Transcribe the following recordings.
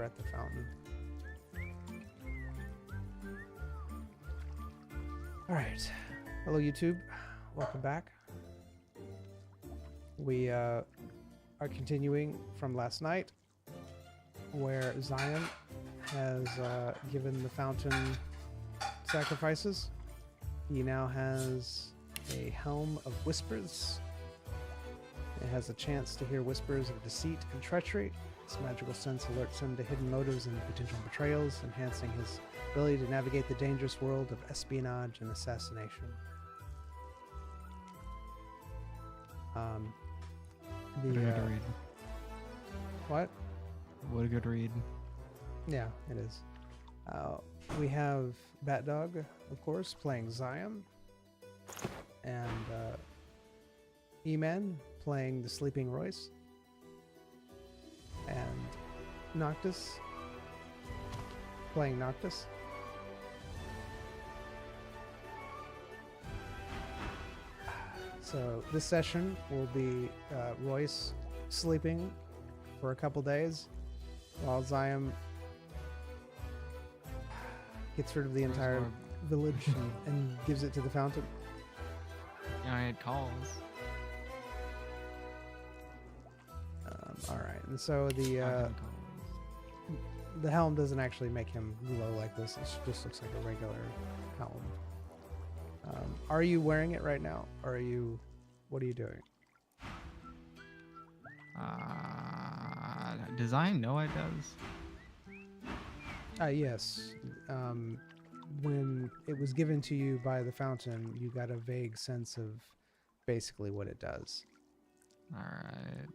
we're at the fountain. All right. Hello, YouTube. Welcome back. We are continuing from last night, where Zion has given the fountain sacrifices. He now has a helm of whispers. It has a chance to hear whispers of deceit and treachery. This magical sense alerts him to hidden motives and potential betrayals, enhancing his ability to navigate the dangerous world of espionage and assassination. What a good read. What? What a good read. Yeah, it is. We have Bat Dog, of course, playing Zion, and E-Man playing the Sleeping Royce, and Noctis playing Noctis. So this session will be Royce sleeping for a couple days while Zion gets rid of the entire village and gives it to the fountain. Yeah, it calls. All right, and so the helm doesn't actually make him glow like this. It just looks like a regular helm. Are you wearing it right now, or are you? What are you doing? Design? No, it does. Yes. When it was given to you by the fountain, you got a vague sense of basically what it does. Alright.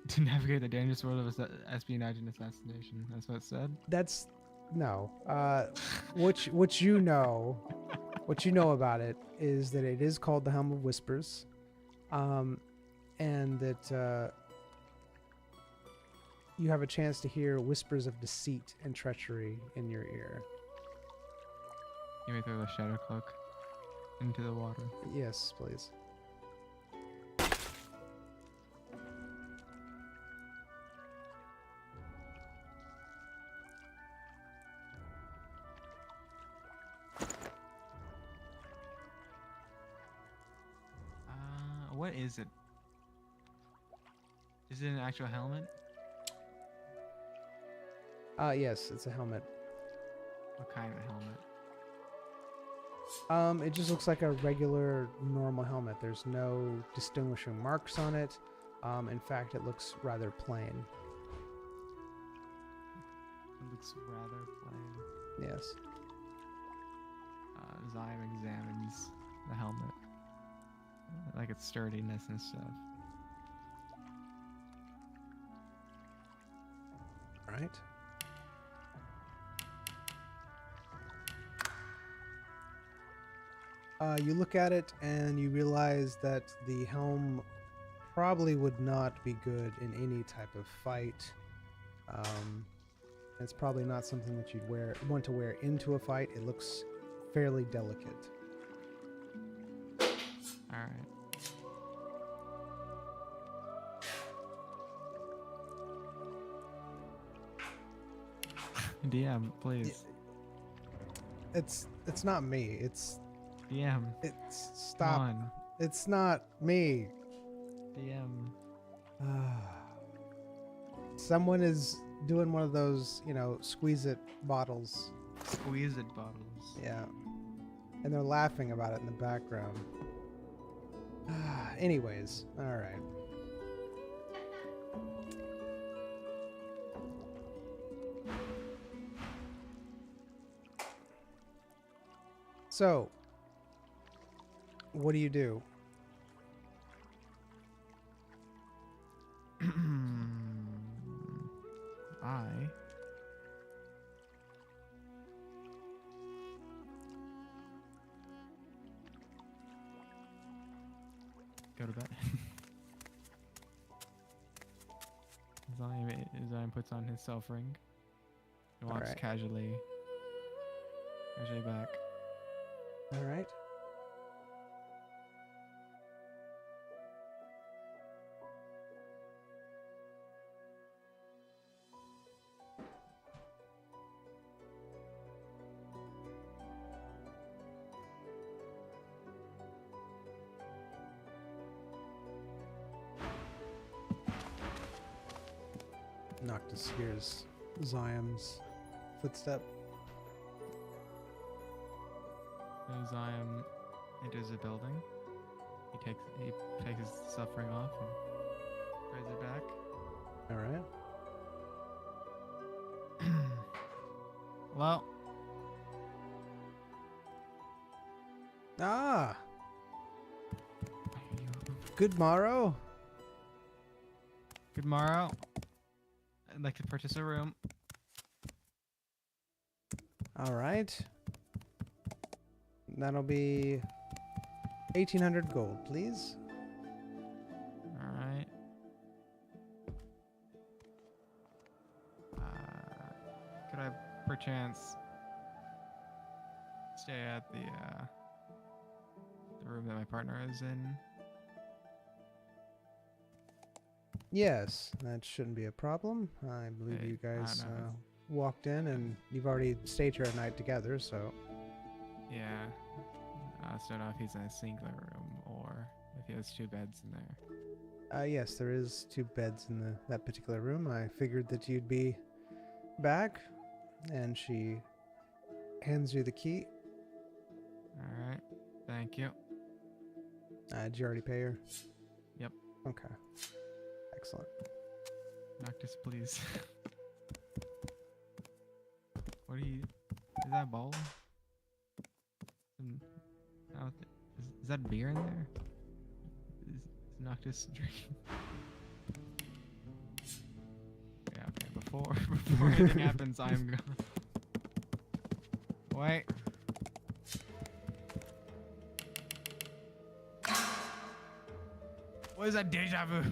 To navigate the dangerous world of espionage and assassination. That's what it said? That's no. What you know, what you know about it is that it is called the Helm of Whispers, and that you have a chance to hear whispers of deceit and treachery in your ear. You may throw the shadow cloak into the water. Yes, please. What is it? Is it an actual helmet? Yes, it's a helmet. What kind of helmet? It just looks like a regular, normal helmet. There's no distinguishing marks on it. In fact, it looks rather plain. It looks rather plain. Yes. Zion examines the helmet. Like its sturdiness and stuff. All right. You look at it and you realize that the helm probably would not be good in any type of fight. It's probably not something that you'd want to wear into a fight. It looks fairly delicate. Alright. DM, please. It's not me. It's DM. stop. Come on. It's not me. DM. Someone is doing one of those, squeeze it bottles. Squeeze it bottles. Yeah. And they're laughing about it in the background. Anyways, all right. So, what do you do? I go to bed. Zion puts on his self ring and walks Alright. casually back. All right. Noctis hears Ziam's footstep. So Zion enters the building. He takes his suffering off and throws it back. All right. Well, Ah, good morrow. good morrow. I'd like to purchase a room. All right. That'll be 1,800 gold, please. All right. Could I perchance stay at the room that my partner is in? Yes, that shouldn't be a problem. I believe Hey, you I don't guys know if walked in, and you've already stayed here at night together, so... Yeah. I just don't know if he's in a single room or if he has two beds in there. Yes, there is 2 beds in that particular room. I figured that you'd be back, and she hands you the key. All right. Thank you. Did you already pay her? Yep. Okay. Excellent. Noctis, please. What are you... Is that a bowl? Is that beer in there? Is Noctis drinking? Yeah, okay. Before anything happens, I'm gonna... Wait. What is that deja vu?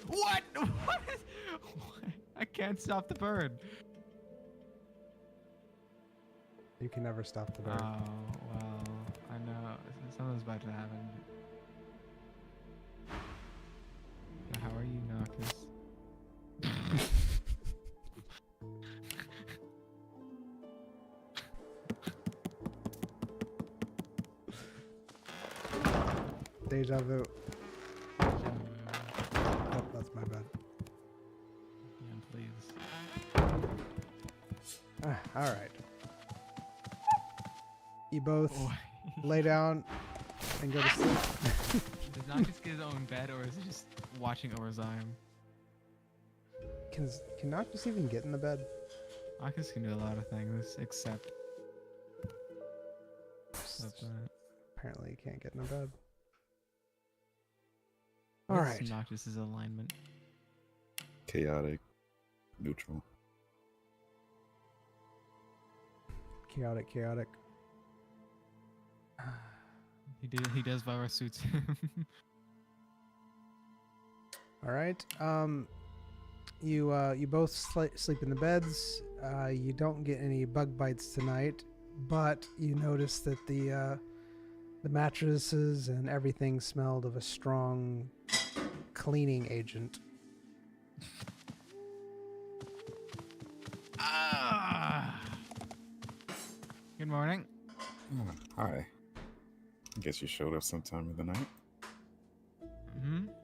What? What is... I can't stop the bird. You can never stop the bird. Oh, well, I know. Something's about to happen. How are you, Noctis? Deja vu. Oh, that's my bad. Yeah, please. All right. You both Boy. lay down and go to sleep. Does Noctis get his own bed, or is he just watching over Zion? Can Noctis even get in the bed? Noctis can do a lot of things, except that. Apparently, you can't get in the bed. What's All right. Noctis' alignment? Chaotic. Neutral. Chaotic. He does Vira suits him. All right. You both sleep in the beds. You don't get any bug bites tonight, but you notice that the mattresses and everything smelled of a strong cleaning agent. Good morning. Hi. I guess you showed up sometime in the night.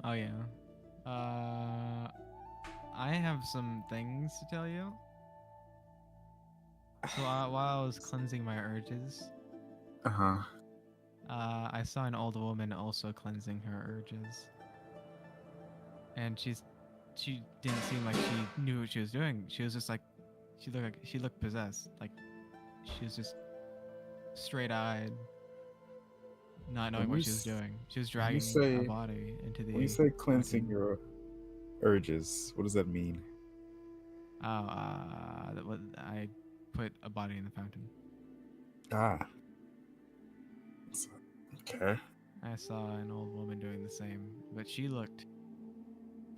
Oh yeah. I have some things to tell you. So while I was cleansing my urges, Uh-huh. I saw an old woman also cleansing her urges, and she didn't seem like she knew what she was doing. She was just like, she looked possessed. Like she was just straight-eyed, not knowing what she was doing. She was dragging a body into the... When you say cleansing your urges, what does that mean? I put a body in the fountain. Ah. Okay. I saw an old woman doing the same, but she looked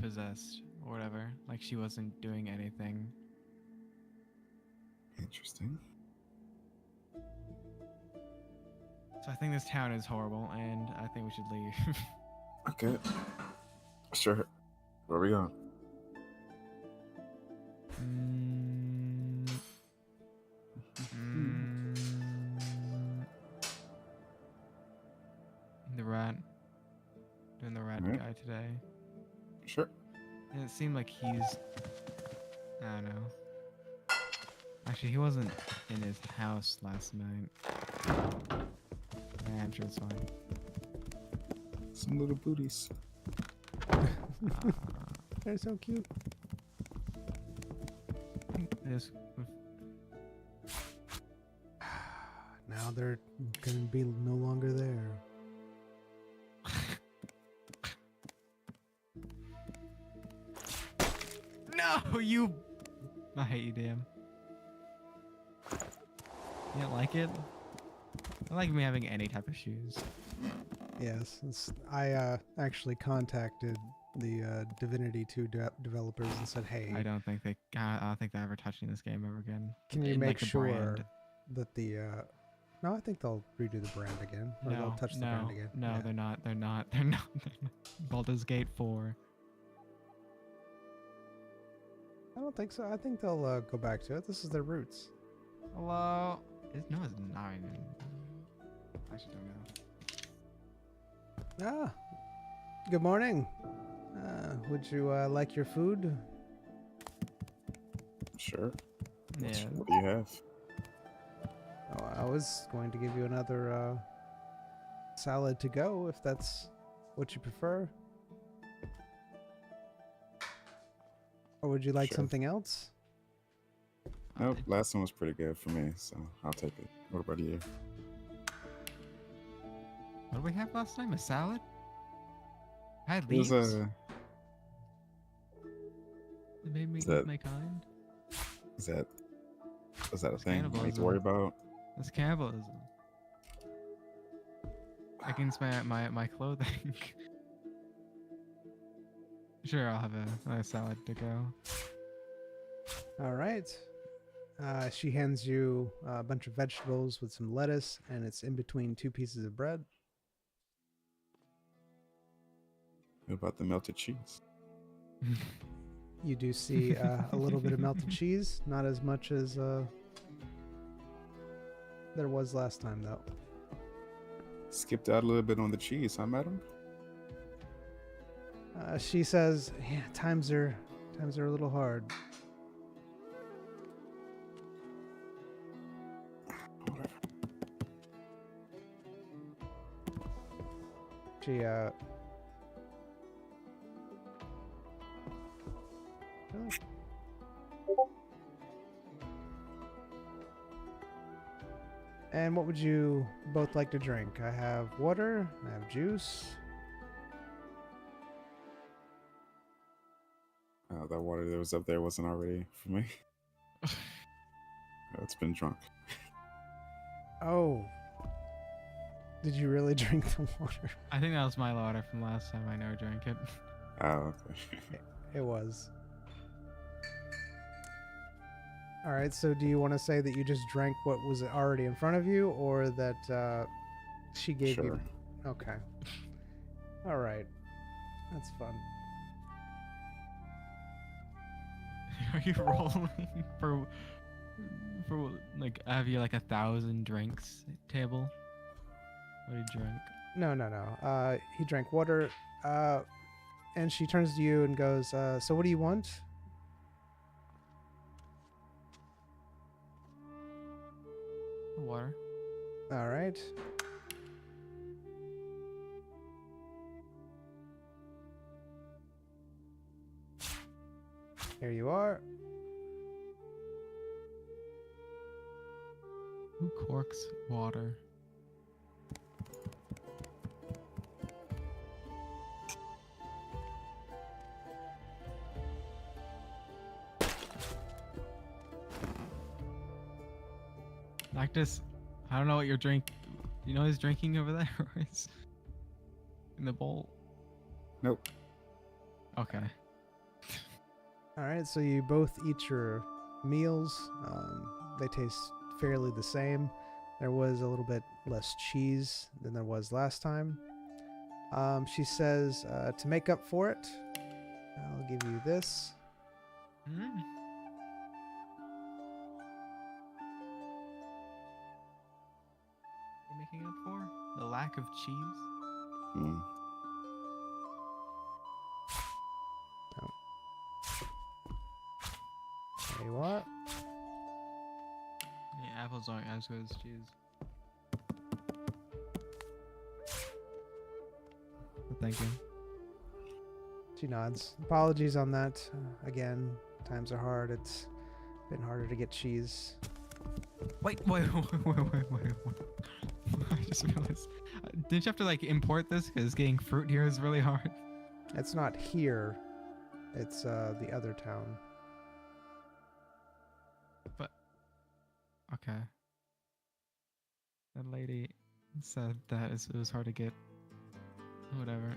possessed or whatever, like she wasn't doing anything. Interesting. So I think this town is horrible, and I think we should leave. Okay. Sure. Where are we going? The rat. Doing the rat Alright. guy today. Sure. And it seemed like he's, I don't know. Actually, he wasn't in his house last night. Yeah, I'm sure it's fine. Some little booties. They're so cute. I think this. Now they're gonna be no longer there. No, you. I hate you, damn. You don't like it? I like me having any type of shoes. Yes, I actually contacted the Divinity 2 developers and said, "Hey, I don't think they're ever touching this game ever again. can you In, make like, the sure brand. that the no, I think they'll redo the brand again, or they'll touch the brand again." No, Yeah. they're not. They're not. They're not. Baldur's Gate 4. I don't think so. I think they'll go back to it. This is their roots. Hello. No, it's not even. I actually don't know. Ah, good morning. Would you like your food? Sure. Yeah. What do you have? Oh, I was going to give you another salad to go if that's what you prefer. Or would you like Sure. something else? Nope, last one was pretty good for me, so I'll take it. What about you? What did we have last time? A salad? I had It was leaves. a. It made me Is eat that- my kind. Is that a It's thing you need to cannibalism. worry about? That's cannibalism. Against my clothing. Sure, I'll have a salad to go. All right. She hands you a bunch of vegetables with some lettuce, and it's in between two pieces of bread. What about the melted cheese? You do see a little bit of melted cheese, not as much as there was last time, though. Skipped out a little bit on the cheese, huh, madam? She says, "Yeah, times are a little hard." Whatever. She really? And what would you both like to drink? I have water, I have juice. That water that was up there wasn't already for me. It's been drunk. Oh. Did you really drink the water? I think that was my water from last time. I never drank it. Oh, okay. It was. All right, so do you want to say that you just drank what was already in front of you, or that she gave you? Sure. Okay. All right. That's fun. Are you rolling for like have you like 1,000 drinks table? What do you drink? No. He drank water, and she turns to you and goes, "So what do you want?" Water. All right. Here you are. Who corks water? Lactus, I don't know what you're drink. You know he's drinking over there, or is in the bowl? Nope. Okay. All right, so you both eat your meals. They taste fairly the same. There was a little bit less cheese than there was last time. She says, to make up for it, I'll give you this. Mm. You making up for the lack of cheese? Mm. you what? Yeah, apples aren't as good as cheese. But thank you. She nods. Apologies on that. Again, times are hard. It's been harder to get cheese. Wait. I just realized. Didn't you have to like import this? Because getting fruit here is really hard. It's not here. It's the other town. But okay. That lady said that it was hard to get. Whatever.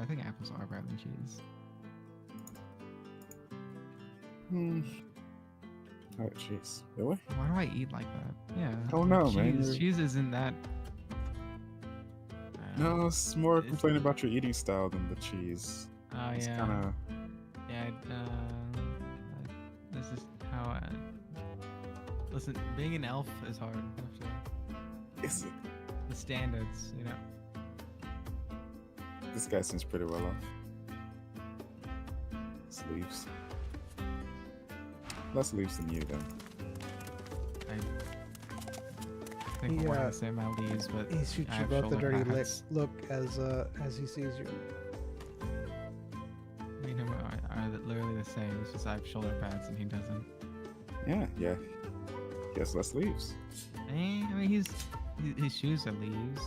I think apples are better than cheese. Oh, jeez. Really? Why do I eat like that? Yeah. I don't know, man. Cheese isn't that. No, it's more It's- complaining about your eating style than the cheese. Oh It's yeah. kind of. Yeah. This is how. Listen, being an elf is hard. Is it? The standards, you know. This guy seems pretty well off. Sleeves. Less leaves than you, then. I think He, we're wearing the same leaves, but He shoots I you have both a shoulder dirty pads. look as he sees you. Me and him are literally the same. It's just I have shoulder pads and he doesn't. Yeah. He has less leaves. I mean, his shoes are leaves.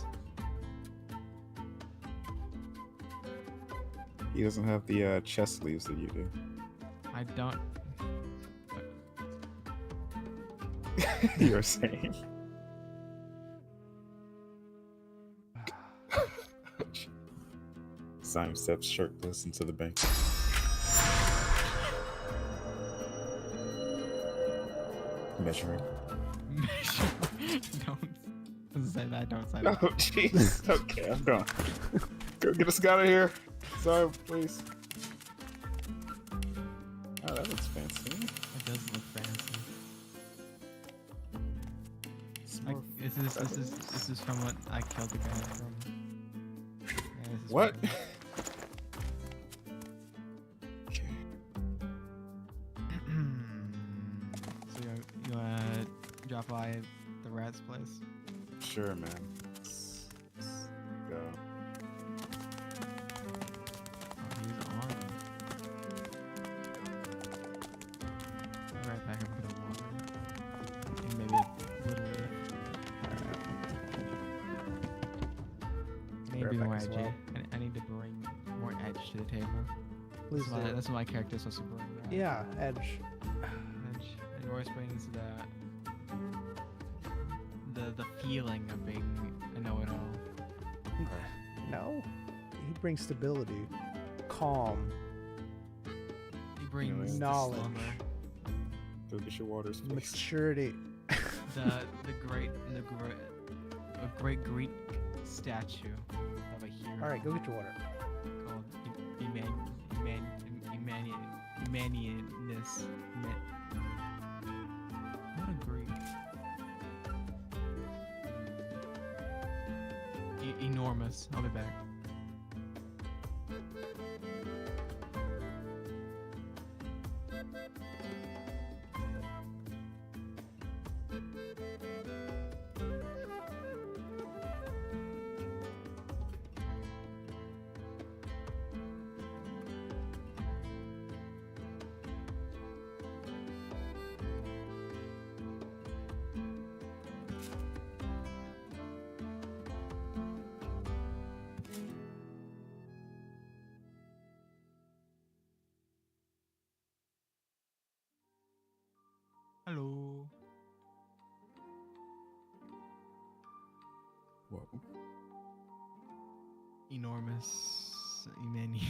He doesn't have the chest leaves that you do. I don't. You were saying. Simon steps shirtless into the bank. Measuring. Don't say that. Don't say Oh, that. jeez. Okay, I'm going. Go get us out of here. Sorry, please. Oh, that looks fancy. It does look fancy. It's Like, more this is from what I killed the guy from. Yeah, this is What? from- Okay. So you wanna drop by the rat's place? Sure, man. Let's go. Oh, he's on. I'll be right back and put a water. And maybe a little bit. I need to be Right more back as edgy. well. I need to bring more edge to the table. Please do. That's what my character is supposed to bring. Right? Yeah, edge. Edge. And Royce brings the feeling of being a know-it-all. No, he brings stability, calm. He brings the Knowledge. slumber, Go get your waters, please. Maturity. the great Greek statue of a hero. All right, go get your water. Called Humanianus. What a Greek. Enormous. I'll be back. Hello. Welcome. Enormous. Emmanuel.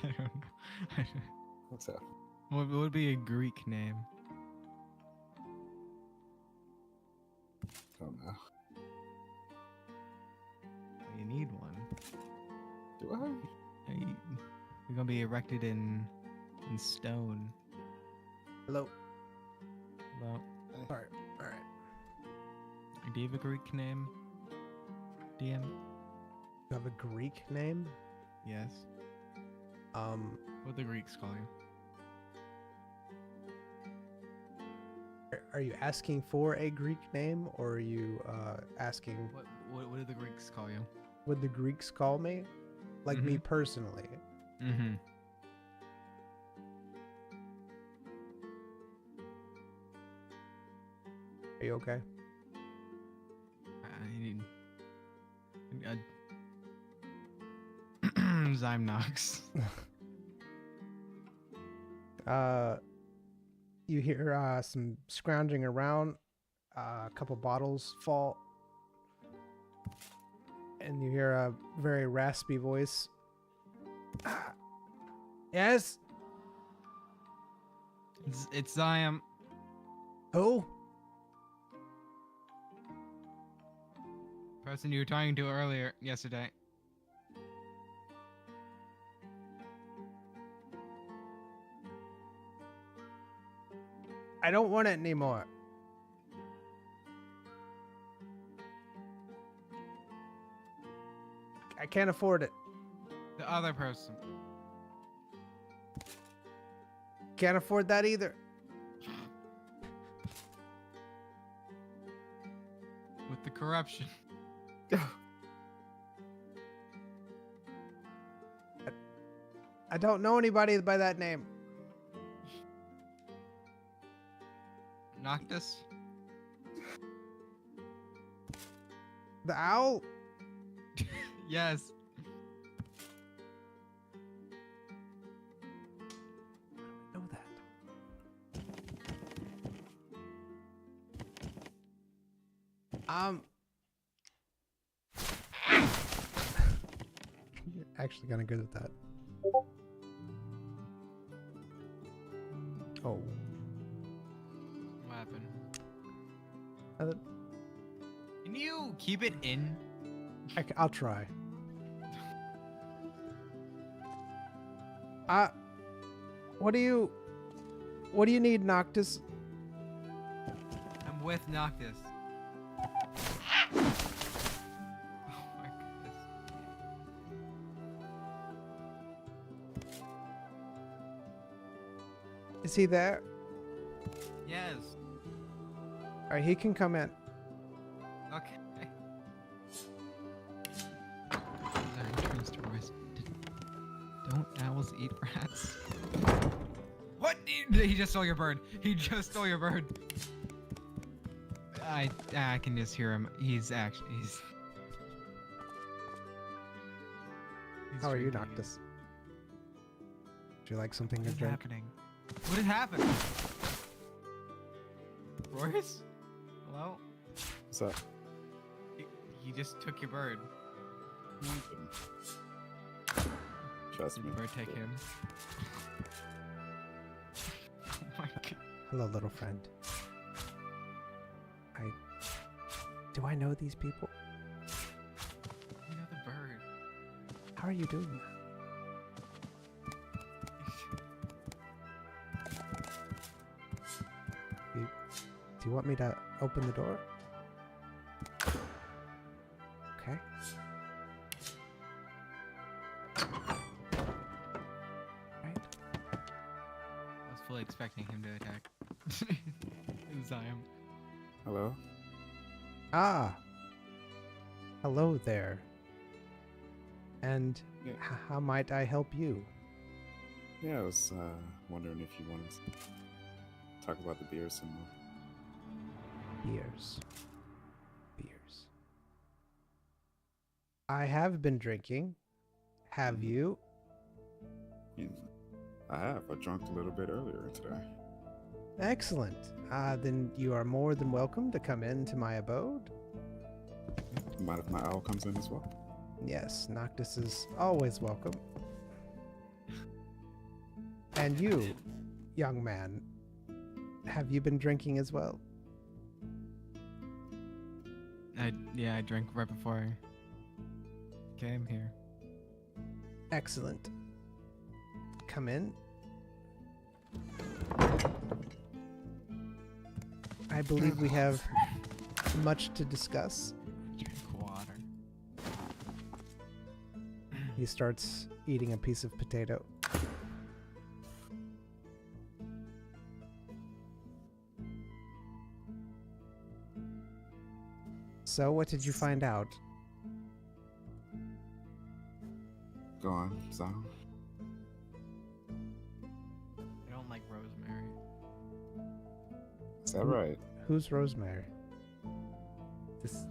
I don't know. What's up? What would be a Greek name? Oh no. You need one. Do I? You're gonna be erected in stone. Hello. Well, All right. do you have a Greek name? DM? You have a Greek name? Yes. What the Greeks call you? Are you asking for a Greek name, or are you asking What do the Greeks call you? would the Greeks call me? Like me personally? Mm-hmm. Are you okay? I need Zymnox. You hear some scrounging around, a couple bottles fall, and you hear a very raspy voice. Yes? It's Zym. Who? Person you were talking to yesterday. I don't want it anymore. I can't afford it. The other person. Can't afford that either. With the corruption. I don't know anybody by that name. Noctis? The owl? Yes. I know that. You're actually kind of good at that. Oh. What happened? Nothing. Can you keep it in? I'll try. What do you need, Noctis? I'm with Noctis. Oh my goodness. Is he there? Yes. All right, he can come in. Okay. Zym turns to Royce. Don't owls eat rats? What? He just stole your bird. He just stole your bird. I can just hear him. He's How are you, drinking. Noctis? Would you like something What to is drink? happening? What is happening? Royce? Hello? What's up? He just took your bird. No, I didn't. Trust Did me. the bird take him? Oh my god. Hello, little friend. Do I know these people? You know the bird. How are you doing that? Do you want me to open the door? Okay. Right. I was fully expecting him to attack. Zym. Hello? Ah. Hello there. And Yeah. how might I help you? Yeah, I was wondering if you wanted to talk about the beer some more. Beers. I have been drinking. Have you? I have. I drank a little bit earlier today. Excellent. Then you are more than welcome to come into my abode. Mind if my owl comes in as well? Yes, Noctis is always welcome. And you, young man, have you been drinking as well? I drank right before I came here. Excellent. Come in. I believe we have much to discuss. Drink water. He starts eating a piece of potato. So, what did you find out? Go on, Zion. I don't like rosemary. Is that right? Who's Rosemary? This.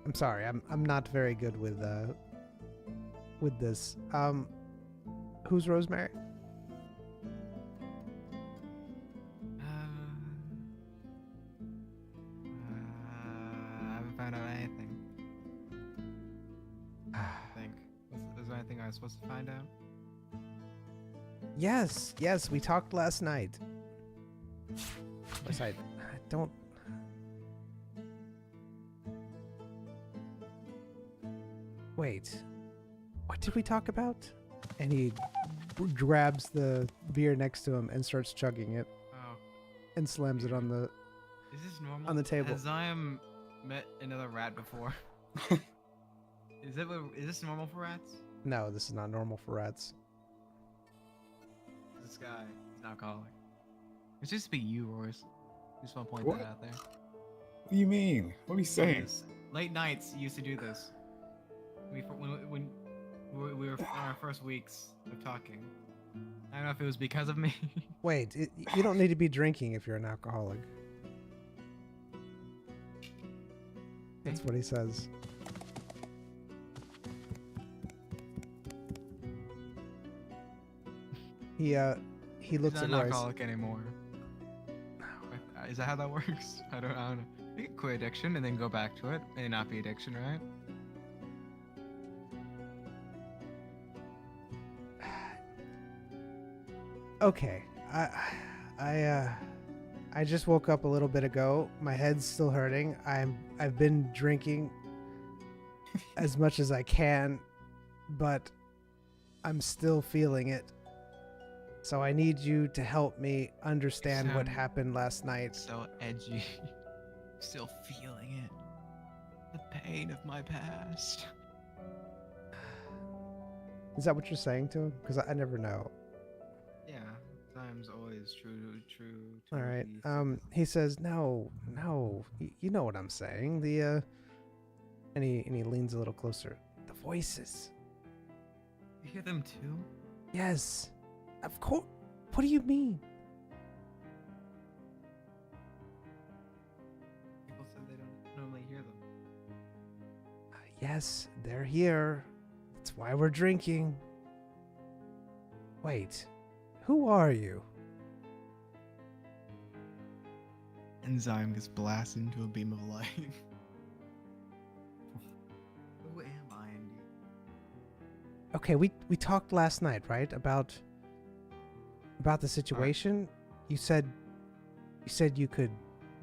I'm sorry. I'm not very good with this. Who's Rosemary? I haven't found out anything. I think. Is there anything I was supposed to find out? Yes, we talked last night. Yes, I don't. Wait, what did we talk about? And he grabs the beer next to him and starts chugging it Oh, and slams it on the. is this normal? On the table. Has Zion met another rat before? Is this normal for rats? No, this is not normal for rats. This guy is an alcoholic. It's just to be you, Royce. Just want to point What? that out there. What do you mean? What are you saying? Late nights, you used to do this. When we were on our first weeks of talking. I don't know if it was because of me. Wait, you don't need to be drinking if you're an alcoholic. That's what he says. He looks He's at not an Royce. alcoholic anymore. Is that how that works? I don't know. You can quit addiction and then go back to it and not be addiction, right? Okay, I just woke up a little bit ago. My head's still hurting. I've been drinking as much as I can, but I'm still feeling it. So I need you to help me understand what sound happened last night. So edgy. Still feeling it. The pain of my past. Is that what you're saying to him? Because I never know. Yeah, time's always true. All right. the- He says, no. You know what I'm saying. And he leans a little closer. The voices. You hear them too? Yes. Of course. What do you mean? People said they don't normally hear them. Yes, they're here. That's why we're drinking. Wait. Who are you? Enzyme gets blasted into a beam of light. Who am I indeed? Okay, we talked last night, right? About the situation. You said you could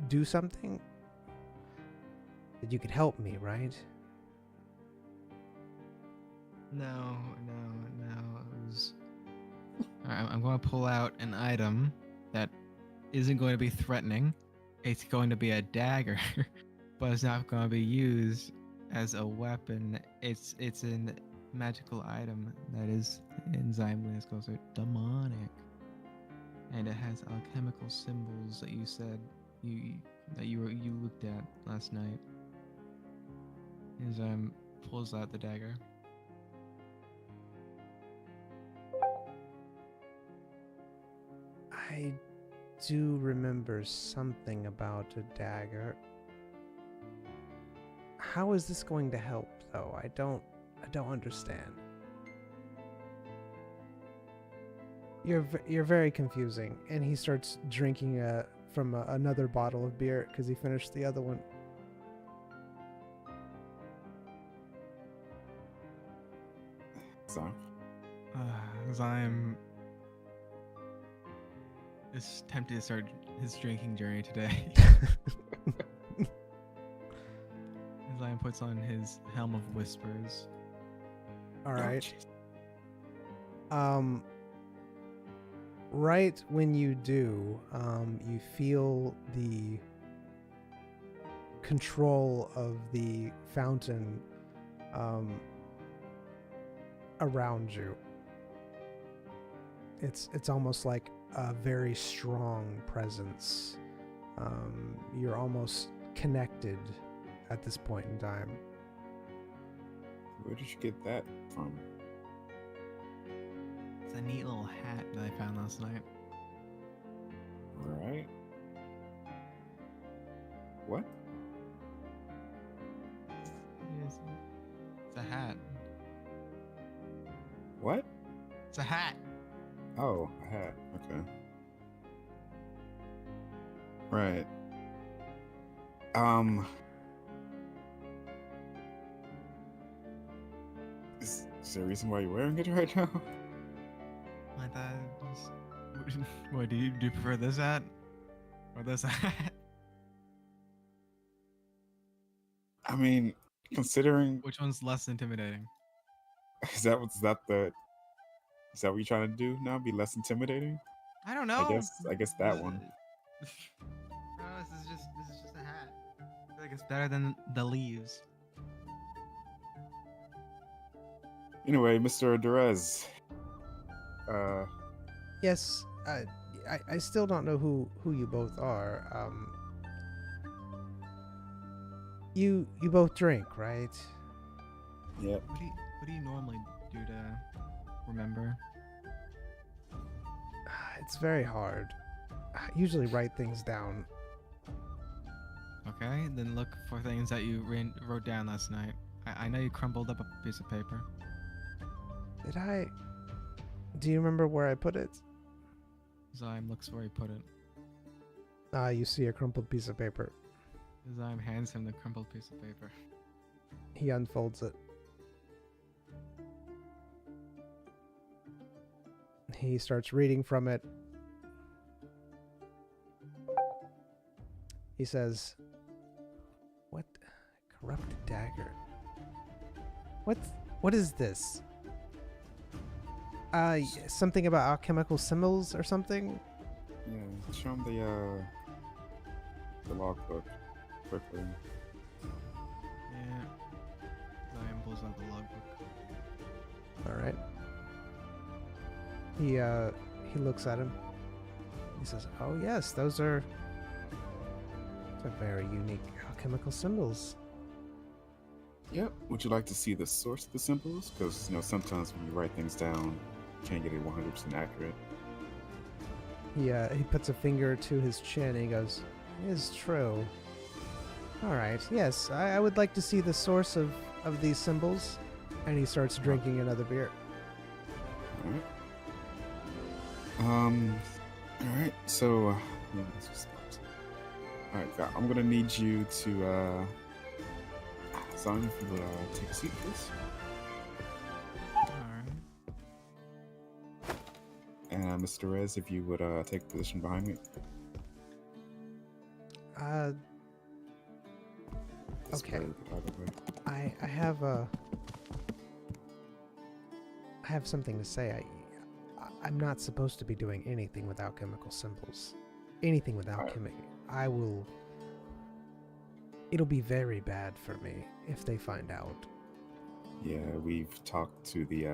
do something. That you could help me, right? No. It was... Alright, I'm going to pull out an item that isn't going to be threatening. It's going to be a dagger, but it's not going to be used as a weapon. It's a magical item that is enzyme when it's closer demonic, and it has alchemical symbols that you said you looked at last night. Enzyme pulls out the dagger. I do remember something about a dagger. How is this going to help, though? I don't understand. You're very confusing. And he starts drinking from another bottle of beer because he finished the other one. So, Zyme is tempted to start his drinking journey today. Zyme puts on his helm of whispers. All right. Right when you do, you feel the control of the fountain around you. It's almost like a very strong presence. You're almost connected at this point in time. Where did you get that from? It's a neat little hat that I found last night. Alright. What? Yes. It's a hat. What? It's a hat. Oh, a hat. Okay. Right. Is there a reason why you're wearing it right now? I thought it was... What, do you prefer this hat? Or this hat? I mean, considering Which one's less intimidating? is that what you're trying to do now? Be less intimidating? I don't know. I guess that one. No, this is just a hat. I feel like it's better than the leaves. Anyway, Mr. Derez. Yes, I still don't know who you both are. You both drink, right? Yep. What do you normally do to remember? It's very hard. I usually write things down. Okay, then look for things that you wrote down last night. I know you crumpled up a piece of paper. Did I? Do you remember where I put it? Zyme looks where he put it. You see a crumpled piece of paper. Zyme hands him the crumpled piece of paper. He unfolds it. He starts reading from it. He says, "What? Corrupted dagger. What is this? Something about alchemical symbols or something?" Yeah, show him the logbook quickly. Yeah. Zyme pulls out the logbook. All right. He looks at him. He says, "Oh yes, those are very unique alchemical symbols." Yep. Would you like to see the source of the symbols? Because sometimes when you write things down, you can't get it 100% accurate. He puts a finger to his chin and he goes, "It is true. All right, yes, I would like to see the source of these symbols." And he starts drinking another beer. All right. All right. So, all right, I'm gonna need you to, Simon, if you would take a seat, please. Alright. And Mr. Rez, if you would take a position behind me. This Okay. way, either way. I have something to say. I'm not supposed to be doing anything with alchemical symbols. Anything with alchemy. It'll be very bad for me if they find out. Yeah, we've talked to the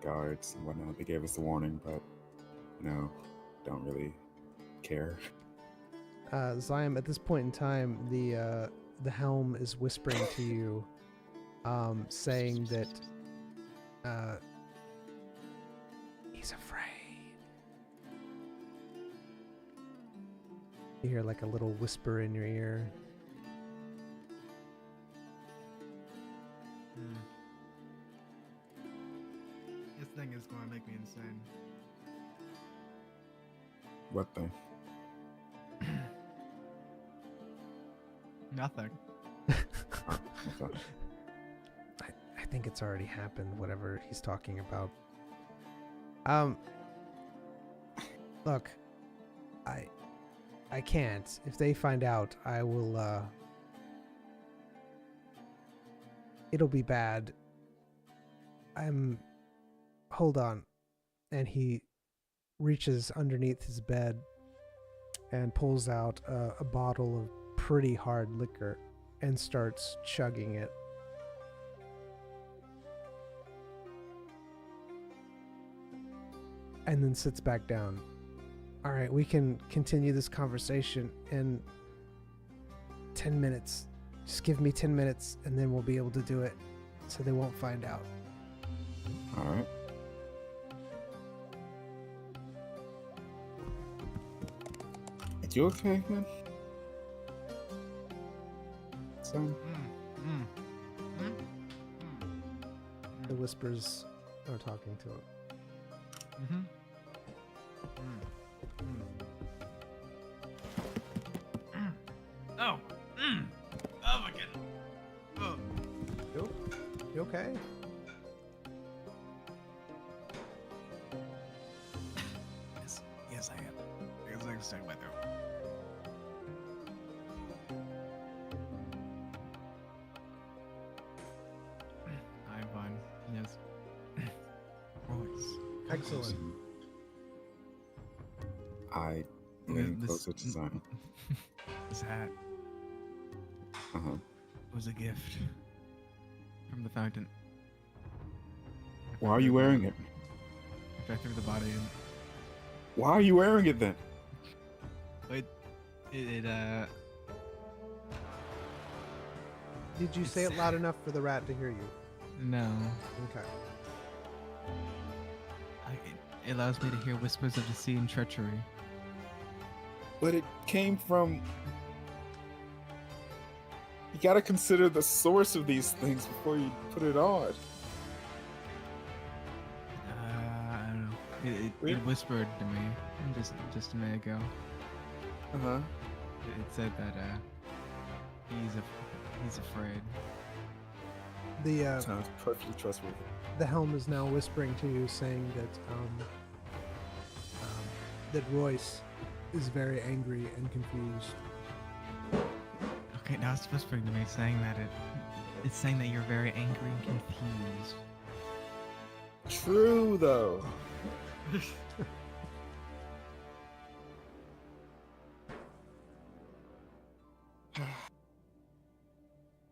guards and whatnot. They gave us the warning, but don't really care. Zyme, at this point in time, the helm is whispering to you, saying that he's afraid. You hear like a little whisper in your ear. This thing is going to make me insane. What thing? Nothing. Okay. I think it's already happened, whatever he's talking about. Look, I can't. If they find out, I will, it'll be bad. Hold on. And he reaches underneath his bed and pulls out a bottle of pretty hard liquor and starts chugging it. And then sits back down. All right, we can continue this conversation in 10 minutes. Just give me 10 minutes and then we'll be able to do it so they won't find out. All right. You okay, man? Son? The whispers are talking to him. Oh. Oh my god. Oh. You okay? Yes, I am. It's like stuck in my throat. I'm fine. Yes. Royce. Excellent. I lean This- closer to Zion. This hat Uh-huh. was a gift from the fountain. Why are you wearing it? I threw the body in. Why are you wearing it then? Did you say it loud enough for the rat to hear you? No. Okay. It allows me to hear whispers of deceit and treachery. But it came from... You gotta consider the source of these things before you put it on. I don't know. Really? It whispered to me just a minute ago. Uh-huh. It said that he's afraid. The Sounds perfectly trustworthy. the helm is now whispering to you, saying that Royce is very angry and confused. Okay, now it's whispering to me, saying that it's saying that you're very angry and confused. True, though.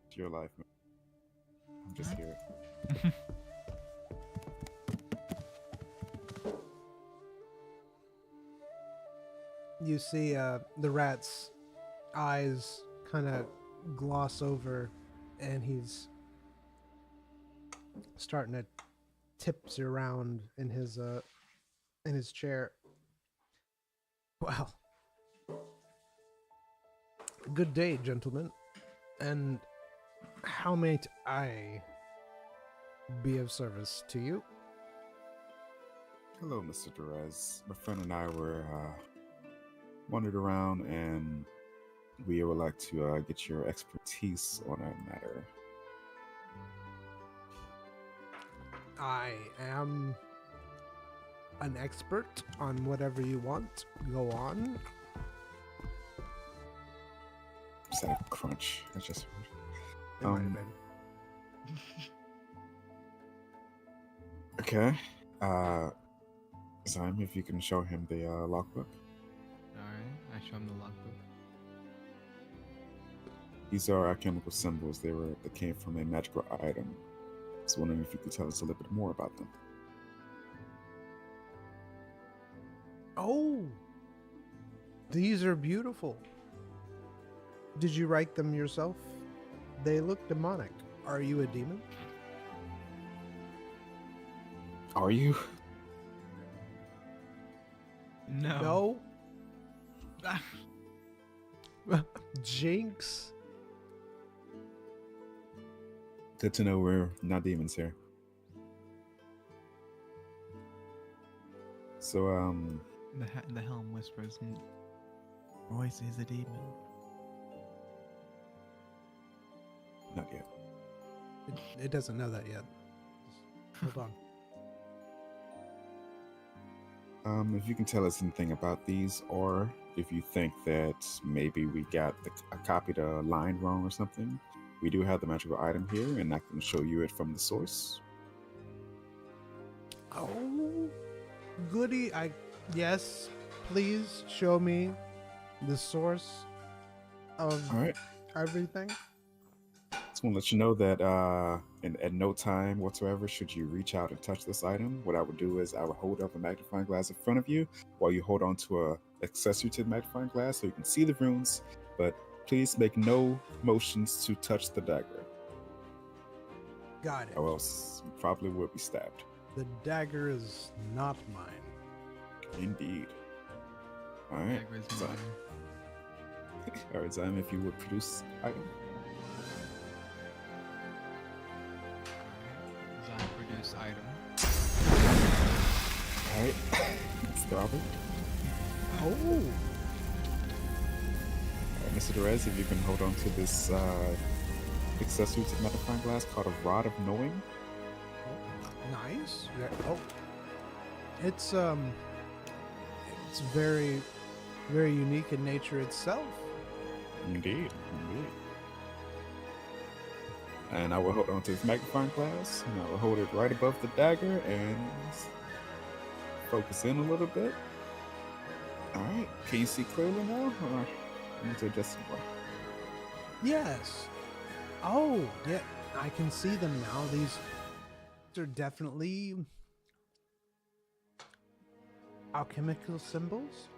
It's your life, man. I'm just here. You see the rat's eyes kind of gloss over, and he's starting to tips around in his chair. Well, good day, gentlemen. And how may I be of service to you? Hello, Mr. Perez. My friend and I were wandered around, and we would like to get your expertise on a matter. I am an expert on whatever you want. Go on. Is that a crunch? I just heard. It might have been. Okay. Zyme, if you can show him the logbook. Alright, I show him the logbook. These are alchemical symbols. They came from a magical item. I was wondering if you could tell us a little bit more about them. Oh, these are beautiful. Did you write them yourself? They look demonic. Are you a demon? Are you? No. No. Jinx. Good to know we're not demons here. So, The helm whispers, Royce is a demon. not yet. It doesn't know that yet. Just hold on. If you can tell us anything about these, or if you think that maybe we got a copy the line wrong or something, we do have the magical item here, and I can show you it from the source. Oh, goody. Yes, please show me the source of All right. everything. Just want to let you know that at no time whatsoever should you reach out and touch this item. What I would do is I would hold up a magnifying glass in front of you while you hold on to a accessory to the magnifying glass so you can see the runes, but please make no motions to touch the dagger, Got it. or else you probably will be stabbed. The dagger is not mine. Indeed. All right. Dagger is So, mine. all right, Zion, if you would produce item. Zion produce item. All right. It's Robert. Oh, Mr. Derez, if you can hold on to this accessory to the magnifying glass called a Rod of Knowing. nice. Yeah. Oh, it's very, very unique in nature itself. Indeed. And I will hold on to this magnifying glass, and I will hold it right above the dagger and focus in a little bit. All right. Can you see clearly now? Or I need to adjust it more? Yes. Oh, yeah. I can see them now. These are definitely alchemical symbols.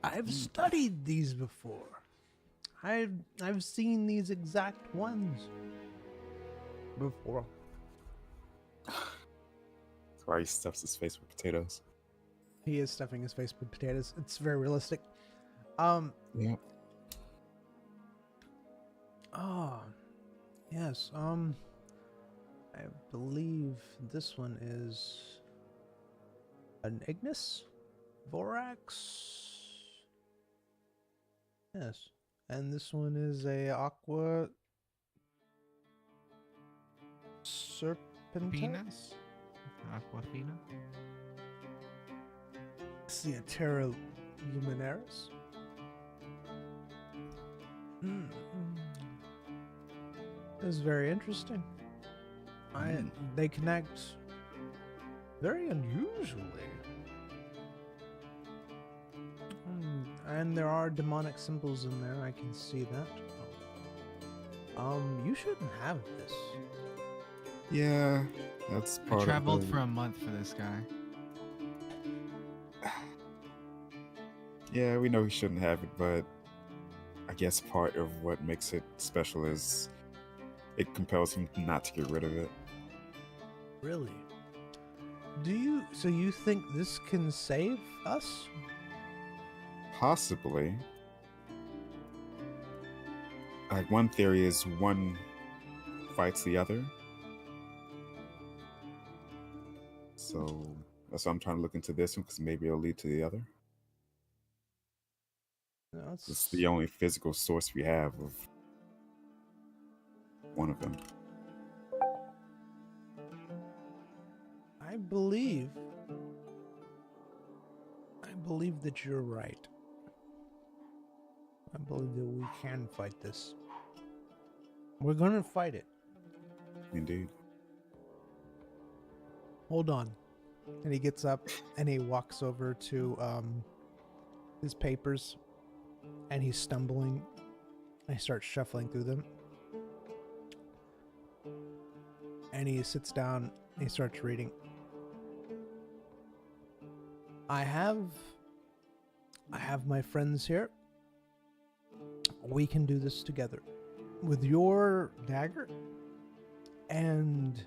I've studied these before. I've seen these exact ones before. That's why he stuffs his face with potatoes. He is stuffing his face with potatoes. It's very realistic. Yeah. Oh, yes. I believe this one is an Ignis Vorax. Yes, and this one is a Aqua Serpentis. Penis? Aquafina? Terra Luminaris. This is very interesting. They connect very unusually. And there are demonic symbols in there, I can see that. You shouldn't have this. Yeah, that's part I traveled of the... for a month for this guy. Yeah, we know he shouldn't have it, but I guess part of what makes it special is it compels him not to get rid of it. Really? So you think this can save us? Possibly. Like, one theory is one fights the other. So that's why I'm trying to look into this one, because maybe it'll lead to the other. No, It's the only physical source we have of one of them. I believe that you're right. I believe that we can fight this. We're gonna fight it. Indeed. Hold on. And he gets up and he walks over to his papers, and he's stumbling and he starts shuffling through them. And he sits down and he starts reading. I have my friends here. We can do this together. With your dagger and...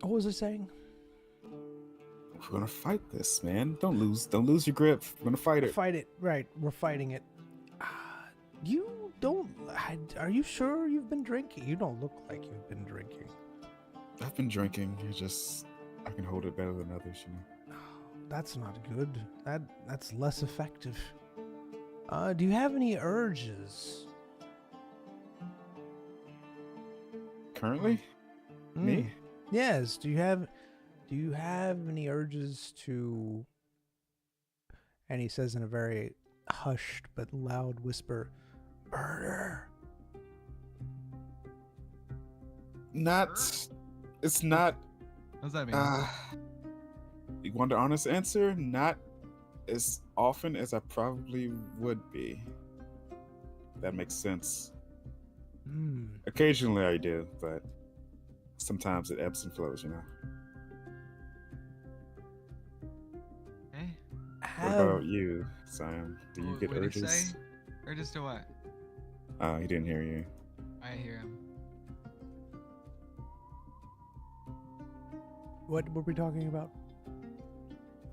What was I saying? We're gonna fight this, man. Don't lose your grip. We're gonna fight it. Fight it, right? We're fighting it. You don't. Are you sure you've been drinking? You don't look like you've been drinking. I've been drinking. I can hold it better than others, you know. That's not good. That's less effective. Do you have any urges? Currently? Me? Yes. Do you have any urges to... And he says in a very hushed but loud whisper, murder. It's not... What does that mean? You want the honest answer? Not as often as I probably would be. That makes sense. Occasionally I do, but sometimes it ebbs and flows, you know. Eh? What have. about you, Sam? Do you get What did he say? urges? Urges to what? He didn't hear you. I hear him. What were we talking about?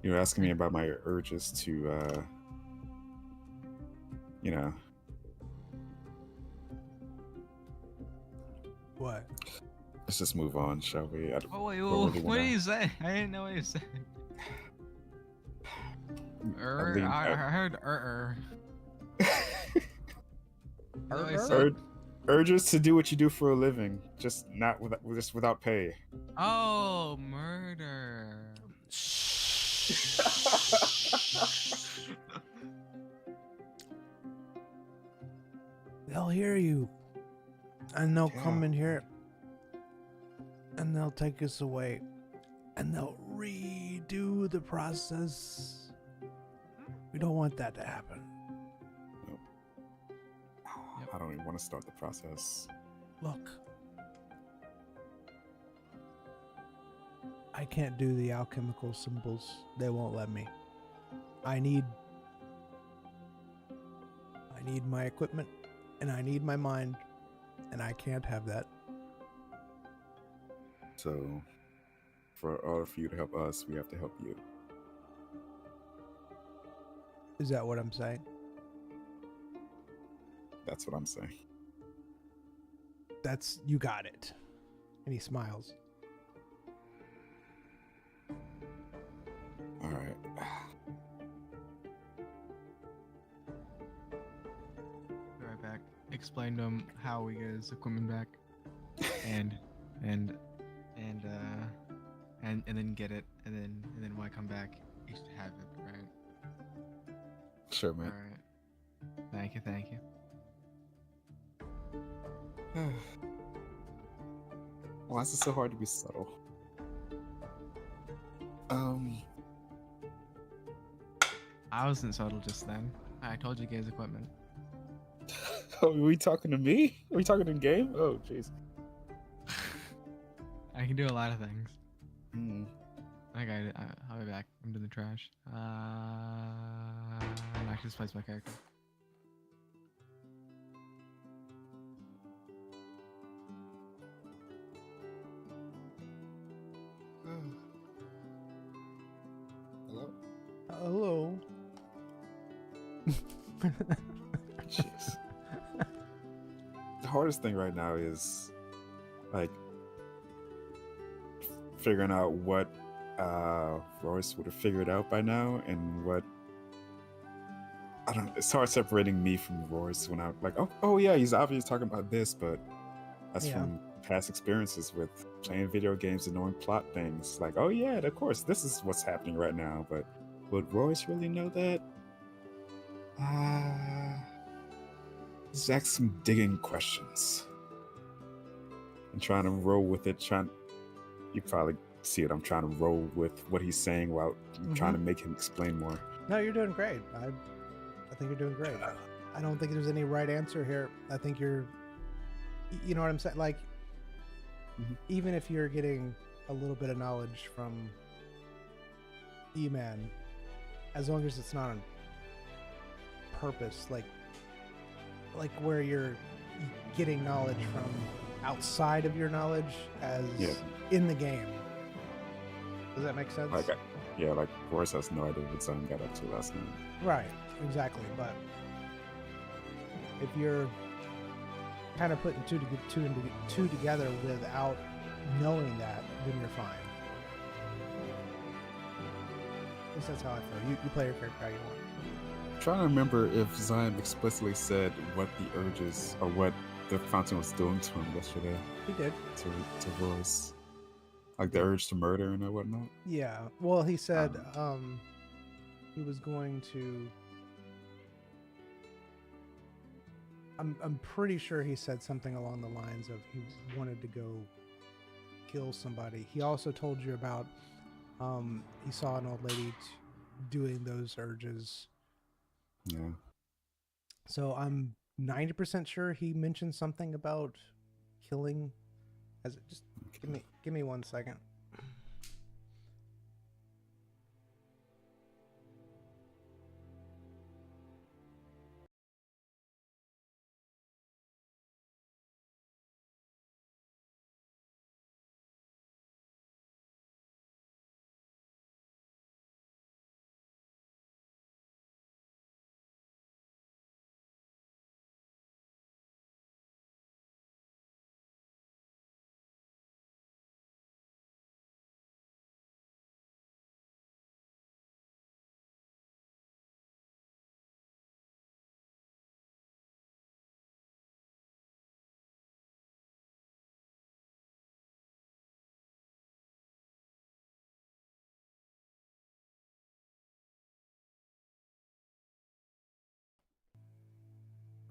You were asking me about my urges to, you know, What? let's just move on, shall we? Oh wait, don't really what did wanna- he say? I didn't know what he said. I mean, I heard No, he Ur- said- urges to do what you do for a living, just without pay. Oh, murder. They'll hear you, and they'll come Yeah. in here, and they'll take us away, and they'll redo the process. We don't want that to happen. I don't even want to start the process. Look, I can't do the alchemical symbols. They won't let me. I need my equipment, and I need my mind, and I can't have that. So, for order for you to help us, we have to help you. Is that what I'm saying? That's what I'm saying. That's, you got it. And he smiles. All right. Be right back. Explain to him how we get his equipment back, and then get it, and then when I come back, you should have it, right? Sure, All man. right. Thank you. Why is it so hard to be subtle? I wasn't subtle just then. I told you to get his equipment. Oh, are we talking to me? Are we talking in game? Oh, jeez. I can do a lot of things. Hmm. Okay, I'll be back. I'm doing the trash. I'm actually displaced my character. Hello? Hello. Jeez. The hardest thing right now is like figuring out what Royce would have figured out by now, and what I don't know. It's hard separating me from Royce when I'm like, oh yeah, he's obviously talking about this, but that's Yeah. from past experiences with playing video games and knowing plot things. Like, oh yeah, of course, this is what's happening right now. But would Royce really know that? Just ask some digging questions and trying to roll with it. You probably see it. I'm trying to roll with what he's saying while trying to make him explain more. No, you're doing great. I think you're doing great. I don't think there's any right answer here. I think you know what I'm saying? Like, even if you're getting a little bit of knowledge from E-Man, as long as it's not on purpose, like where you're getting knowledge from outside of your knowledge as in the game. Does that make sense? Like, like Royce has no idea what Zion got up to last night. Right, exactly. But if you're kind of putting two together without knowing that, then you're fine. At least that's how I feel. You play your character how you want. I'm trying to remember if Zion explicitly said what the urges or what the fountain was doing to him yesterday. He did. To Royce. Like the urge to murder and whatnot. Yeah. Well, he said he was going to. I'm pretty sure he said something along the lines of he wanted to go kill somebody. He also told you about he saw an old lady doing those urges. Yeah. So I'm 90% sure he mentioned something about killing. Just give me 1 second.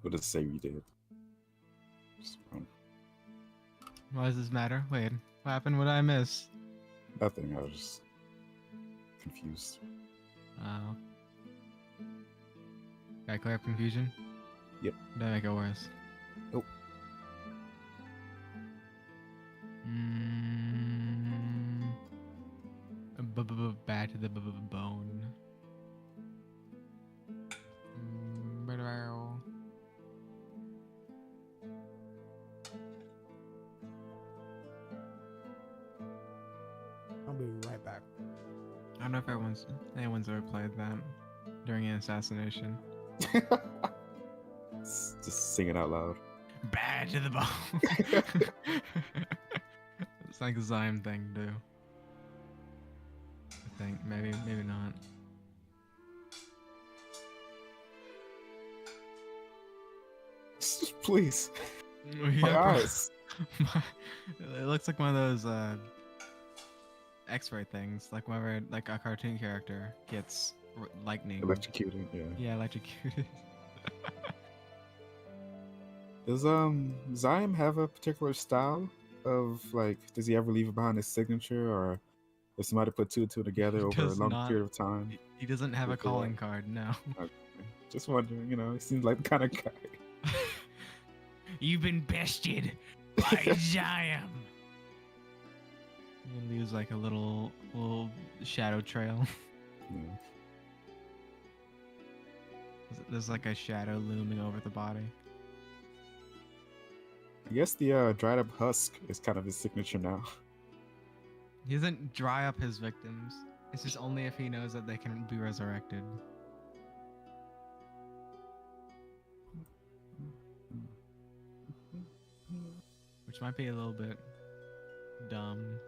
What does it say we did? Just, Why does this matter? Wait, what happened? What did I miss? nothing. I was just confused. Oh. Got to clear up confusion? Yep. Did that make it worse? Nope. Back to the bone. I'll be right back. I don't know if anyone's ever played that during an assassination. Just sing it out loud. Bad to the bone. It's like a Zyme thing to do. I think maybe not. Please. My Yeah, eyes. it looks like one of those X-ray things, like whenever like a cartoon character gets lightning. Electrocuted, yeah. Yeah, electrocuted. Does Zyme have a particular style of like? Does he ever leave behind his signature, or if somebody put two and two together He over a does long not. period of time? He doesn't have a Look it up. calling card, no. Okay. Just wondering, he seems like the kind of guy. You've been bested by Zyme. He leaves like a little shadow trail. Yeah. There's like a shadow looming over the body. I guess the dried up husk is kind of his signature now. He doesn't dry up his victims. It's just only if he knows that they can be resurrected. Which might be a little bit dumb.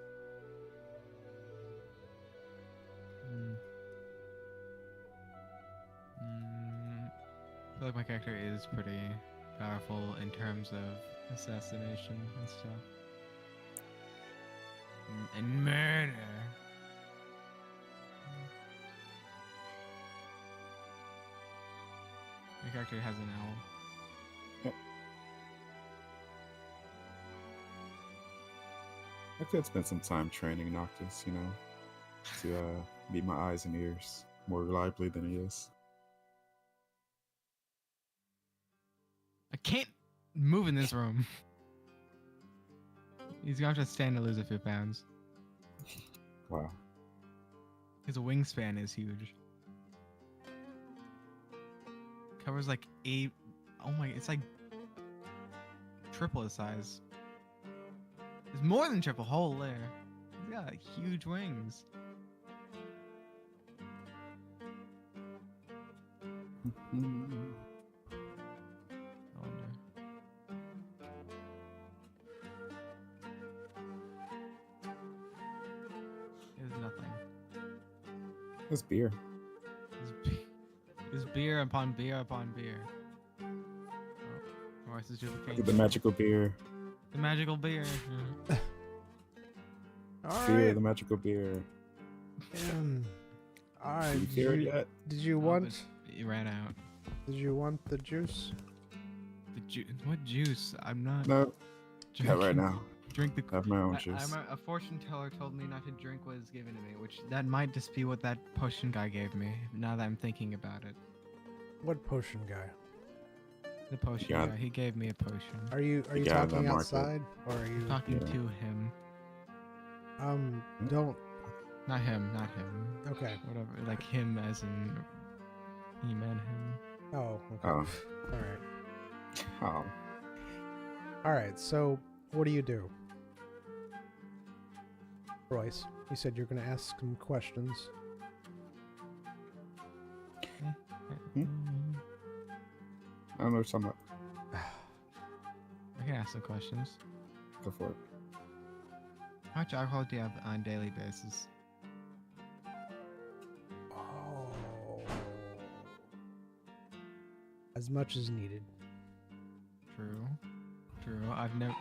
I feel like my character is pretty powerful in terms of assassination and stuff. And murder. My character has an owl. I could spend some time training Noctis, to meet my eyes and ears more reliably than he is. I can't move in this room. He's gonna have to stand to lose a few pounds. Wow. His wingspan is huge. Covers like 8. Oh my, it's like triple his size. It's more than triple. Holy. He's got like, huge wings. I wonder. There's nothing. It's beer. There's beer upon beer upon beer. Oh, or this is just Look at the magical beer. the magical beer. All Beer, right. the magical beer. All right. Did you hear it yet? Did you Oh, want? but it ran out. Did you want the juice? The what juice? I'm not. No, not right drinking- now. Drink the. I have my own juice. A fortune teller told me not to drink what is given to me, which that might just be what that potion guy gave me. Now that I'm thinking about it, What potion guy? the potion Yeah. guy, he gave me a potion. Are you guy in the talking market. outside or are you? Talking Yeah. to him, Don't. not him, not him. Okay. Whatever, like him as in he meant him. Oh. Okay. Oh. All right. Oh. All right. So, what do you do, Royce? You said you're going to ask some questions. Hmm? I don't know what you're talking about. I can ask some questions. Go for it. How much alcohol do you have on a daily basis? Oh. As much as needed. True. I've never,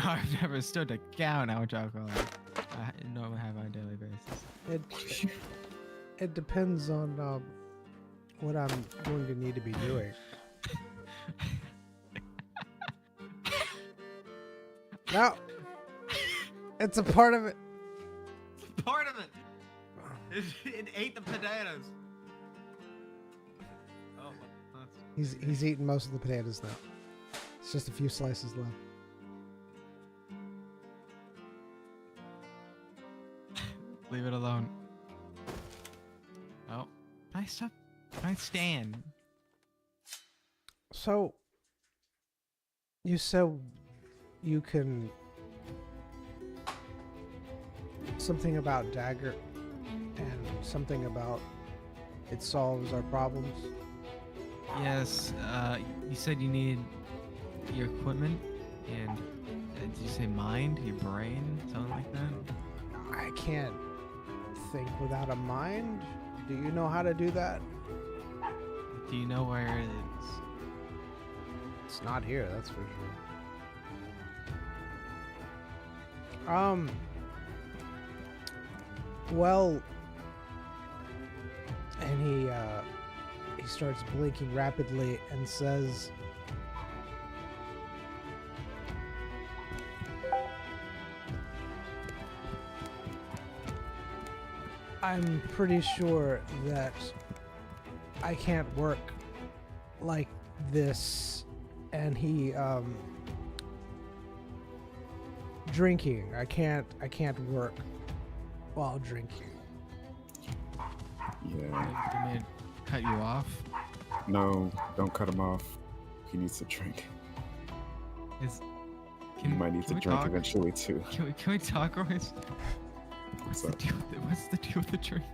I've never stood to count how much alcohol I normally have on a daily basis. It depends on what I'm going to need to be doing. No, it's a part of it. Part of it. It ate the potatoes. Oh, that's He's eaten most of the potatoes now. It's just a few slices left. Leave it alone. Oh, can I stop? Can I stand? So, you said you can... Something about dagger and something about it solves our problems. Yes. You said you need your equipment and did you say mind, your brain, something like that? I can't think without a mind. Do you know how to do that? Do you know where it is? It's not here, that's for sure. Well, and he starts blinking rapidly and says, I'm pretty sure that I can't work like this. And he drinking. I can't work while drinking. Yeah. Did they cut you off? No, don't cut him off. He needs to drink. You might need to can we drink talk? eventually too. Can we talk, Royce? What's the up? deal? What's the deal with the drink?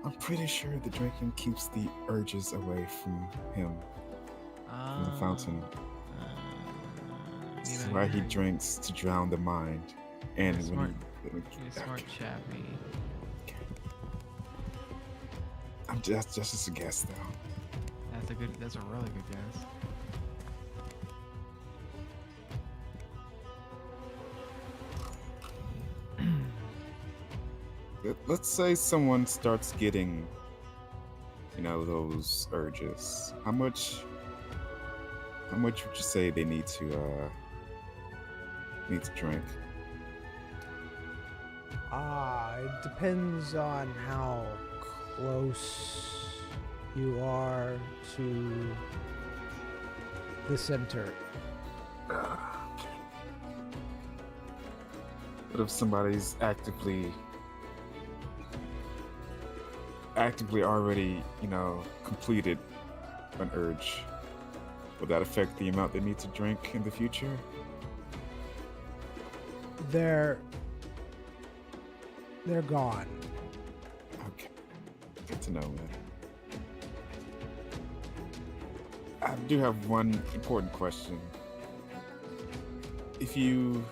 I'm pretty sure the drinking keeps the urges away from him, from the fountain. This is why he drinks, to drown the mind. And You're when You're a smart chappy. I'm just a guess though. That's a really good guess. Let's say someone starts getting, those urges. How much would you say they need to drink? It depends on how close you are to the center. What if somebody's actively already, completed an urge? Will that affect the amount they need to drink in the future? They're gone. Okay. Good to know, man. I do have one important question. Can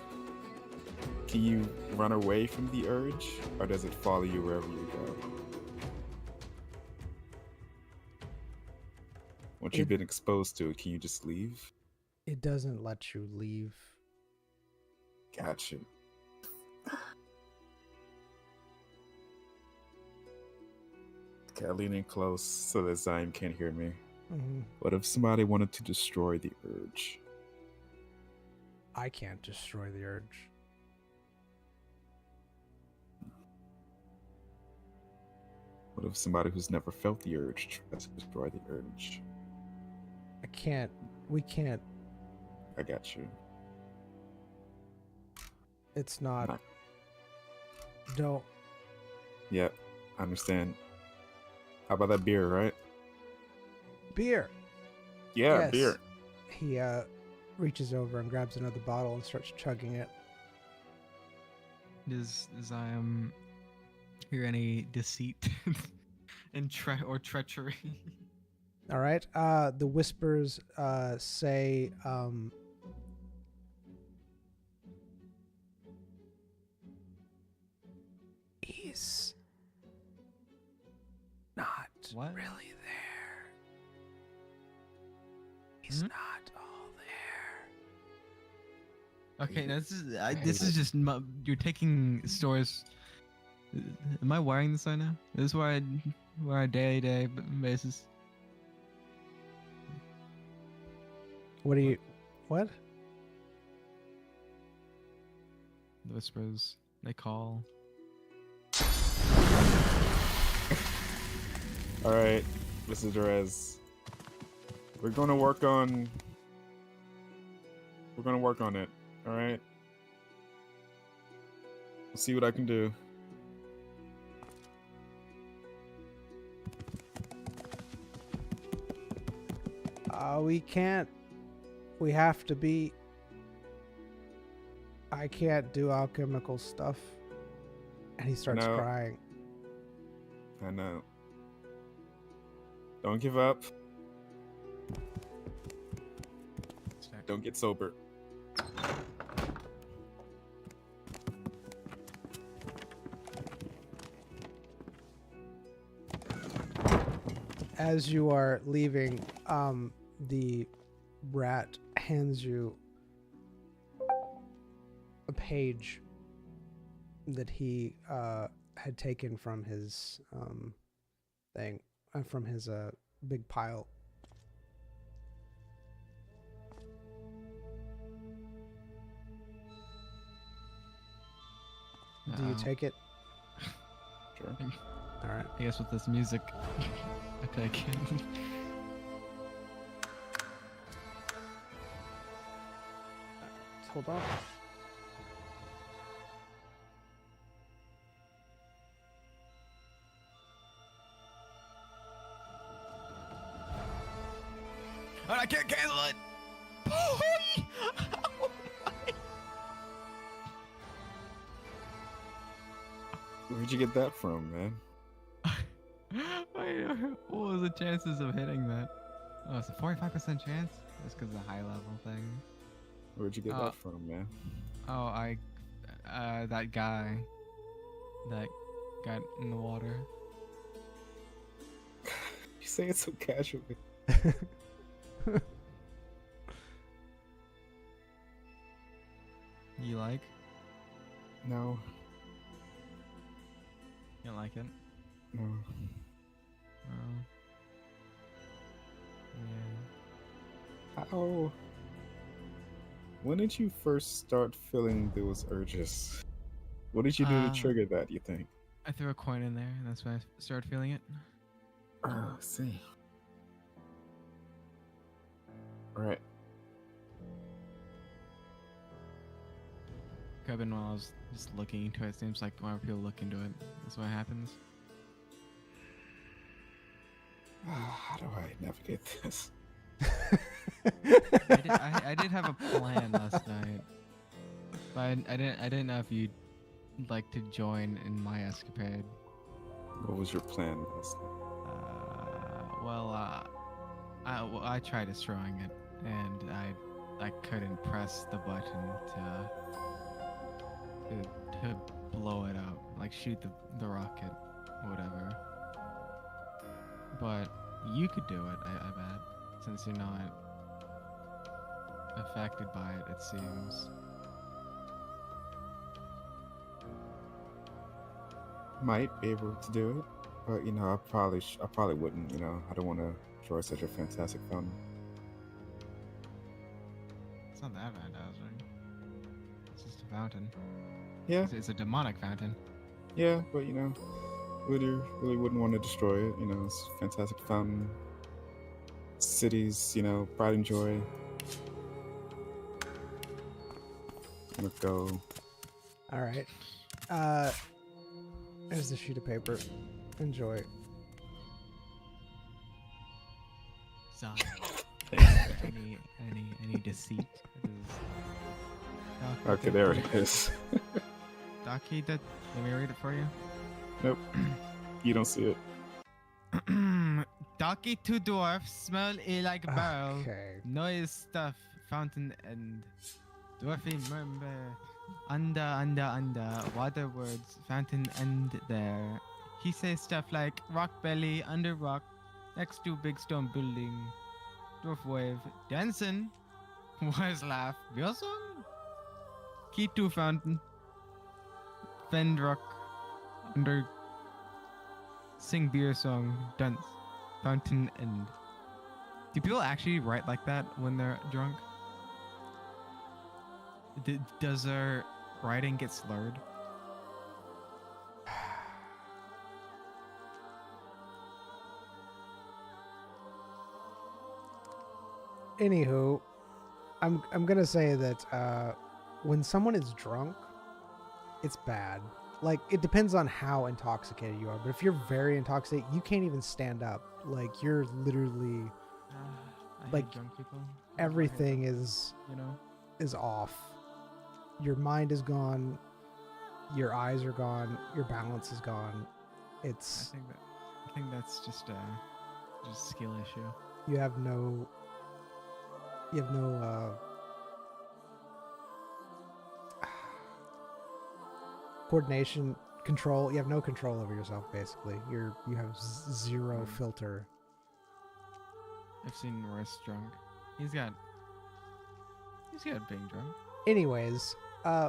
you run away from the urge, or does it follow you wherever you go? Once you've been exposed to it, can you just leave? It doesn't let you leave. Gotcha. Okay, I lean in close so that Zion can't hear me. Mm-hmm. What if somebody wanted to destroy the urge? I can't destroy the urge. What if somebody who's never felt the urge tries to destroy the urge? We can't. I got you. It's not. Don't. Yep, I understand. How about that beer, right? Beer. Yeah, Yes. beer. He reaches over and grabs another bottle and starts chugging it. Does Zion hear any deceit and treachery? All right. The whispers say, he's not What? really there. He's not all there. Okay, this is just you're taking stories. Am I wiring this right now? This is where We're on a day basis. What do you? What? The whispers, they call. All right, Mr. Jerez. We're gonna work on it. All right. I'll see what I can do. We can't. We have to be. I can't do alchemical stuff. And he starts No. crying. I know. Don't give up. Don't get sober. As you are leaving, the rat hands you a page that he had taken from his thing, from his big pile. Do you take it? Sure. All right. I guess with this music, I take it. Hold on. Oh, I can't cancel it. Where'd you get that from, man? Wait, what was the chances of hitting that? Oh, it's a 45% chance? That's because of the high level thing. Where'd you get that from, man? Oh, that guy that got in the water. You say it so casually. You like? No. You don't like it? No. Oh. Yeah. How? When did you first start feeling those urges? What did you do to trigger that, you think? I threw a coin in there, and that's when I started feeling it. Oh, I see. Right. Kevin, while I was just looking into it, seems like whenever people look into it, that's what happens. How do I navigate this? I did have a plan last night, but I didn't know if you'd like to join in my escapade. What was your plan last night? I tried destroying it, and I couldn't press the button to blow it up, like shoot the rocket, whatever. But you could do it, I bet, since you're not affected by it, it seems. Might be able to do it, but I probably wouldn't. I don't want to destroy such a fantastic fountain. It's not that bad, right? It's just a fountain. Yeah, It's a demonic fountain. yeah, but really wouldn't want to destroy it. It's a fantastic fountain. Cities, pride and joy. Gonna go. All right. Here's the sheet of paper. Enjoy. So, any deceit? Okay, there it is. Docky, let me read it for you. Nope. You don't see it. Docky, two dwarfs, smell like barrel, Okay. noise stuff, fountain end. Dwarfy murmur, under, water words, fountain end there. He says stuff like rock belly, under rock, next to big stone building. Dwarf wave, dancing, wise laugh, your song? Key to fountain, fend rock, under sing beer song, dance, fountain end. Do people actually write like that when they're drunk? Does their writing get slurred? Anywho, I'm gonna say that when someone is drunk, it's bad. Like, it depends on how intoxicated you are. But if you're very intoxicated, you can't even stand up. Like, you're literally I Like, hate drunk people. everything is You know. off. Your mind is gone. Your eyes are gone. Your balance is gone. I It's think that's just a skill issue. you have no coordination, control. You have no control over yourself. Basically, you have zero filter. I've seen worse drunk. He's good being drunk. Anyways,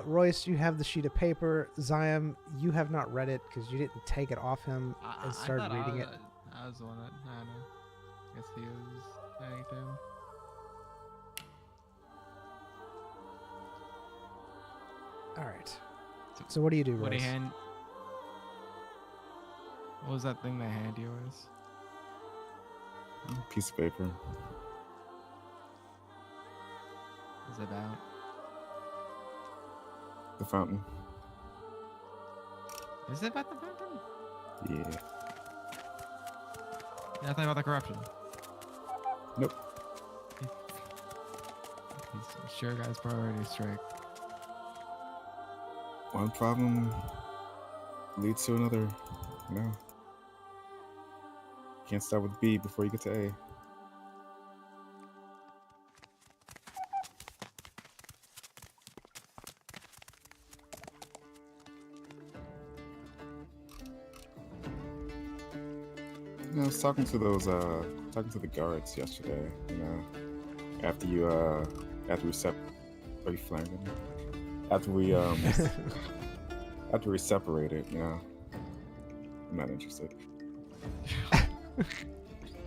Royce, you have the sheet of paper. Zion, you have not read it because you didn't take it off him and started reading it. I was the one that, I don't know. Guess he was saying to him. All right. So what do you do, What Royce? What was that thing they hand you as? Piece of paper. Was it about? The fountain. Is it about the fountain? Yeah. Nothing about the corruption. Nope. He's sure got his priorities straight. One problem leads to another. You know. Can't start with B before you get to A. You know, I was talking to the guards yesterday. You know, after we flanked them. After we separated, you know, I'm not interested.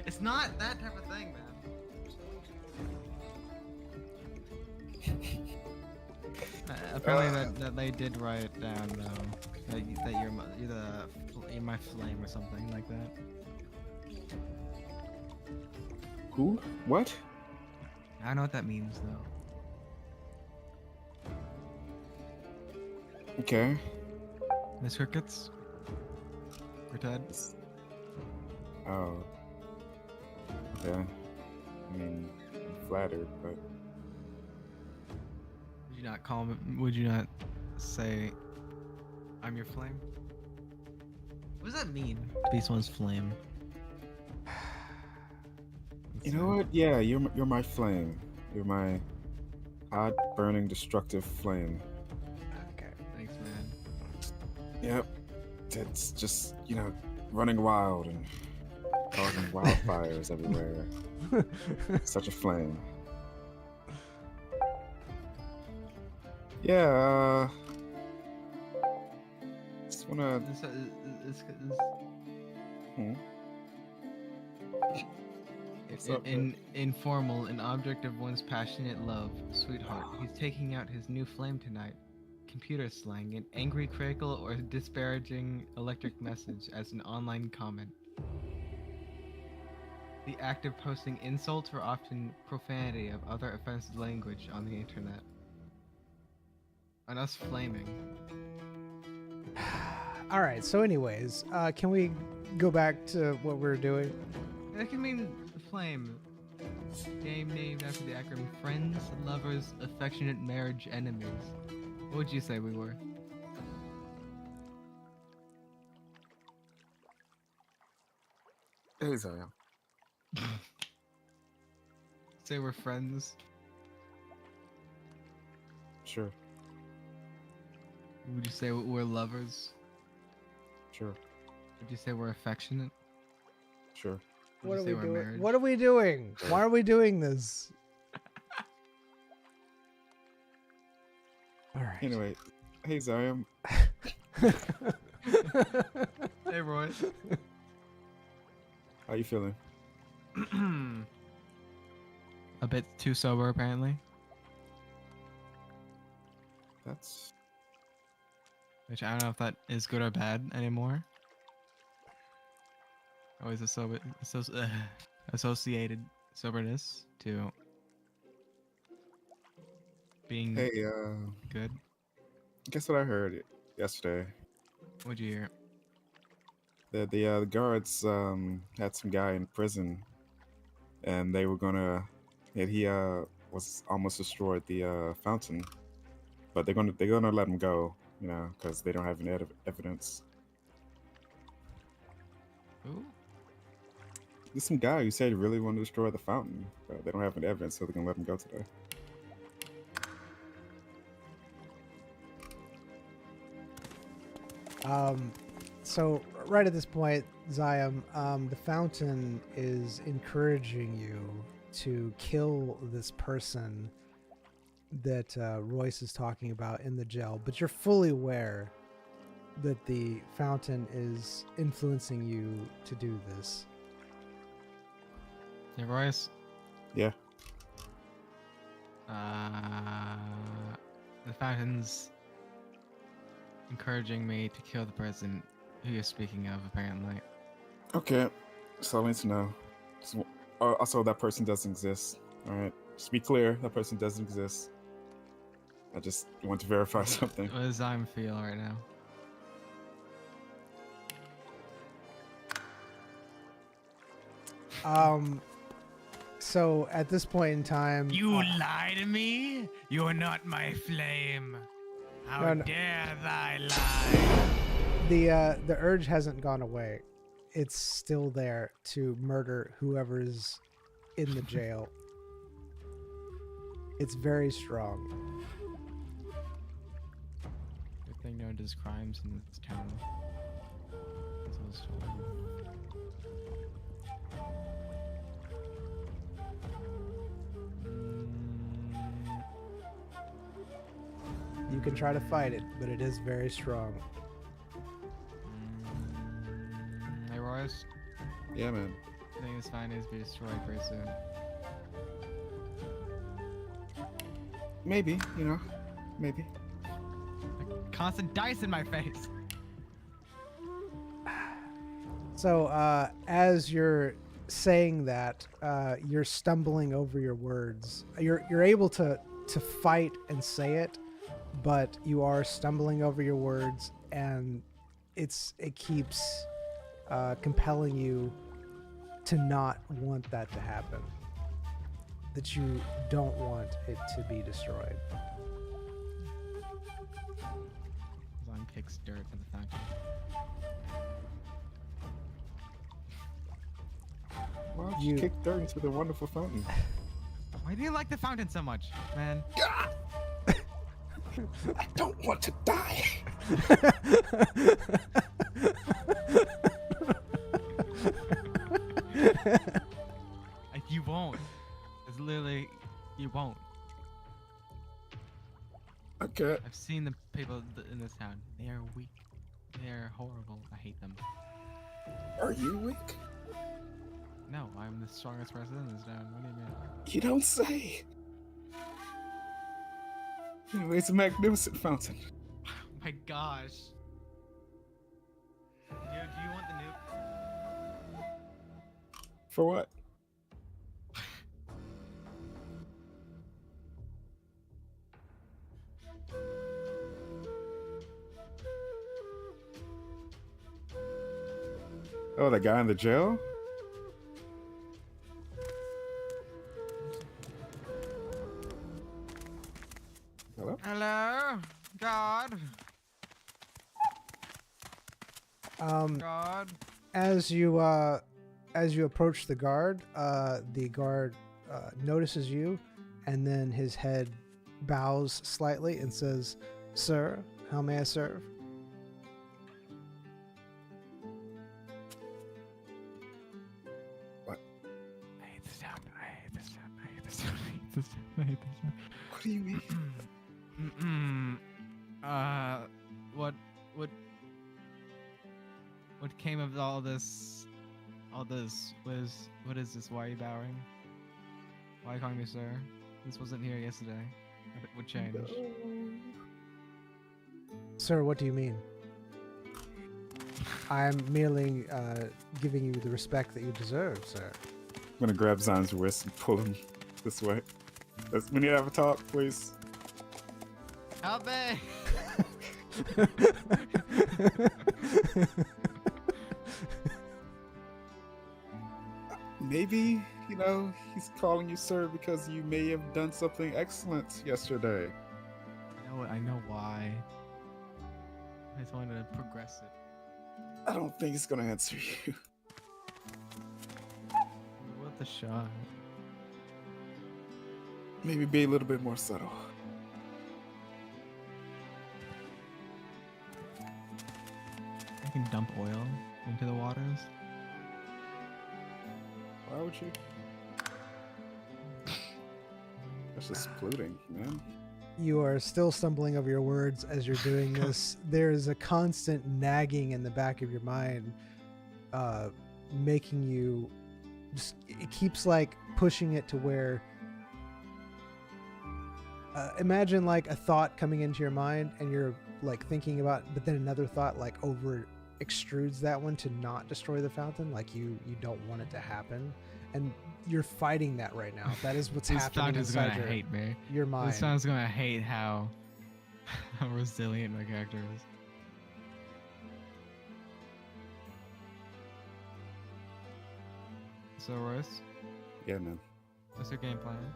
It's not that type of thing, man. Apparently that they did write down though that you're my flame or something like that. Who? What? I don't know what that means though. Okay. Miss Crickets? For Ted? Oh. Okay. I mean, I'm flattered, but Would you not say I'm your flame? What does that mean? Be someone's flame. you know what? Yeah, you're my flame. You're my hot, burning, destructive flame. Okay. Thanks, man. Yep. It's just, you know, running wild and causing wildfires everywhere. Such a flame. Yeah, just wanna... Hmm? What's up, man? Informal, an object of one's passionate love, sweetheart. He's taking out his new flame tonight. Computer slang, an angry crackle or disparaging electric message as an online comment. The act of posting insults or often profanity of other offensive language on the internet. On us flaming. All right. So, anyways, can we go back to what we were doing? That can mean flame. Game named after the acronym Friends, Lovers, Affectionate Marriage, Enemies. What would you say we were? Hey, Zion. Say we're friends. Sure. Would you say we're lovers? Sure. Would you say we're affectionate? Sure. What Would are you we say we're doing? married? What are we doing? Why are we doing this? All right. Anyway, hey, Zion. Hey, Roy. How you feeling? A bit too sober, apparently. That's Which I don't know if that is good or bad anymore. Always associated soberness to being hey. good. Guess what I heard yesterday? What'd you hear? That the guards had some guy in prison, and they were gonna. And he was almost destroyed the fountain, but they're gonna let him go. You know, because they don't have any evidence. Ooh. There's some guy who said he really wanted to destroy the fountain, but they don't have any evidence, so they're gonna let him go today. So right at this point, Zion, the fountain is encouraging you to kill this person that Royce is talking about in the jail, but you're fully aware that the fountain is influencing you to do this. Hey, Royce. Yeah. The fountain's encouraging me to kill the person who you're speaking of, apparently. Okay. So I need to know. Also, that person doesn't exist. All right. Just be clear, that person doesn't exist. I just want to verify something. What does Zyme feel right now? So at this point in time, You lie to me? You're not my flame. How No. dare thy lie? the urge hasn't gone away. It's still there to murder whoever's in the jail. It's very strong. Good thing no one does crimes in this town. That's what I was told. You can try to fight it, but it is very strong. Hey, Royce. Yeah, man. I think this fine needs to be destroyed very soon. Maybe, you know, maybe. Constant dice in my face. So as you're saying that, you're stumbling over your words. You're able to fight and say it, but you are stumbling over your words, and it keeps compelling you to not want that to happen. That you don't want it to be destroyed. Zyme kicks dirt at the fountain. Why would You- you kick dirt into the wonderful fountain? Why do you like the fountain so much, man? I don't want to die. Like, you won't. It's literally, you won't. Okay. I've seen the people in this town. They are weak. They are horrible. I hate them. Are you weak? No, I'm the strongest person in this town. What do you mean? You don't say. Anyway, it's a magnificent fountain. Oh my gosh. Dude, do you want the nuke? For what? Oh, that guy in the jail? Hello? Hello? God? God? As you approach the guard notices you, and then his head bows slightly and says, "Sir, how may I serve?" What? I hate this town. I hate this town. I hate this town. I hate this town. I hate this town. What do you mean? What came of all this all this? What is this? Why are you bowing? Why are you calling me sir? This wasn't here yesterday. What changed? Sir, what do you mean? I'm merely giving you the respect that you deserve, sir. I'm gonna grab Zion's wrist and pull him this way. We need to have a talk, please. Help me! Maybe, he's calling you sir because you may have done something excellent yesterday. I know why. I just wanted to progress it. I don't think he's gonna answer you. What the shot? Maybe be a little bit more subtle. I can dump oil into the waters. Why would you? That's just polluting, man. You are still stumbling over your words as you're doing this. There is a constant nagging in the back of your mind, making you just, it keeps like pushing it to where, imagine like a thought coming into your mind and you're like thinking about, but then another thought like over extrudes that one to not destroy the fountain. Like you don't want it to happen. And you're fighting that right now. That is what's happening inside your mind. This fountain's gonna hate how resilient my character is. So Royce, Yeah, man. what's your game plan?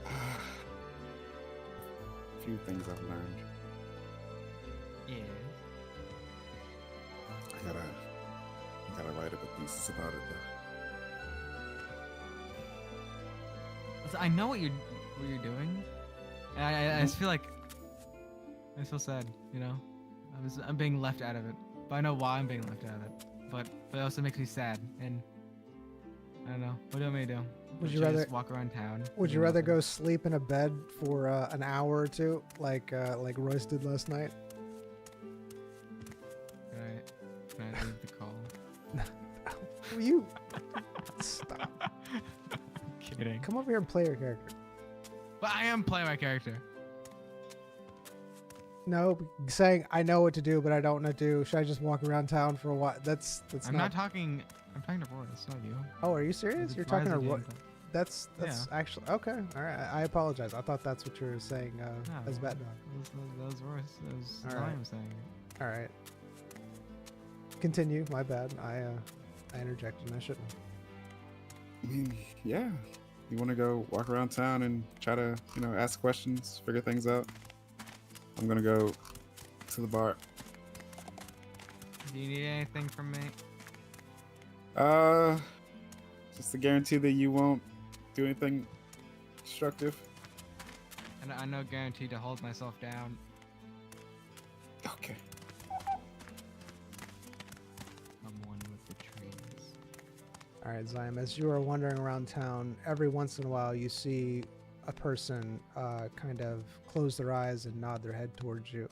A few things I've learned. Yeah. I gotta write up a thesis about it though. I know what you're doing. And I just feel like I feel sad, I'm being left out of it, but I know why I'm being left out of it. But it also makes me sad, and I don't know. What do you want me to do? Would you Should I rather just walk around town? Would you rather go sleep in a bed for an hour or two, like Royce did last night? Can I leave the call? You stop. Kidding. Come over here and play your character. But I am playing my character. No, saying I know what to do, but I don't know what to do. Should I just walk around town for a while? That's I'm not talking. I'm talking to Royce, not you. Oh, are you serious? You're talking to Roy. That's Yeah. actually okay. All right, I apologize. I thought that's what you were saying as Bat Dog. That was Royce. That was All all right. I'm saying. All right. Continue. My bad. I interjected and I shouldn't. I mean, yeah. You want to go walk around town and try to, ask questions, figure things out. I'm gonna go to the bar. Do you need anything from me? Just to guarantee that you won't do anything destructive. And I know guaranteed to hold myself down. Okay. I'm one with the trees. All right, Zyme. As you are wandering around town, every once in a while you see a person kind of close their eyes and nod their head towards you.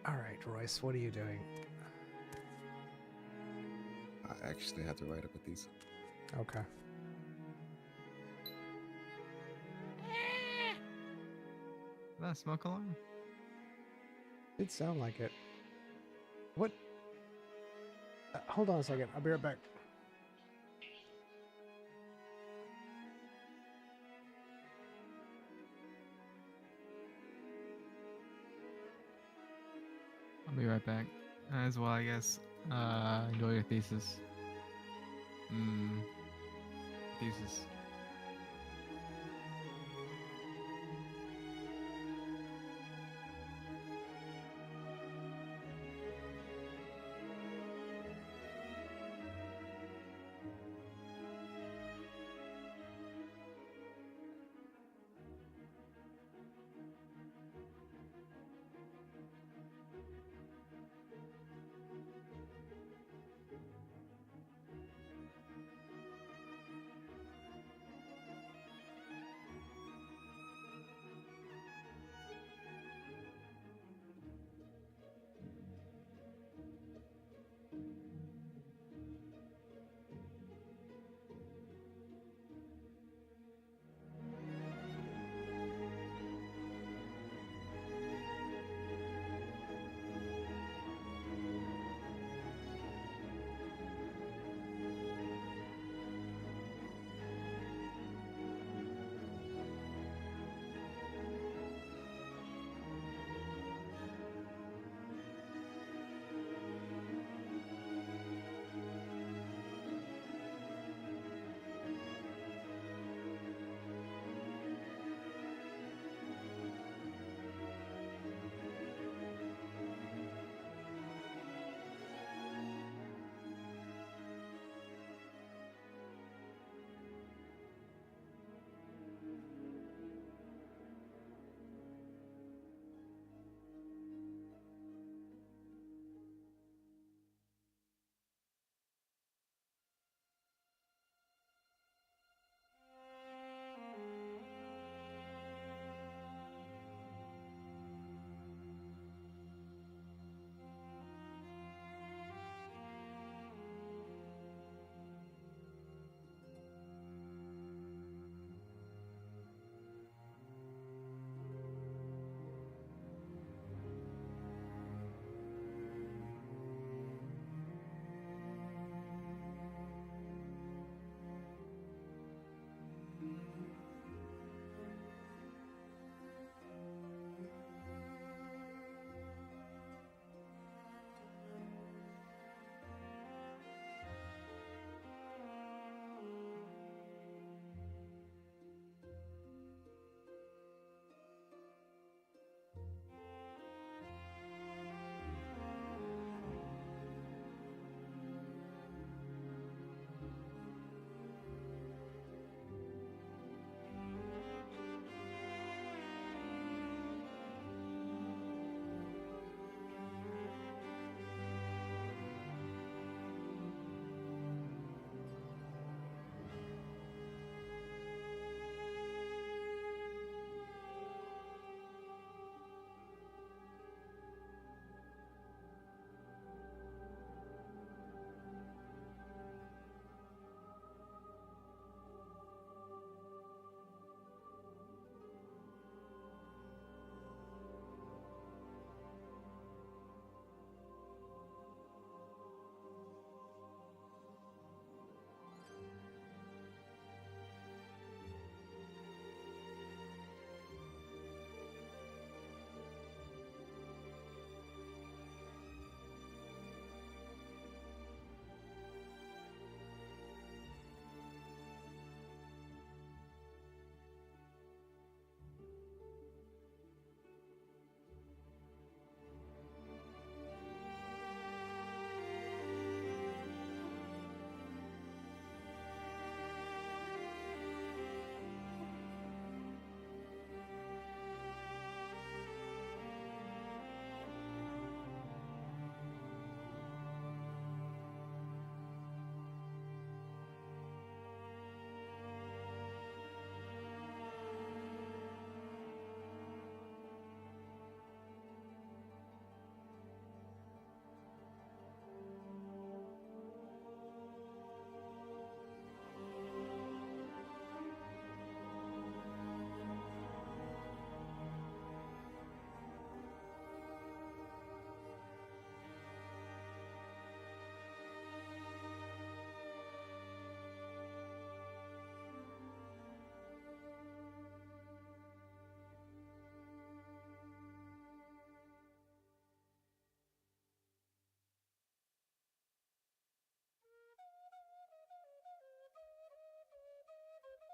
All right, Royce, what are you doing? I actually had to write up a thesis. Okay. Is that a smoke alarm? It sound like it. What? Hold on a second. I'll be right back. I'll be right back. As well, I guess. Enjoy your thesis. Thesis.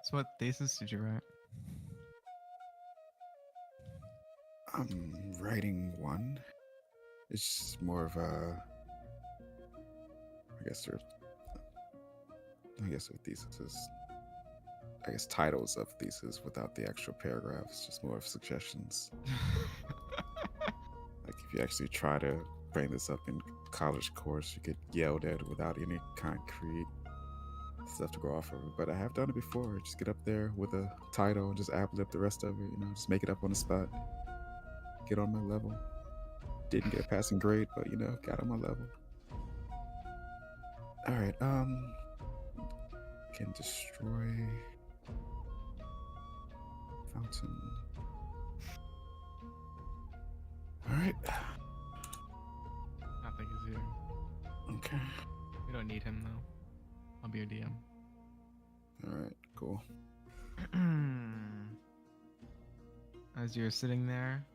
So what thesis did you write? I'm writing one. It's more of a, I guess their thesis is, I guess, titles of thesis without the actual paragraphs, just more of suggestions. Like if you actually try to bring this up in college course, you get yelled at without any concrete stuff to go off of. But I have done it before. Just get up there with a title and just ad-lib the rest of it. You know, just make it up on the spot. Get on my level. Didn't get a passing grade, but you know, got on my level. All right. Can destroy fountain. All right. I think he's here. Okay. We don't need him though. I'll be your DM. All right. Cool. As you're sitting there,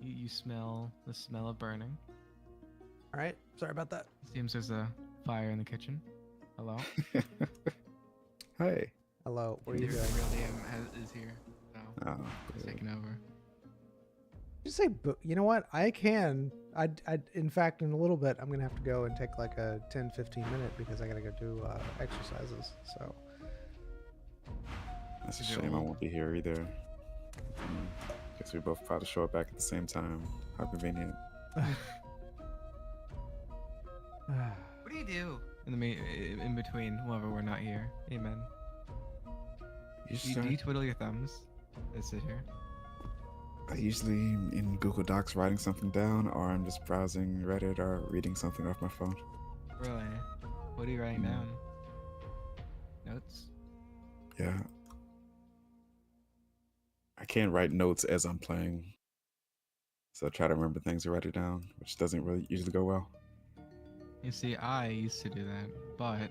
you smell the smell of burning. All right. Sorry about that. Seems there's a fire in the kitchen. Hello. Hey. Hello. What are The you real doing? DM is here. So Oh, he's good. taking over. Did you say, you know what? I can. In fact, in a little bit, I'm going to have to go and take like a 10, 15 minute because I got to go do exercises. So, That's a Is it shame I old? won't be here either. Guess we both probably show up back at the same time. How convenient. What do you do in between whenever we're not here? Amen. Do you twiddle your thumbs and sit here? I usually in Google Docs writing something down, or I'm just browsing Reddit or reading something off my phone. Really? What are you writing down? Notes? Yeah. I can't write notes as I'm playing, so I try to remember things and write it down, which doesn't really usually go well. You see, I used to do that, but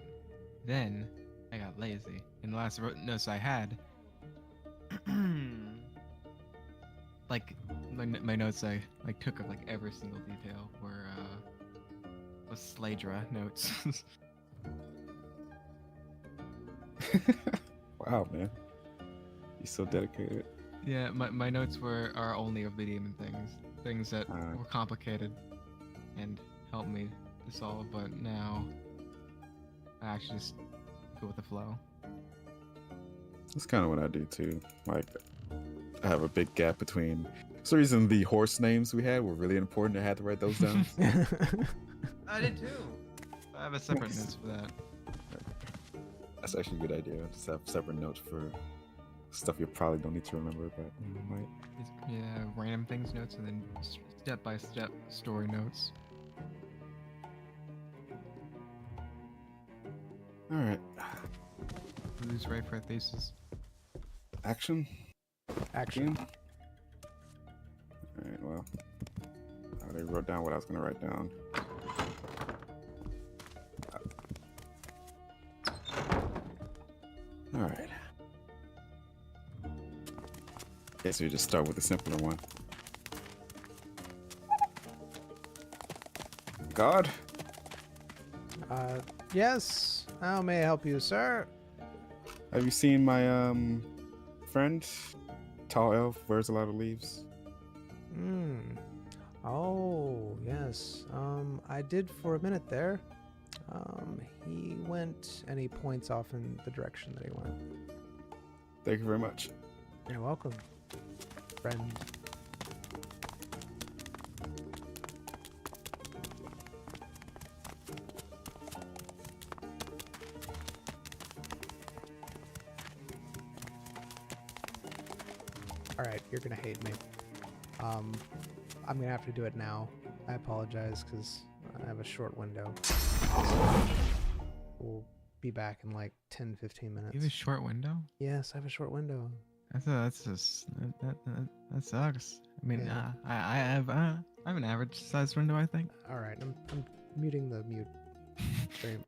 then I got lazy. And the last notes I had, like my notes I like took of like every single detail were was Sladra notes. Wow, man, you're so dedicated. Yeah, my notes are only of the demon things that Uh. were complicated and helped me to solve. But now I actually just go with the flow. That's kind of what I do too. Like, I have a big gap between. For some reason, the horse names we had were really important. I had to write those down. I did too. I have a separate Nice. notes for that. That's actually a good idea. Just have separate notes for stuff you probably don't need to remember, but you might. Just, yeah, random things notes and then step-by-step story notes. All right. Who's right for a thesis? Action. Action. All right. Well, I already wrote down what I was gonna write down. All right. Guess we just start with the simpler one. God. Yes. How may I help you, sir? Have you seen my friend? Tall elf, wears a lot of leaves. Hmm. Oh, yes. I did for a minute there. He went and he points off in the direction that he went. Thank you very much. You're welcome, friend. All right, you're gonna hate me. I'm gonna have to do it now. I apologize because I have a short window. We'll be back in like 10, 15 minutes. You have a short window? Yes, I have a short window. That's just that sucks. I mean, Yeah. I have an average size window, I think. All right, I'm muting the mute stream.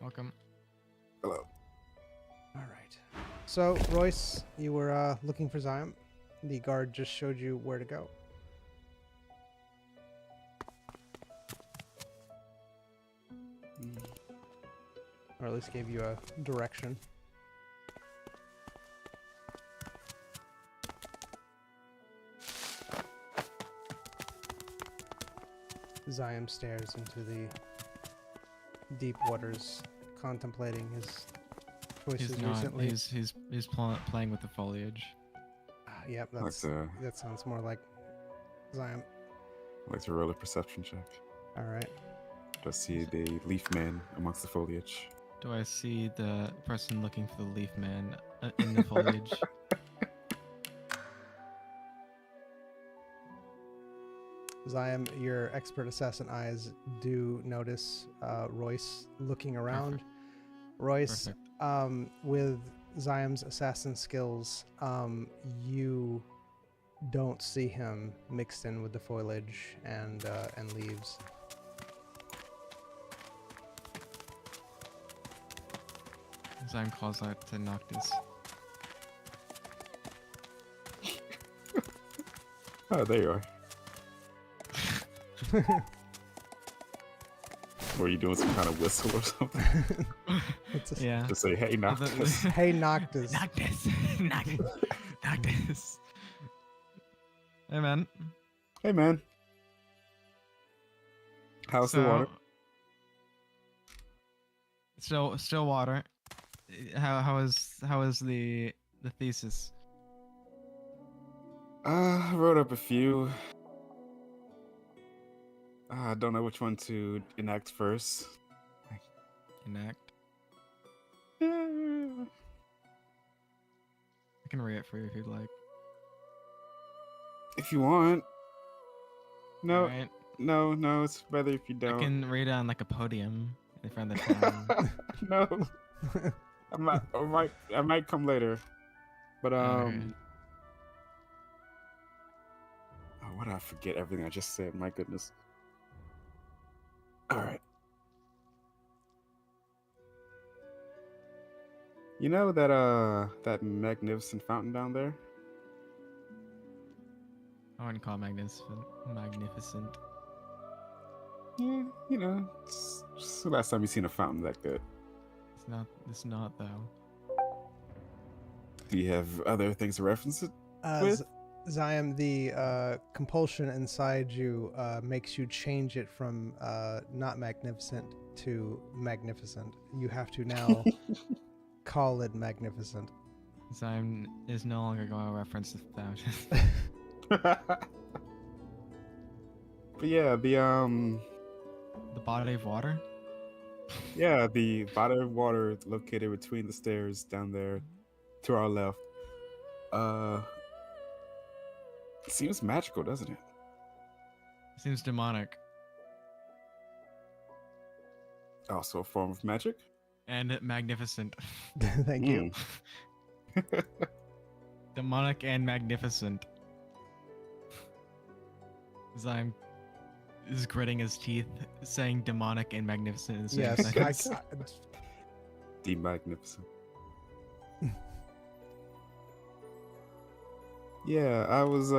Welcome. Hello. All right. So, Royce, you were looking for Zion. The guard just showed you where to go. Or at least gave you a direction. Zion stares into the deep waters, contemplating his choices He's not. recently. He's playing with the foliage. Yep, Like that sounds more like Zion. to roll a perception check. All right. Do I see the leaf man amongst the foliage? Do I see the person looking for the leaf man in the foliage? Zion, your expert assassin eyes do notice Royce looking around. Perfect. Royce, Perfect. with Ziam's assassin skills, you don't see him mixed in with the foliage and leaves. Zime calls out to Noctis. Oh, there you are. Were you doing some kind of whistle or something? Yeah. To say, hey, Noctis. Hey, Noctis. Noctis. Noctis. Hey, man. Hey, man. How's the water? Still water. How is the thesis? I wrote up a few. I don't know which one to enact first. Enact. Yeah. I can read it for you if you'd like. If you want. No, Alright. no, it's better if you I don't. can read it on like a podium in front of the town. No. I might come later. But Okay. Oh, why did I forget everything I just said? My goodness. All right. You know that magnificent fountain down there? I wouldn't call it magnificent. Yeah, you know, it's the last time you seen a fountain that good. It's not though. Do you have other things to reference it with? Ziam, the compulsion inside you makes you change it from not magnificent to magnificent. You have to now call it magnificent. Zime is no longer going to reference the fountain. But yeah, The body of water? the body of water located between the stairs down there to our left. It seems magical, doesn't it? Seems demonic. Also a form of magic. And magnificent. Thank you. Demonic and magnificent. Zime is gritting his teeth, saying demonic and magnificent in the same Yes, sentence. The magnificent. Yeah, I was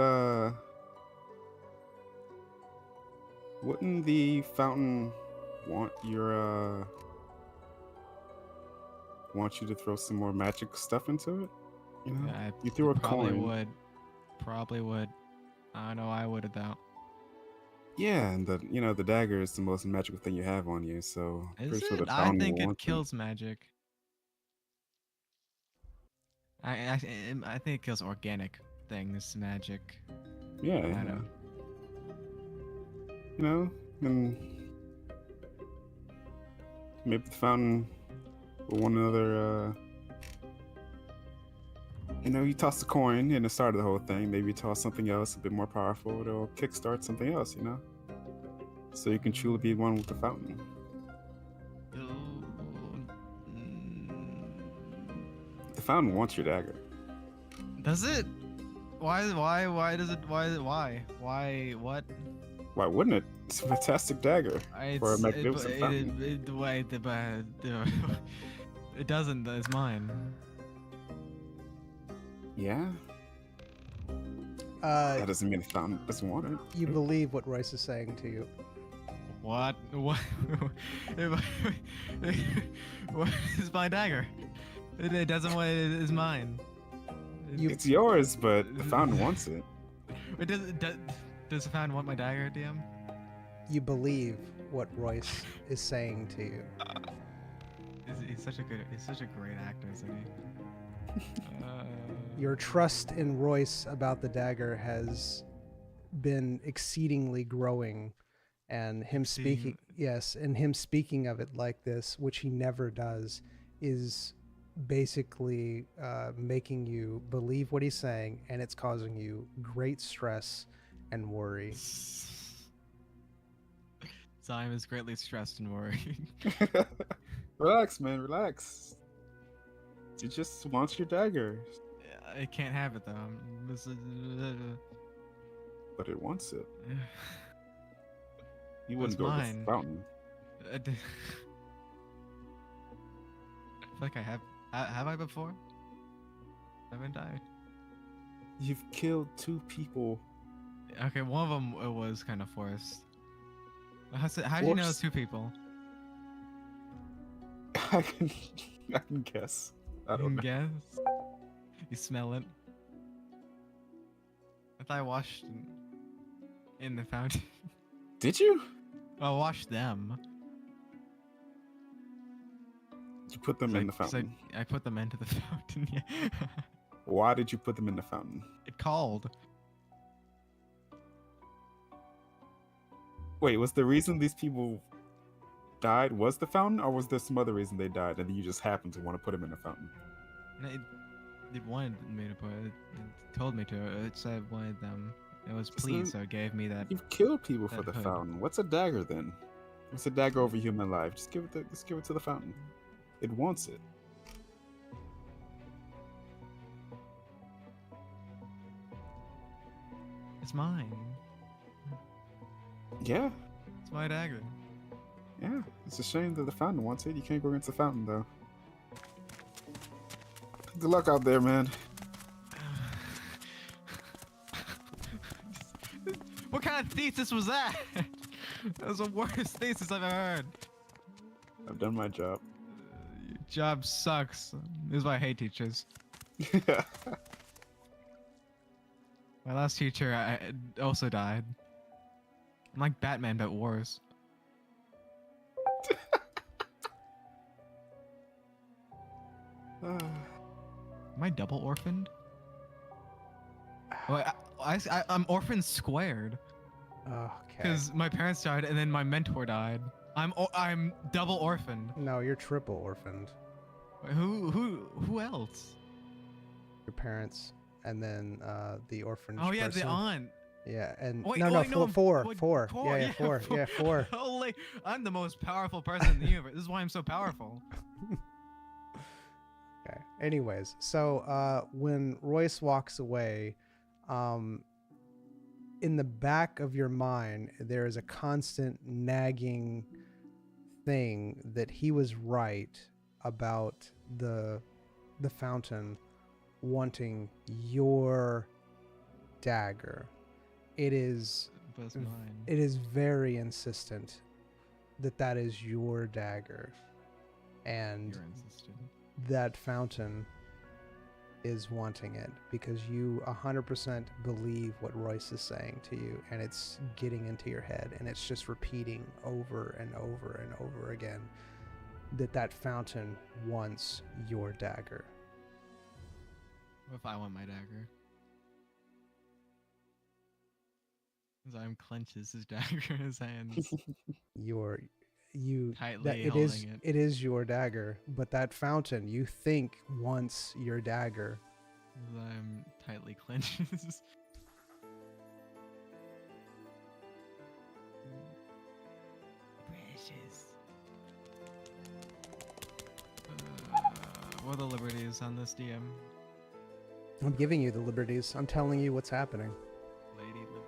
wouldn't the fountain want you to throw some more magic stuff into it? You know? Yeah, You threw a probably coin. Probably would. I know I would have though. Yeah, and the dagger is the most magical thing you have on you, so I'm Is pretty sure the it? I fountain think will it want to. kills magic. I think it kills organic things, magic. Yeah, I know. and maybe the fountain will want another. You toss the coin in the start of the whole thing. Maybe you toss something else a bit more powerful. It'll kickstart something else, So you can truly be one with the fountain. The fountain wants your dagger. Does it? Why does it? Why? What? Why wouldn't it? It's a fantastic dagger for a magnificent fountain. It doesn't. It's mine. Yeah, Uh, that doesn't mean the fountain doesn't want it. you believe what Royce is saying to you. What? What? What is my dagger? It doesn't want it. It's mine. It's yours, but the fountain wants it. It does the fountain want my dagger, DM? You believe what Royce is saying to you. He's such a great actor, isn't he? Your trust in Royce about the dagger has been exceedingly growing, and him speaking of it like this, which he never does, is basically making you believe what he's saying, and it's causing you great stress and worry. Zion is greatly stressed and worried. Relax, man, relax. He just wants your dagger. I can't have it though. But it wants it. You wouldn't It's go mine. against the fountain. I feel like I have. Have I before? I haven't died. You've killed 2 people. Okay, one of them was kind of forced. How do you know it's 2 people? I can guess. I don't know. Guess. You smell it. I thought I washed in the fountain. Did you? I washed them. You put them in the fountain. I put them into the fountain. Yeah. Why did you put them in the fountain? It called. Wait, was the reason these people died was the fountain, or was there some other reason they died and you just happened to want to put them in the fountain? It wanted me to put it. It told me to. It said it wanted them. It was pleased, so it gave me that. You've killed people for that the hood. fountain. What's a dagger then? What's a dagger over human life? Just give it to the fountain. It wants it. It's mine. Yeah, It's my dagger. yeah. It's a shame that the fountain wants it. You can't go against the fountain though. Good luck out there, man. What kind of thesis was that? That was the worst thesis I've ever heard. I've done my job. Your job sucks. This is why I hate teachers. My last teacher also died. I'm like Batman, but worse. Am I double orphaned? Oh, I'm orphaned squared. Okay. Because my parents died and then my mentor died. I'm double orphaned. No, you're triple orphaned. Wait, who else? Your parents, and then the orphanage. Oh yeah, person. the aunt. Yeah, and Wait, no, wait, no, four. wait, Yeah, four. yeah, four. Holy, I'm the most powerful person in the universe. This is why I'm so powerful. Okay. Anyways, so when Royce walks away, in the back of your mind, there is a constant nagging thing that he was right about the fountain wanting your dagger. It is But it's mine. It is very insistent that is your dagger, and You're insistent. that fountain is wanting it because you 100% believe what Royce is saying to you, and it's getting into your head, and it's just repeating over and over and over again that fountain wants your dagger. What if I want my dagger? Zion clenches his dagger in his hands, tightly holding it. It is your dagger, but that fountain you think wants your dagger. Zion tightly clenches. Precious. What are the liberties on this DM? I'm giving you the liberties. I'm telling you what's happening. Lady Liberty.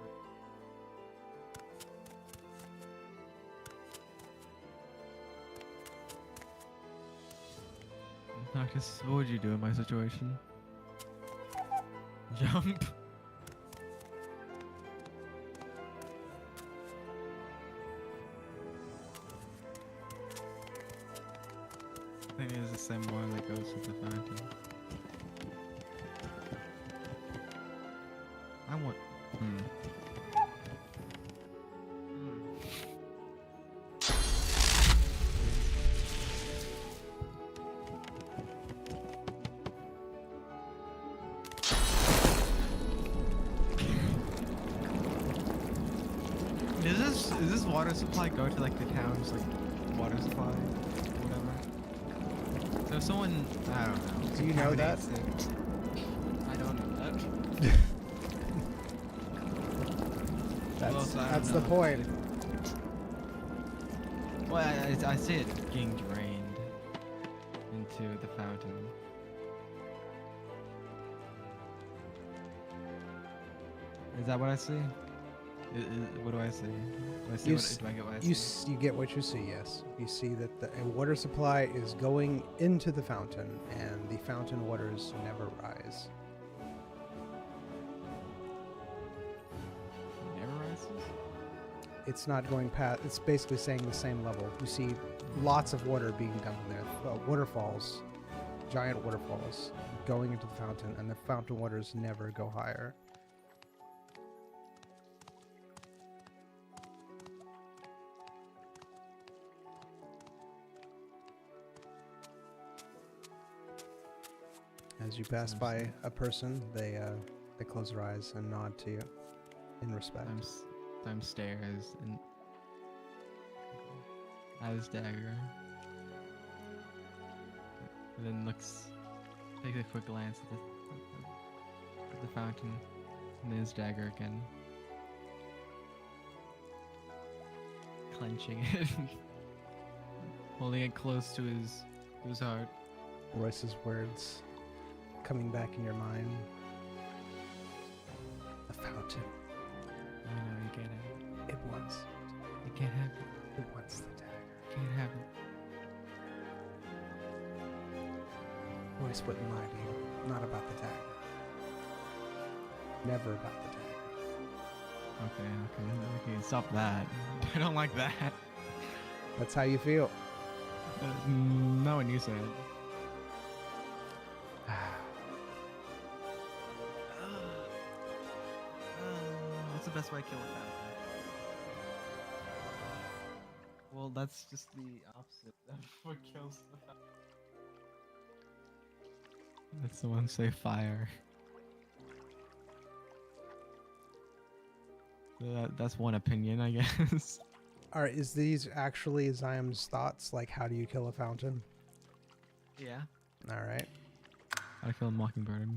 Noctis, what would you do in my situation? Jump. I think there's a symbol that goes with the fountain. I want. Does this water supply go to like the town's like water supply or whatever? So if someone, I don't know. Do you know that? contaminates it- I don't know that. That's Well, I don't that's the know. point. Well, I see it getting drained into the fountain. Is that what I see? What do I see? Do I see You what, s- do I get what I You see? you get what you see. Yes, you see that a water supply is going into the fountain, and the fountain waters never rise. Never rises? It's not going past. It's basically saying the same level. You see lots of water being dumped in there. Waterfalls, giant waterfalls, going into the fountain, and the fountain waters never go higher. As you pass by a person, they close their eyes and nod to you in respect. Time stares and at his dagger. And then takes a quick glance at the fountain and then his dagger again. Clenching it. Holding it close to his heart. Royce's words coming back in your mind. The fountain. I know you can't have it. It wants. You can't have it. It wants the dagger. You can't have it. Royce wouldn't lie to you. Not about the dagger. Never about the dagger. Okay, stop that. I don't like that. That's how you feel. Not when you say it. What's the best way to kill a fountain? Well, that's just the opposite of what kills the fountain. That's the one say fire. That's one opinion, I guess. Alright, is these actually Zyam's thoughts? Like, how do you kill a fountain? Yeah. Alright. How to kill a mockingbird.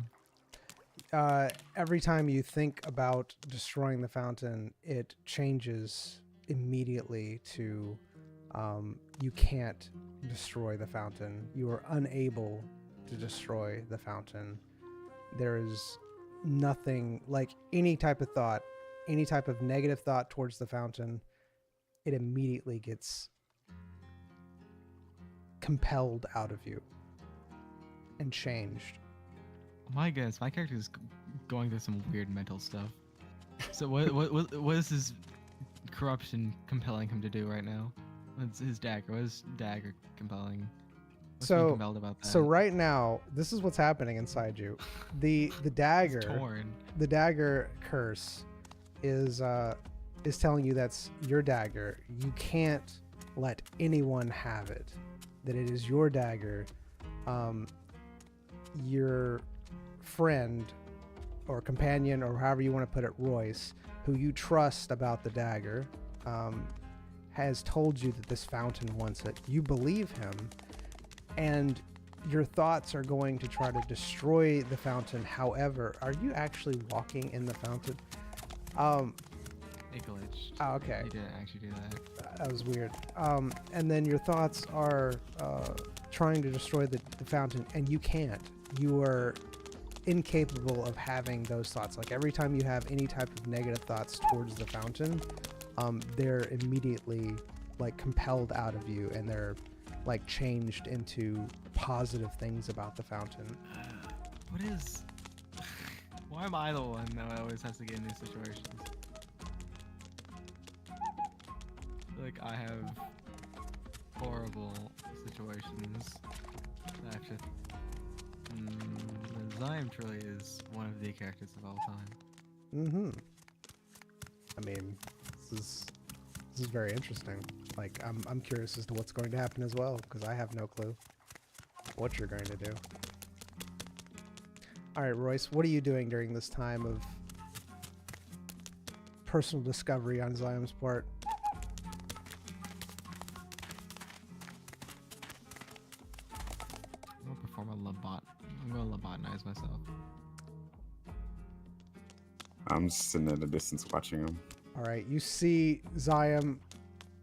Every time you think about destroying the fountain, it changes immediately to you can't destroy the fountain. You are unable to destroy the fountain. There is nothing, like any type of thought, any type of negative thought towards the fountain, it immediately gets compelled out of you and changed. My goodness, my character is going through some weird mental stuff. So what is his corruption compelling him to do right now? What's his dagger? What is dagger compelling? What's being compelled about that? So right now, this is what's happening inside you. The dagger, It's torn. the dagger curse is telling you that's your dagger. You can't let anyone have it. That it is your dagger. Your friend or companion, or however you want to put it, Royce, who you trust about the dagger, has told you that this fountain wants it. You believe him, and your thoughts are going to try to destroy the fountain. However, are you actually walking in the fountain? It glitched. Oh, okay. He didn't actually do that. That was weird. And then your thoughts are trying to destroy the fountain, and you can't. You are incapable of having those thoughts. Like every time you have any type of negative thoughts towards the fountain, they're immediately like compelled out of you, and they're like changed into positive things about the fountain. What is? Why am I the one that always has to get in these situations? Like I have horrible situations. Actually, Zyme truly is one of the characters of all time. Mm-hmm. I mean, this is very interesting. Like, I'm curious as to what's going to happen as well, because I have no clue what you're going to do. All right, Royce, what are you doing during this time of personal discovery on Zyme's part? I'm gonna perform a lobot. I'm gonna lobotinize myself. I'm just sitting at a distance watching him. All right, you see Zyme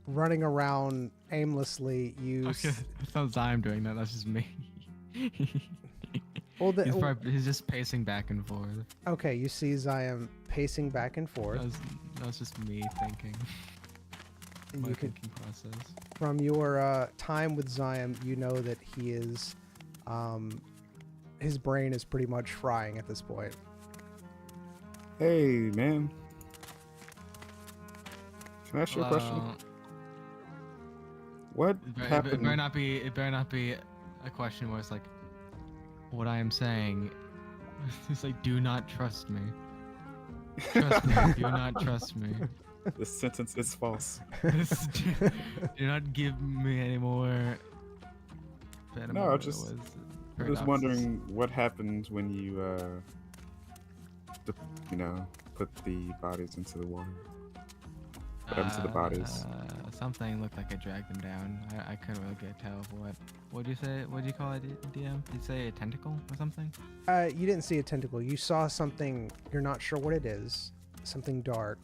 running around aimlessly. You Okay, that's not Zyme doing that. That's just me. well, He's just pacing back and forth. okay, you see Zyme pacing back and forth. That was just me thinking. And My you can, thinking process. from your time with Zyme, you know that he is, his brain is pretty much frying at this point. Hey, man. Can I ask you a question? What It happened? better not be. It better not be a question where it's like, what I am saying. It's like, do not trust me. Trust me. Do not trust me. This sentence is false. Do not give me any more. No, I'm just wondering what happened when you, put the bodies into the water. What happened to the bodies? Something looked like it dragged them down. I couldn't really get tell of what. What'd you say? What'd you call it, DM? Did you say a tentacle or something? You didn't see a tentacle. You saw something. You're not sure what it is. Something dark,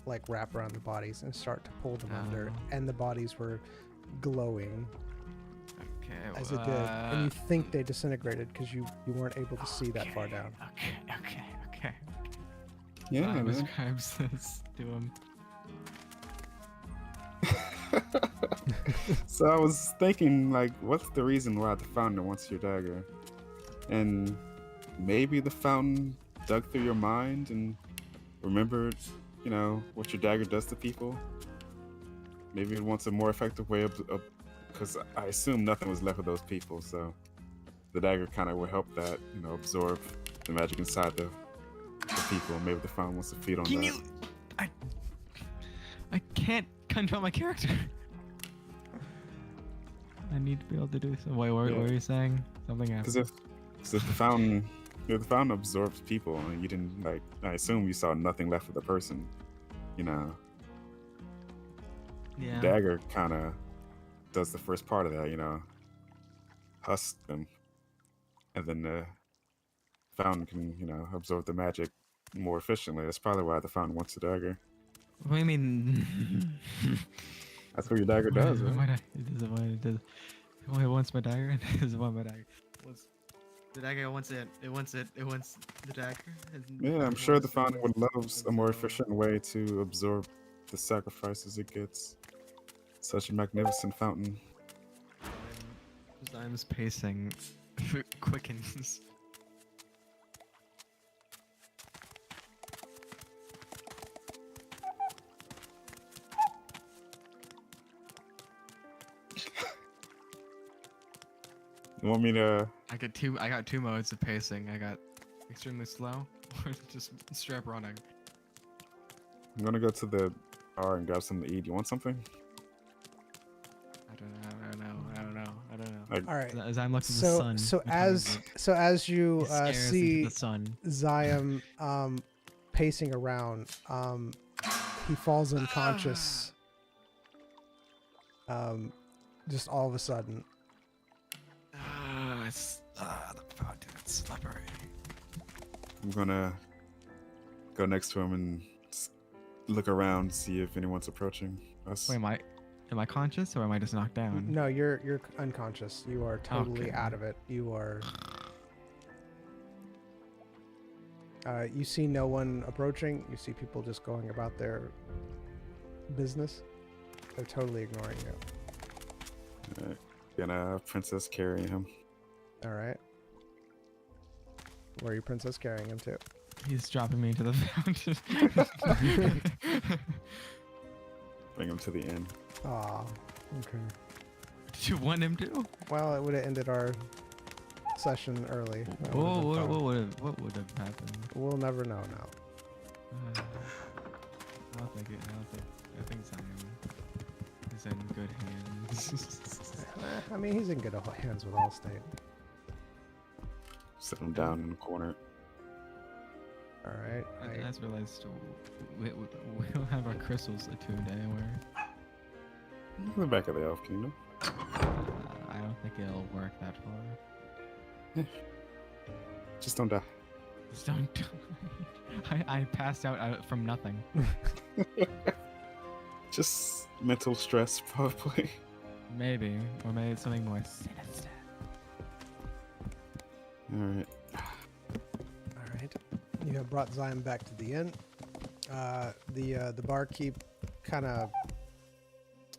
like wrap around the bodies and start to pull them under. And the bodies were glowing Okay. as it did. And you think they disintegrated because you weren't able to see that far down. Okay. Yeah, man. Describes this to him. So I was thinking, like, what's the reason why the fountain wants your dagger? And maybe the fountain dug through your mind and remembered, what your dagger does to people. Maybe it wants a more effective way of because I assume nothing was left of those people, so the dagger kind of would help that, absorb the magic inside the people. Maybe the fountain wants to feed on that. I can't control my character. I need to be able to do something. Wait, what were you saying? Something happened. Because if the fountain, the fountain absorbs people, and you didn't I assume you saw nothing left of the person. Yeah. Dagger kind of does the first part of that, husk them, and then the fountain can, absorb the magic more efficiently. That's probably why the fountain wants the dagger. What do you mean? That's what your dagger does, right? It does. It wants my dagger. It doesn't want my dagger. The dagger wants it. It wants the dagger. Yeah, I'm sure the fountain would love a more efficient way to absorb the sacrifices it gets. Such a magnificent fountain. Zyme's pacing quickens. You want me to? I got two modes of pacing. I got extremely slow or just straight up running. I'm gonna go to the bar and grab something to eat. You want something? I don't know. All right. As I'm looking at the sun. So as you see the sun. Zyme pacing around, he falls unconscious. Just all of a sudden. The fountain is slippery. I'm gonna go next to him and look around, see if anyone's approaching us. Wait, am I conscious or am I just knocked down? No, you're unconscious. You are totally Okay. out of it. You are. You see no one approaching. You see people just going about their business. They're totally ignoring you. Alright. Gonna princess carry him. All right. Where are you princess carrying him to? He's dropping me into the fountain. Bring him to the inn. Aw. Okay. Did you want him to? Well, it would have ended our session early. That would've Oh, been fun. what would have happened? We'll never know now. I don't think it. I think Zion is in good hands. I mean, he's in good hands with Allstate. Sit him down in the corner. All right. I just realized we don't have our crystals attuned anywhere. In the back of the Elf Kingdom. I don't think it'll work that far. Just don't die. Just don't die. I passed out from nothing. Just mental stress, probably. Maybe. Or maybe it's something more sinister. Alright. All right. You have brought Zion back to the inn. The barkeep kind of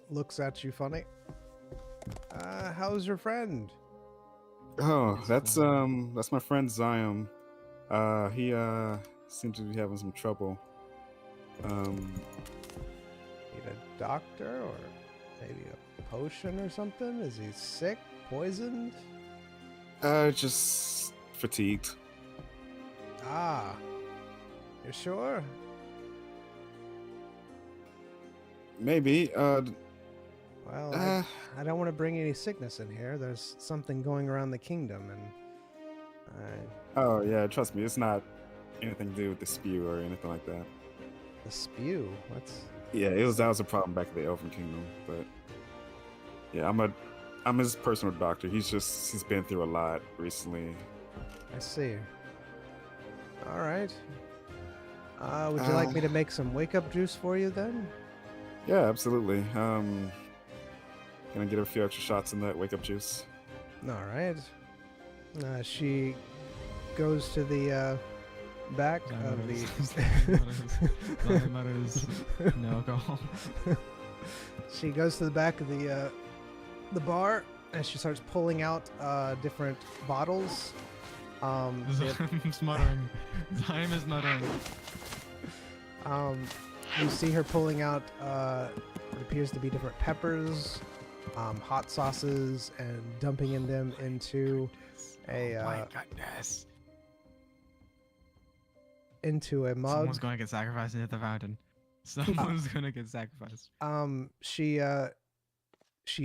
looks at you funny. How's your friend? Oh, that's my friend Zion. He seems to be having some trouble. Need a doctor or maybe a potion or something? Is he sick? Poisoned? Just fatigued. Ah. You sure? Maybe. Well, I don't want to bring any sickness in here. There's something going around the kingdom, and Oh yeah, trust me, it's not anything to do with the spew or anything like that. the spew. What's? Yeah, that was a problem back in the Elven Kingdom, but yeah, I'm his personal doctor. He's been through a lot recently. I see. All right. Would you like me to make some wake-up juice for you then? Yeah, absolutely. Gonna get a few extra shots in that wake up juice. All right. She goes to the back of the. Zion mutters, no alcohol. She goes to the back of the bar and she starts pulling out different bottles. Zion's muttering. Zion is muttering. You see her pulling out what appears to be different peppers, hot sauces, and dumping in them into a Oh my goodness. into a mug. Someone's going to get sacrificed into the fountain. Someone's going to get sacrificed. She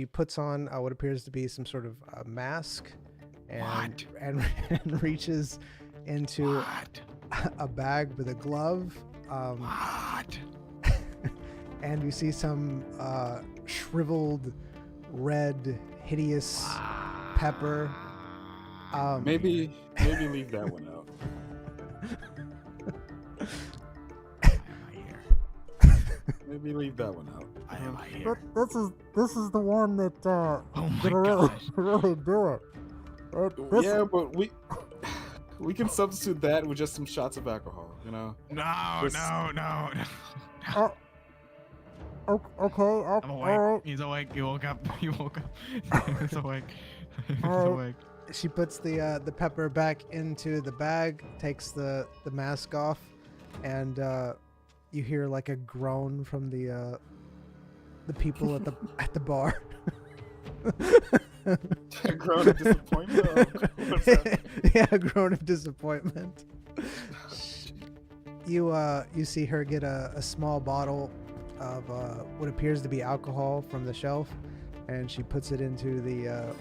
puts on what appears to be some sort of mask, and What? and reaches into What? a bag with a glove. What? And you see some shriveled, red, hideous pepper. Maybe leave that one out. Maybe leave that one out. I am here. This is the one that Oh my gonna gosh. really do it. Yeah, but we can substitute that with just some shots of alcohol, you know? No, Just- no. Okay. I'm awake. He's awake. He woke up. He woke up. He's awake. He's awake. She puts the pepper back into the bag, takes the mask off, and you hear like a groan from the people at the bar. A groan of disappointment? Or what's that? Yeah, a groan of disappointment. You see her get a small bottle of what appears to be alcohol from the shelf, and she puts it into the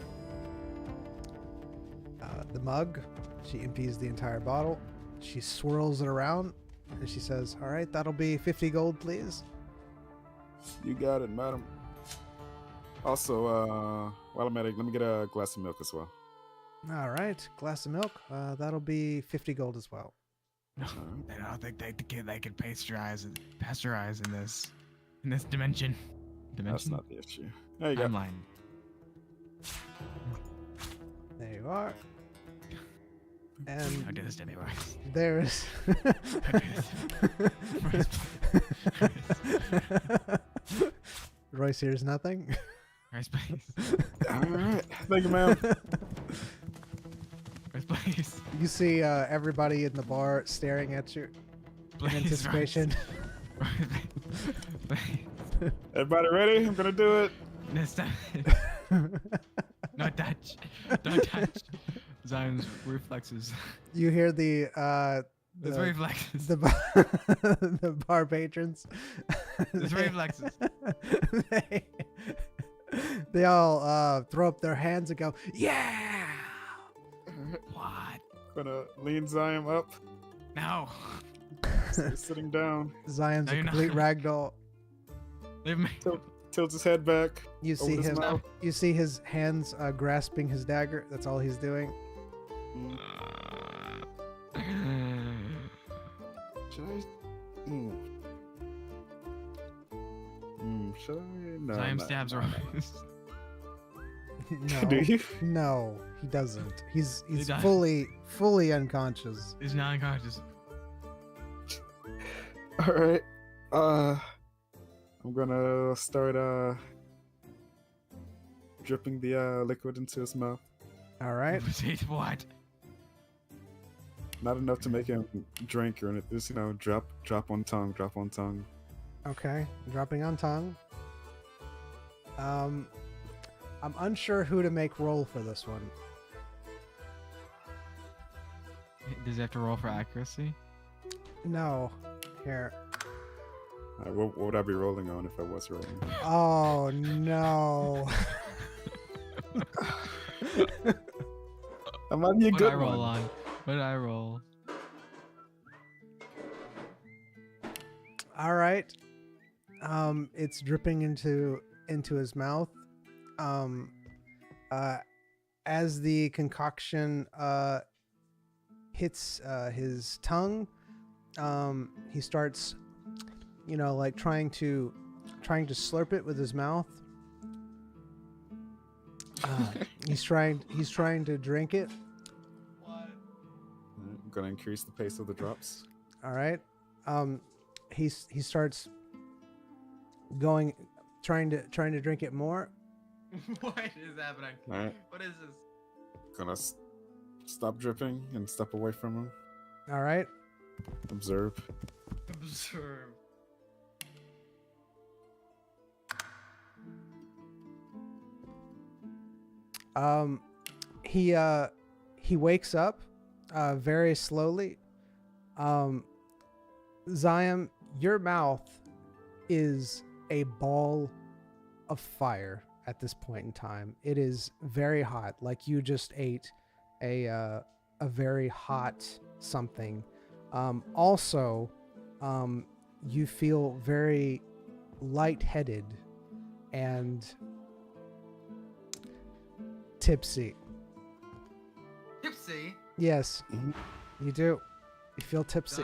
mug. She empties the entire bottle. She swirls it around, and she says, "All right, that'll be 50 gold, please." You got it, madam. Also, while I'm at it, let me get a glass of milk as well. All right, glass of milk. That'll be 50 gold as well. No, I don't think they can pasteurize in this dimension. That's not the issue. There you go. I'm lying. There you are. And Don't do this to me, Royce. there's Don't do this. Royce hears nothing. Where's Blaze? All right. Thank you, ma'am. Where's Blaze? You see everybody in the bar staring at you in Blaze, anticipation. Blaze. Everybody ready? I'm gonna do it. This time. No touch. Don't touch. Zion's reflexes. You hear the His reflexes. the bar patrons. His reflexes. they all throw up their hands and go, yeah. What? Gonna lean Zion up. No. He's sitting down. Zion's No, a you're complete not. ragdoll. Leave me. Tilts his head back. You over see his him. mouth. You see his hands grasping his dagger. That's all he's doing. Should I? Should I? No. Zion no, stabs no, her no. eyes. No, Do you? no, he doesn't. He's does. fully unconscious. He's not unconscious. All right. I'm gonna start dripping the liquid into his mouth. All right. What? Not enough to make him drink or anything. Just drop on tongue, drop on tongue. Okay, dropping on tongue. I'm unsure who to make roll for this one. Does he have to roll for accuracy? No, here. All right, what would I be rolling on if I was rolling? Oh no. That might be a What did good I roll one. on? What did I roll? All right. It's dripping into his mouth. As the concoction hits his tongue, he starts, like trying to slurp it with his mouth. He's trying to drink it. I'm gonna increase the pace of the drops. All right. He starts trying to drink it more. What is happening? All right. What is this? Gonna stop dripping and step away from him. All right. Observe. Observe. He wakes up very slowly. Zion, your mouth is a ball of fire at this point in time. It is very hot, like you just ate a very hot something. Also, you feel very lightheaded and tipsy. Tipsy. Yes, Mhm. you do. You feel tipsy.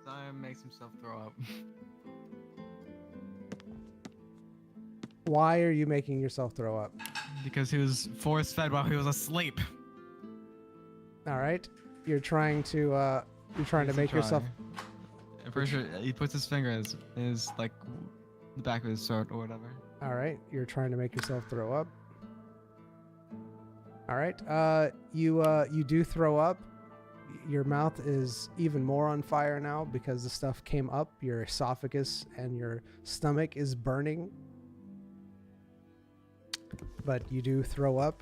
Zion makes himself throw up. Why are you making yourself throw up? Because he was force fed while he was asleep. All right, you're trying to make yourself. I'm pretty sure he puts his finger in his like the back of his throat or whatever. All right, you're trying to make yourself throw up. All right, you do throw up. Your mouth is even more on fire now because the stuff came up. Your esophagus and your stomach is burning. But you do throw up.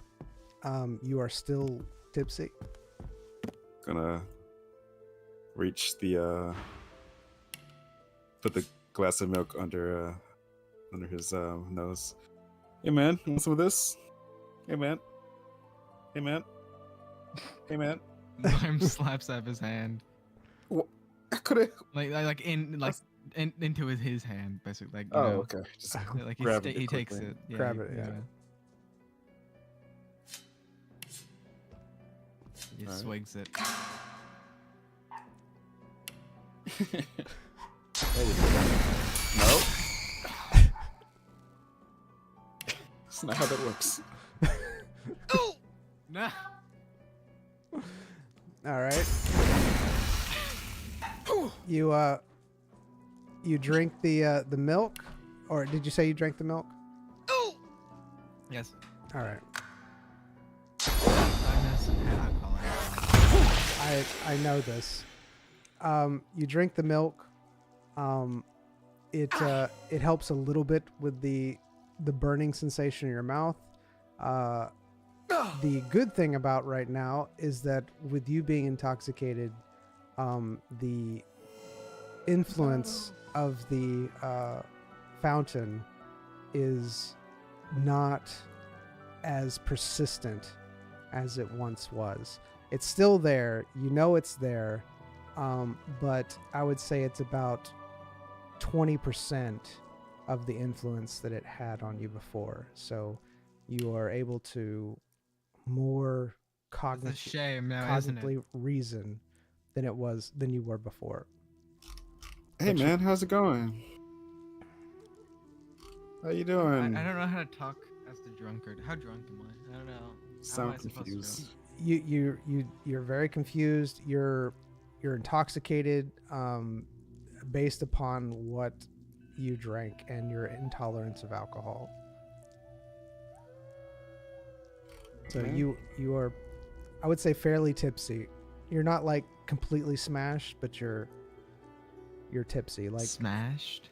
You are still tipsy. Gonna reach the put the glass of milk under his nose. Hey man, you want some of this? Hey man. Hey man. Hey man. Zion slaps up his hand, I could've. into his hand, basically. Like, you Oh, know, okay. Just like grab he it takes quickly. it. Yeah, Grab it, yeah. He Alright. swigs it. There you go. No. That's not how that works. No. All right. You drink the milk, or did you say you drank the milk? Yes. All right. Darkness and alcohol. I know this. You drink the milk. It helps a little bit with the burning sensation in your mouth. The good thing about right now is that with you being intoxicated, the influence of the fountain is not as persistent as it once was. It's still there. You know it's there. But I would say it's about 20% of the influence that it had on you before. So you are able to more It's a shame now, isn't it? cognitively reason than you were before. Hey, But man, how's it going? How you doing? I don't know how to talk as the drunkard. How drunk am I? I don't know. How am I Sound supposed confused. You're very confused. You're intoxicated based upon what you drank and your intolerance of alcohol. So Okay. you are, I would say, fairly tipsy. You're not like completely smashed, but you're tipsy. Like smashed?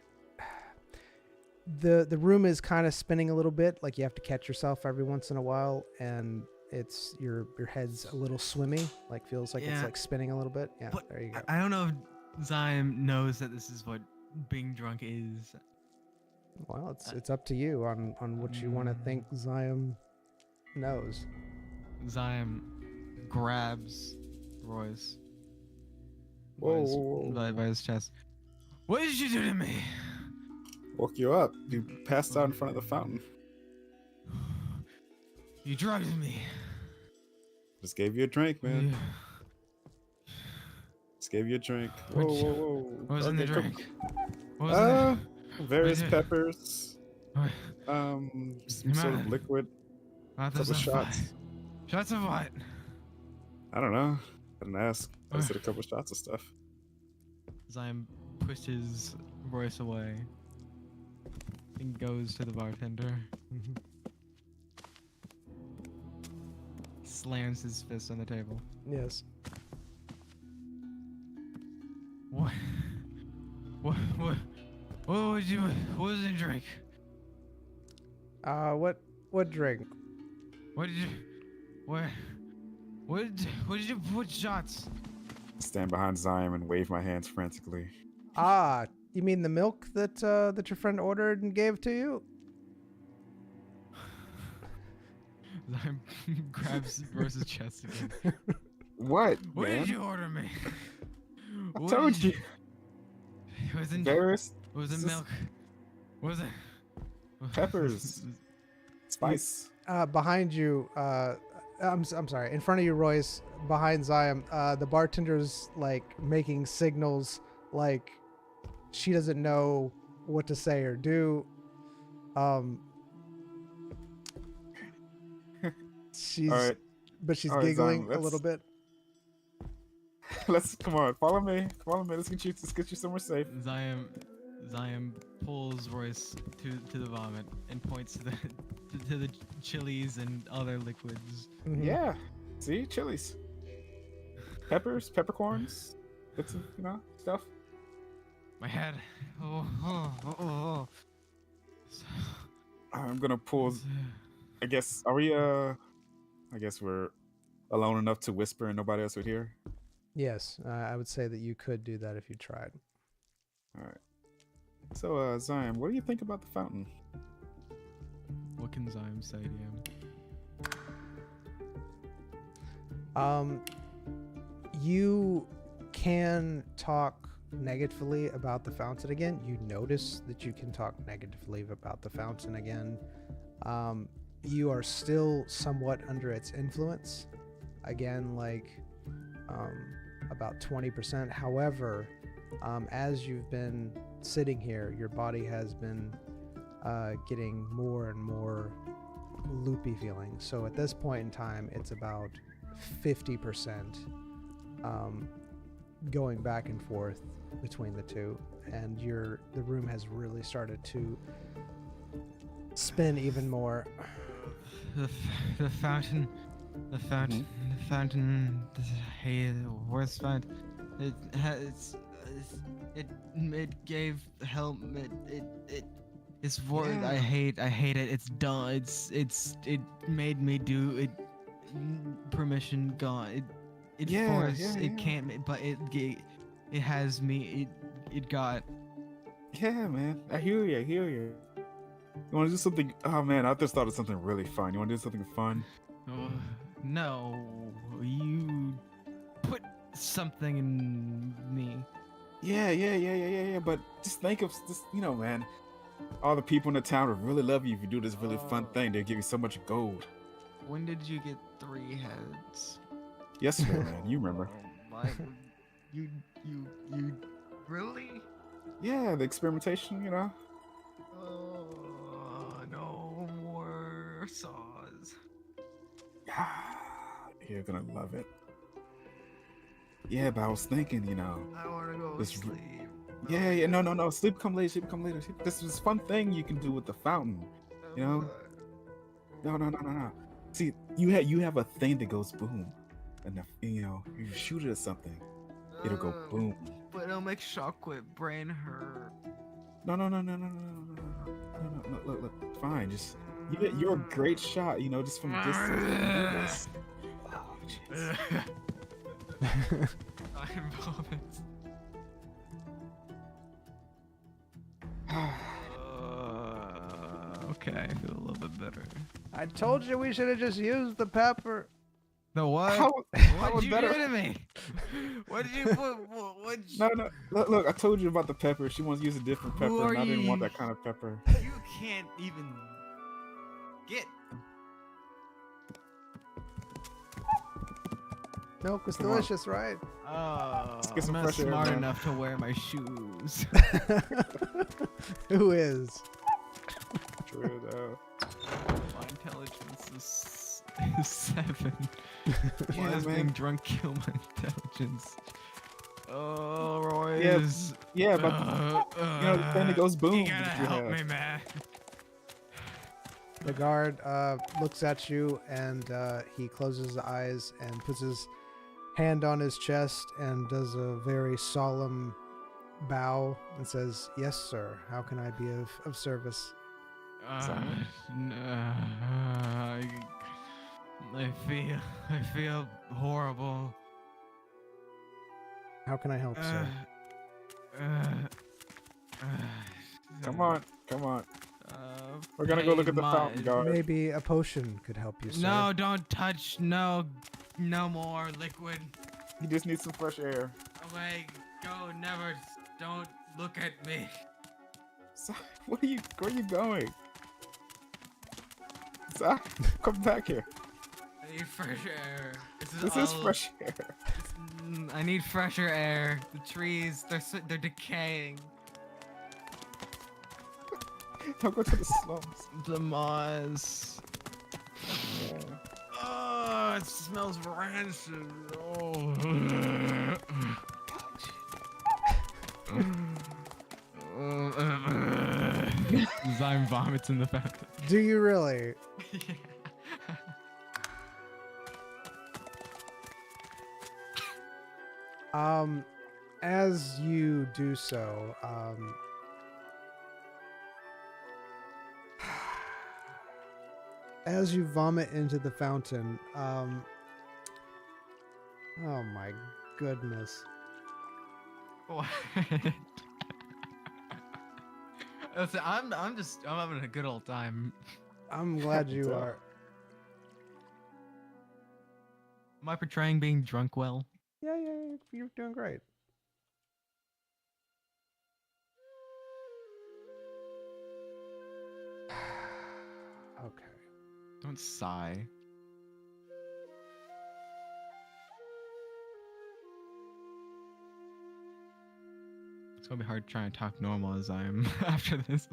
the room is kind of spinning a little bit. Like you have to catch yourself every once in a while, and it's your head's a little swimmy. Like feels like it's Yeah. like spinning a little bit. Yeah, But there you go. I don't know if Zion knows that this is what being drunk is. Well, it's up to you on what you want to think Zion knows. Zion grabs Royce Whoa, whoa, whoa. by his chest. What did you do to me? Woke you up. You passed out in front of the fountain. You drugged me. Just gave you a drink, man. You- Just gave you a drink. What Whoa, you- whoa, whoa. What was in the Okay, come- drink? What was various What- peppers. What? Some sort of liquid. Not Couple this shots. Shots of what? I don't know. I didn't ask. I just did a couple shots of stuff. Zion pushes Royce away and goes to the bartender. Slams his fist on the table. Yes. What? What was you? What was in the drink? What drink? What did you? What did you put shots? Stand behind Zion and wave my hands frantically. Ah, you mean the milk that your friend ordered and gave to you? Zion grabs Rose's chest again. What, What man? did you order me? I What told did you. It was in. Various Was it this- milk? Was it? Peppers. Spice. Behind you, I'm sorry. In front of you, Royce. Behind Zion, the bartender's like making signals, like she doesn't know what to say or do. She's, All right. but she's All right, giggling Zion, a little bit. Let's come on. Follow me. Follow me. Let's get you somewhere safe. Zion pulls Royce to the vomit and points to the chilies and other liquids. Mhm. Yeah. See, chilies, peppers, peppercorns, bits of stuff. My head. Oh. I'm gonna pull. I guess. Are we? I guess we're alone enough to whisper and nobody else would hear. Yes, I would say that you could do that if you tried. All right. So, Zion, what do you think about the fountain? What can Zion say to him? You can talk negatively about the fountain again. You notice that you can talk negatively about the fountain again. You are still somewhat under its influence. Again, like about 20%. However, as you've been sitting here, your body has been getting more and more loopy feeling. So at this point in time, it's about 50% going back and forth between the two, and the room has really started to spin even more. The fountain, the fountain, the fountain. Hey, the worst fountain. It has, it gave help. It's what I Yeah. hate. I hate it. It's done. It made me do it. Permission gone. It Yeah, forced. yeah, It yeah. can't. But it has me. It got. Yeah, man. I hear you. I hear you. You want to do something? Oh man, I just thought of something really fun. You want to do something fun? No, you put something in me. Yeah. But just think of just man, all the people in the town would really love you if you do this really fun thing. They'll give you so much gold. When did you get 3 heads? Yesterday, man. You remember? My, you really? Yeah, the experimentation. Oh, no more saws. You're gonna love it. Yeah, but I was thinking, I want to go This- sleep. yeah. No. Sleep come later. Sleep come later. This is fun thing you can do with the fountain. No. See, you have a thing that goes boom, and you shoot it at something, it'll go boom. But it'll make shockwave brain hurt. No. Look. Fine, just you're a great shot. Just from distance. Oh, jeez. I'm vomit. Okay, I feel a little bit better. I told you we should have just used the pepper. The what? How What'd you better? do to me? What did you put? What? No. Look, I told you about the pepper. She wants to use a different Who pepper, are and I didn't want you? that kind of pepper. You can't even get. Milk was Come on. delicious, right? Oh, get some I'm not fresh air, smart man. enough to wear my shoes. Who is? True though. My intelligence is 7. Why Yeah, does being man. drunk kill my intelligence? Oh, Roy Yeah, is. Yeah, but the thing that goes boom. You gotta that you help have. me, man. The guard looks at you and he closes his eyes and puts his hand on his chest and does a very solemn bow and says, "Yes, sir. How can I be of service?" I feel horrible. How can I help, sir? Come on. We're gonna go look at the fountain, guard. Maybe a potion could help you, sir. No, don't touch. No more liquid. He just needs some fresh air. Away, go, never. Don't look at me. So, where are you going? So, come back here. I need fresh air. This is fresh air. I need fresher air. The trees, they're decaying. Don't go to the slums. The moss. Yeah. Oh, it smells rancid. Oh. Zyme vomits in the fountain. Do you really? As you do so, as you vomit into the fountain, oh my goodness. What? Listen, I'm having a good old time. I'm glad you tell. are. Am I portraying being drunk well? Yeah, you're doing great. Okay. Don't sigh. It's gonna be hard trying to talk normal as I am after this.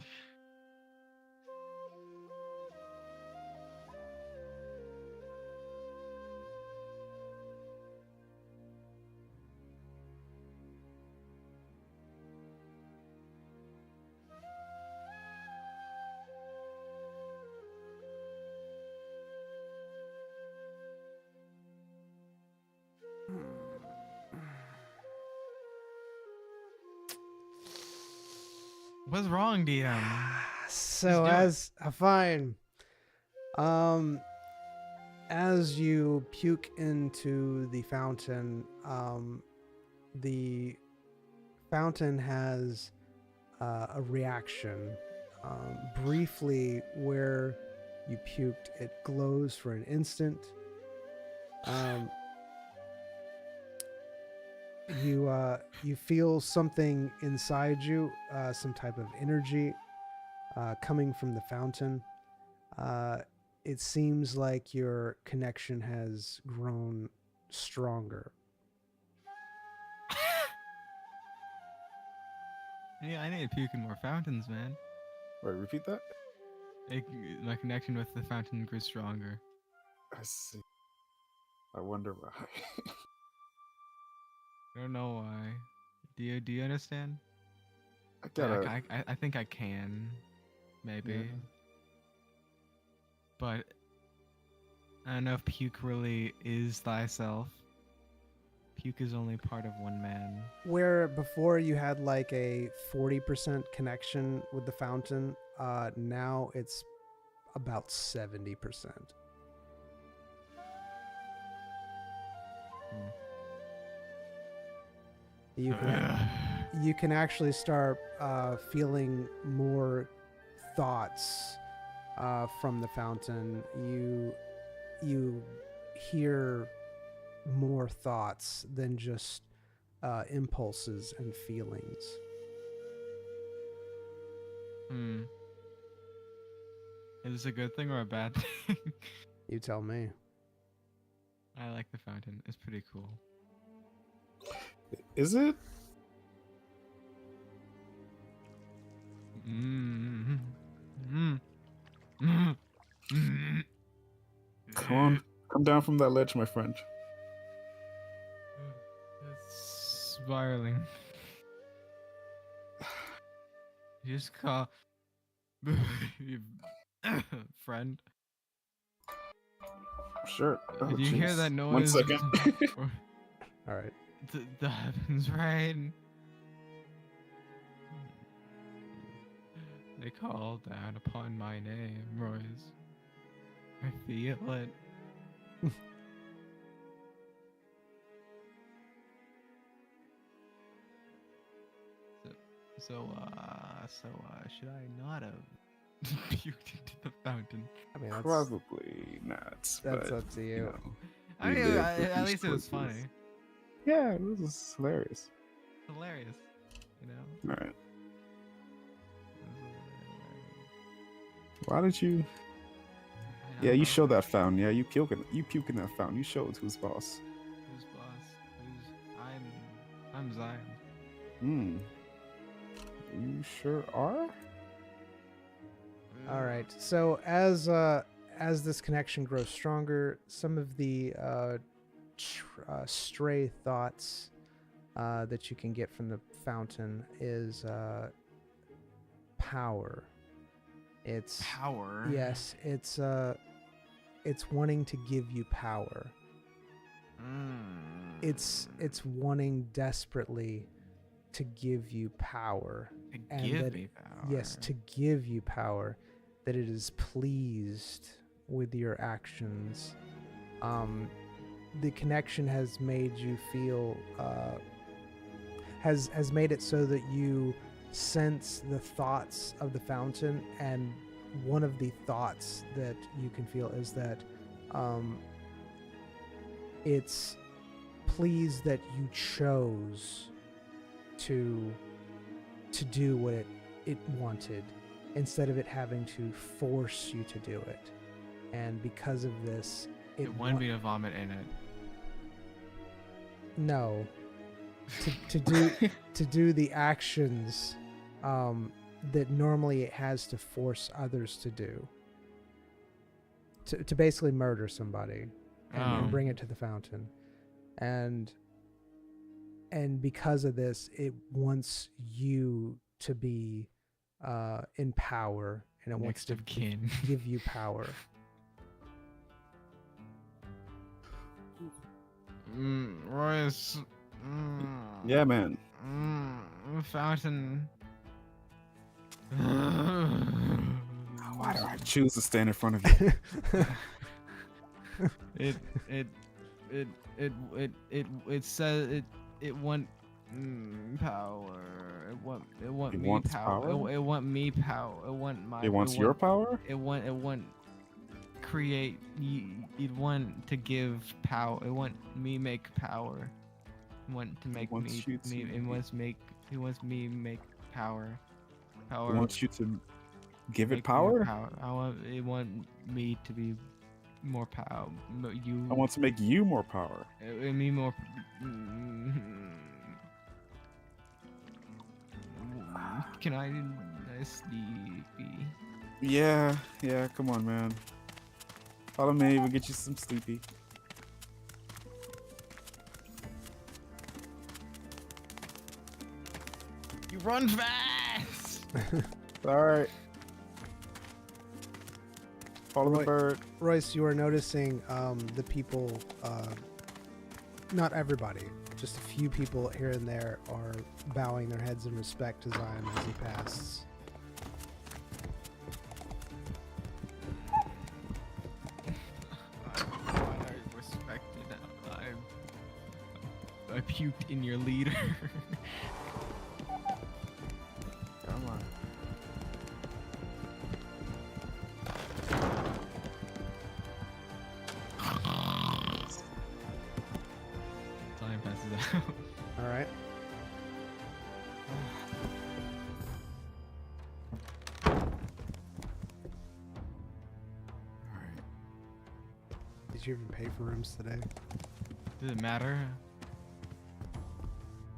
What's wrong, DM? So do it. as fine, as you puke into the fountain has a reaction. Briefly, where you puked, it glows for an instant. You feel something inside you, some type of energy coming from the fountain. It seems like your connection has grown stronger. Yeah, I need to puke in more fountains, man. Wait, repeat that? My connection with the fountain grew stronger. I see. I wonder why. I don't know why. Do you understand? I gotta. I think I can, maybe. Yeah. But I don't know if puke really is thyself. Puke is only part of one man. Where before you had like a 40% connection with the fountain, now it's about 70%. You can actually start feeling more thoughts from the fountain. You hear more thoughts than just impulses and feelings. Is this a good thing or a bad thing? You tell me. I like the fountain. It's pretty cool. Is it? Come down from that ledge, my friend. It's spiraling. You just call friend. Sure. Oh, Did you hear jeez. that noise? 1 second. All right. The heavens, right? They call down upon my name, Royce. I feel it. So, should I not have puked into the fountain? I mean, that's, Probably not. that's but, up to you. you know, I we mean, live with at these least it was choices. funny. Yeah, it was hilarious. Hilarious, you know? All right. It was hilarious. Why did you? I Yeah, don't you know. show that fountain. Yeah, you puke in that fountain. You show it who's boss. Who's boss? I'm Zion. Hmm. You sure are. All right. So as this connection grows stronger, some of the stray thoughts that you can get from the fountain is power. It's Power. Yes, it's wanting to give you power. It's wanting desperately to give you power. To and give that- me power. Yes, to give you power, that it is pleased with your actions. The connection has made you feel, has made it so that you sense the thoughts of the fountain, and one of the thoughts that you can feel is that it's pleased that you chose to do what it wanted, instead of it having to force you to do it. And because of this, It wanted me to vomit in it. no, to do the actions that normally it has to force others to do, to basically murder somebody and bring it to the fountain. And because of this, it wants you to be in power, and it wants Next to of kin. give you power. Royce. Yeah, man. Fountain. Why do I choose to stand in front of you? It says it want power. It want It me wants power. power? It want me power. It want my. It wants your power? It want create. It want to give power. It want me make power. It want to make wants me. you to It wants make. It wants me make power. Power. It wants you to give it make more power? It want me to be more power. You. I want to make you more power. Me more. Can I sleepy? Yeah, come on, man. Follow me, we'll get you some sleepy. You run fast. Alright. Follow the Roy- bird. Royce, you are noticing the people, not everybody, just a few people here and there are bowing their heads in respect to Zion as he passes. I respected. I puked in your leader. Come on. Time passes out. All right. Alright. Did you even pay for rooms today? Does it matter?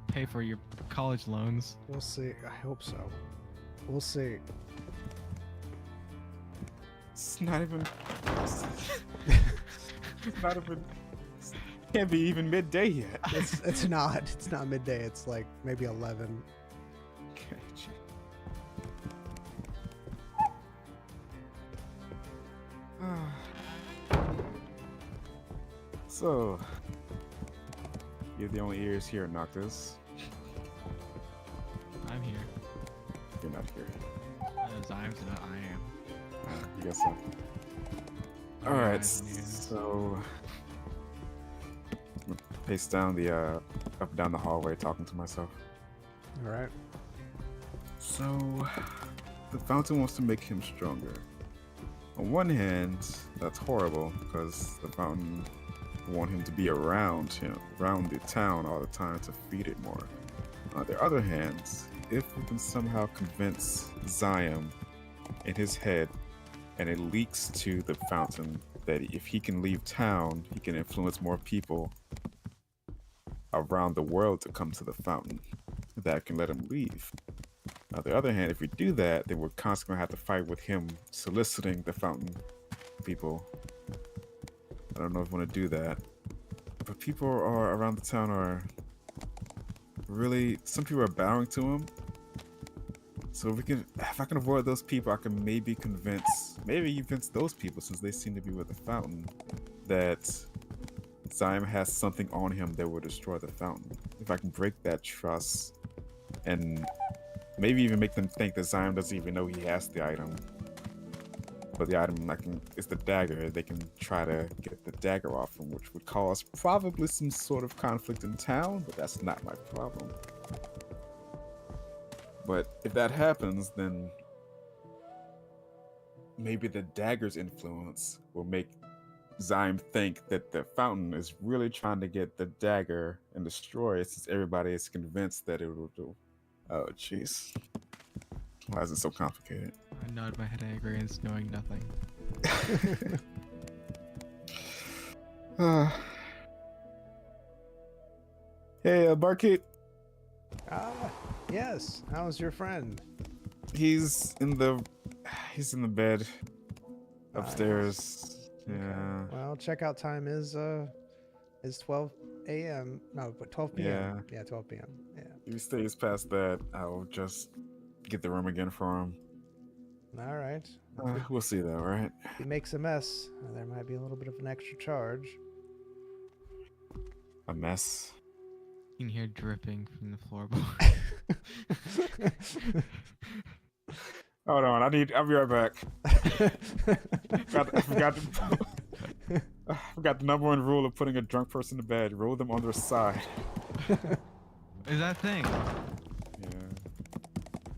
Pay for your college loans. We'll see. I hope so. We'll see. It's not even. It's not even. Can't be even midday yet. It's not. It's not midday. It's like maybe 11. Okay, gee. So, you're the only ears here, Noctis. I'm here. You're not here. Zion's not. I am. I guess so. Yeah, Alright, it's news. so I'm gonna pace down the up and down the hallway talking to myself. All right. So the fountain wants to make him stronger. On one hand, that's horrible because the fountain want him to be around the town all the time to feed it more. On the other hand, if we can somehow convince Zion in his head and it leaks to the fountain that if he can leave town, he can influence more people around the world to come to the fountain that can let him leave. On the other hand, if we do that, then we're constantly gonna have to fight with him soliciting the fountain people. I don't know if we want to do that. But people are around the town are really, some people are bowing to him. So if I can avoid those people, I can maybe convince those people, since they seem to be with the fountain, that Zion has something on him that will destroy the fountain. If I can break that trust and maybe even make them think that Zion doesn't even know he has the item, but the item is the dagger, they can try to get the dagger off him, which would cause probably some sort of conflict in town, but that's not my problem. But if that happens, then maybe the dagger's influence will make Zion think that the fountain is really trying to get the dagger and destroy it, since everybody is convinced that it will do. Oh, jeez. Why is it so complicated? I nod my head. I agree, and knowing nothing. Hey, Barkeep. Ah, yes. How's your friend? He's in the bed upstairs. Yeah. Well, checkout time is 12 a.m. No, but 12 p.m. Yeah, 12 p.m. Yeah. If he stays past that, I'll just get the room again for him. All right. We'll see though, right? If he makes a mess, there might be a little bit of an extra charge. A mess. You can hear dripping from the floorboard. Hold on, I'll be right back. I forgot the number one rule of putting a drunk person to bed. Roll them on their side. Is that thing? Yeah.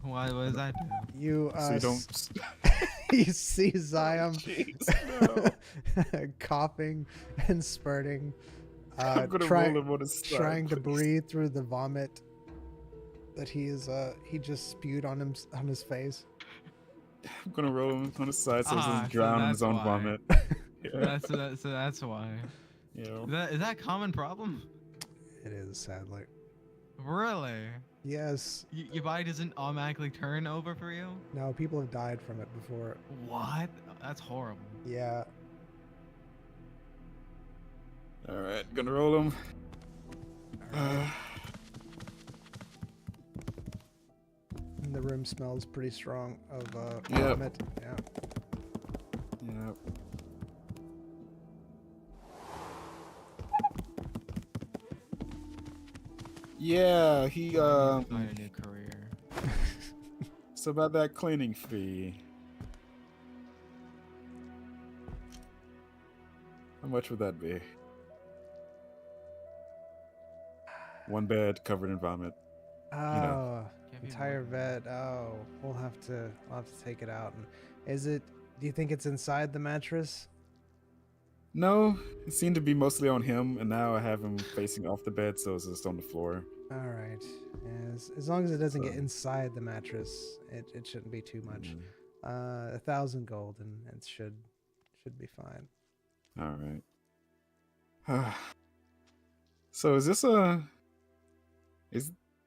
What does that do? You So you don't. you see Zion Jeez, no. coughing and spurting, I'm gonna roll him on his side. trying to please. breathe through the vomit that he just spewed on his face. I'm gonna roll him on his side so he So doesn't drown in his that's own why. vomit. Yeah. That's why. You know. Is that a common problem? It is, sadly. Really? Yes. Your body doesn't automatically turn over for you? No, people have died from it before. What? That's horrible. Yeah. All right, gonna roll him. And the room smells pretty strong of Yep. vomit. Yeah. Yeah. Yeah, he Find a new career. it's about that cleaning fee. How much would that be? One bed covered in vomit. Oh, Can't be entire more. vet. Oh, we'll have to take it out. And is it? Do you think it's inside the mattress? No, it seemed to be mostly on him, and now I have him facing off the bed, so it's just on the floor. All right. As long as it doesn't get So- inside the mattress, it shouldn't be too much. Mm, 1,000 gold, and it should be fine. all right. So is this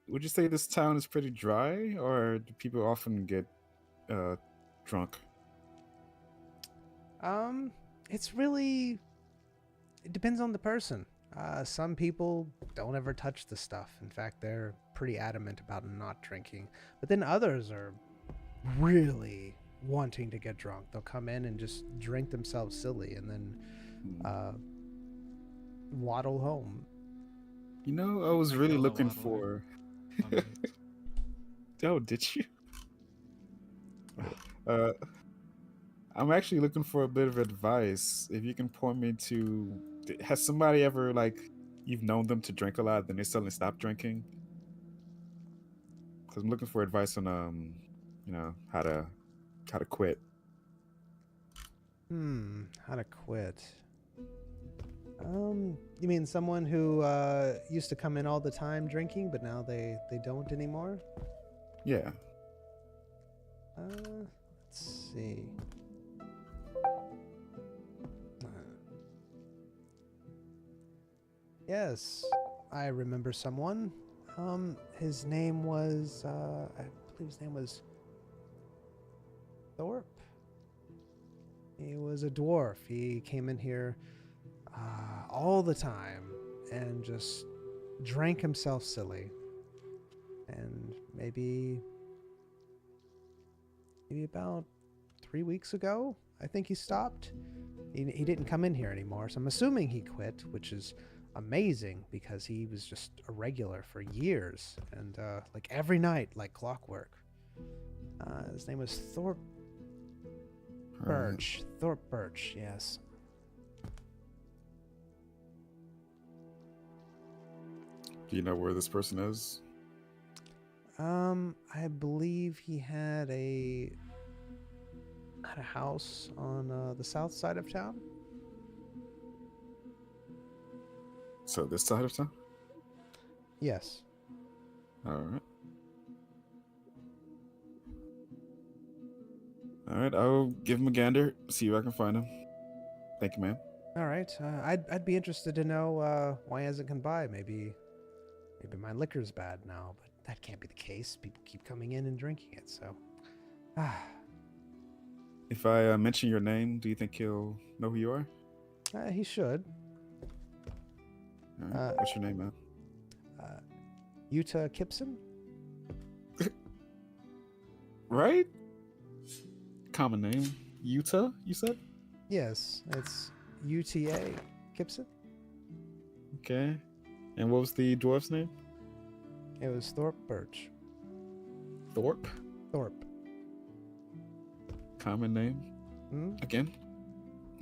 would you say this town is pretty dry, or do people often get drunk? It's really, it depends on the person. Some people don't ever touch the stuff. In fact, they're pretty adamant about not drinking. But then others are really wanting to get drunk. They'll come in and just drink themselves silly and then waddle home. You know, I was Like really Zelda looking waddling. for. Oh, did you? I'm actually looking for a bit of advice. If you can point me to, has somebody ever you've known them to drink a lot, then they suddenly stop drinking? Because I'm looking for advice on how to quit. How to quit. You mean someone who used to come in all the time drinking, but now they don't anymore? Yeah. Let's see. Yes, I remember someone. His name was, I believe his name was Thorpe. He was a dwarf. He came in here all the time and just drank himself silly. And maybe about 3 weeks ago, I think he stopped. He didn't come in here anymore, so I'm assuming he quit, which is amazing because he was just a regular for years and like every night, like clockwork. His name was Thorpe Birch. Thorpe Birch, yes. Do you know where this person is? I believe he had a house on the south side of town. So this side of town? Yes. All right. All right, I'll give him a gander, see if I can find him. Thank you, ma'am. All right. I'd be interested to know why he hasn't come by. Maybe my liquor's bad now, but that can't be the case. People keep coming in and drinking it, so. If I mention your name, do you think he'll know who you are? He should. All right. What's your name, man? Utah Kipson? Right? Common name. Utah, you said? Yes, it's UTA Kipson. Okay. And what was the dwarf's name? It was Thorpe Birch. Thorpe? Thorpe. common name Hmm? again.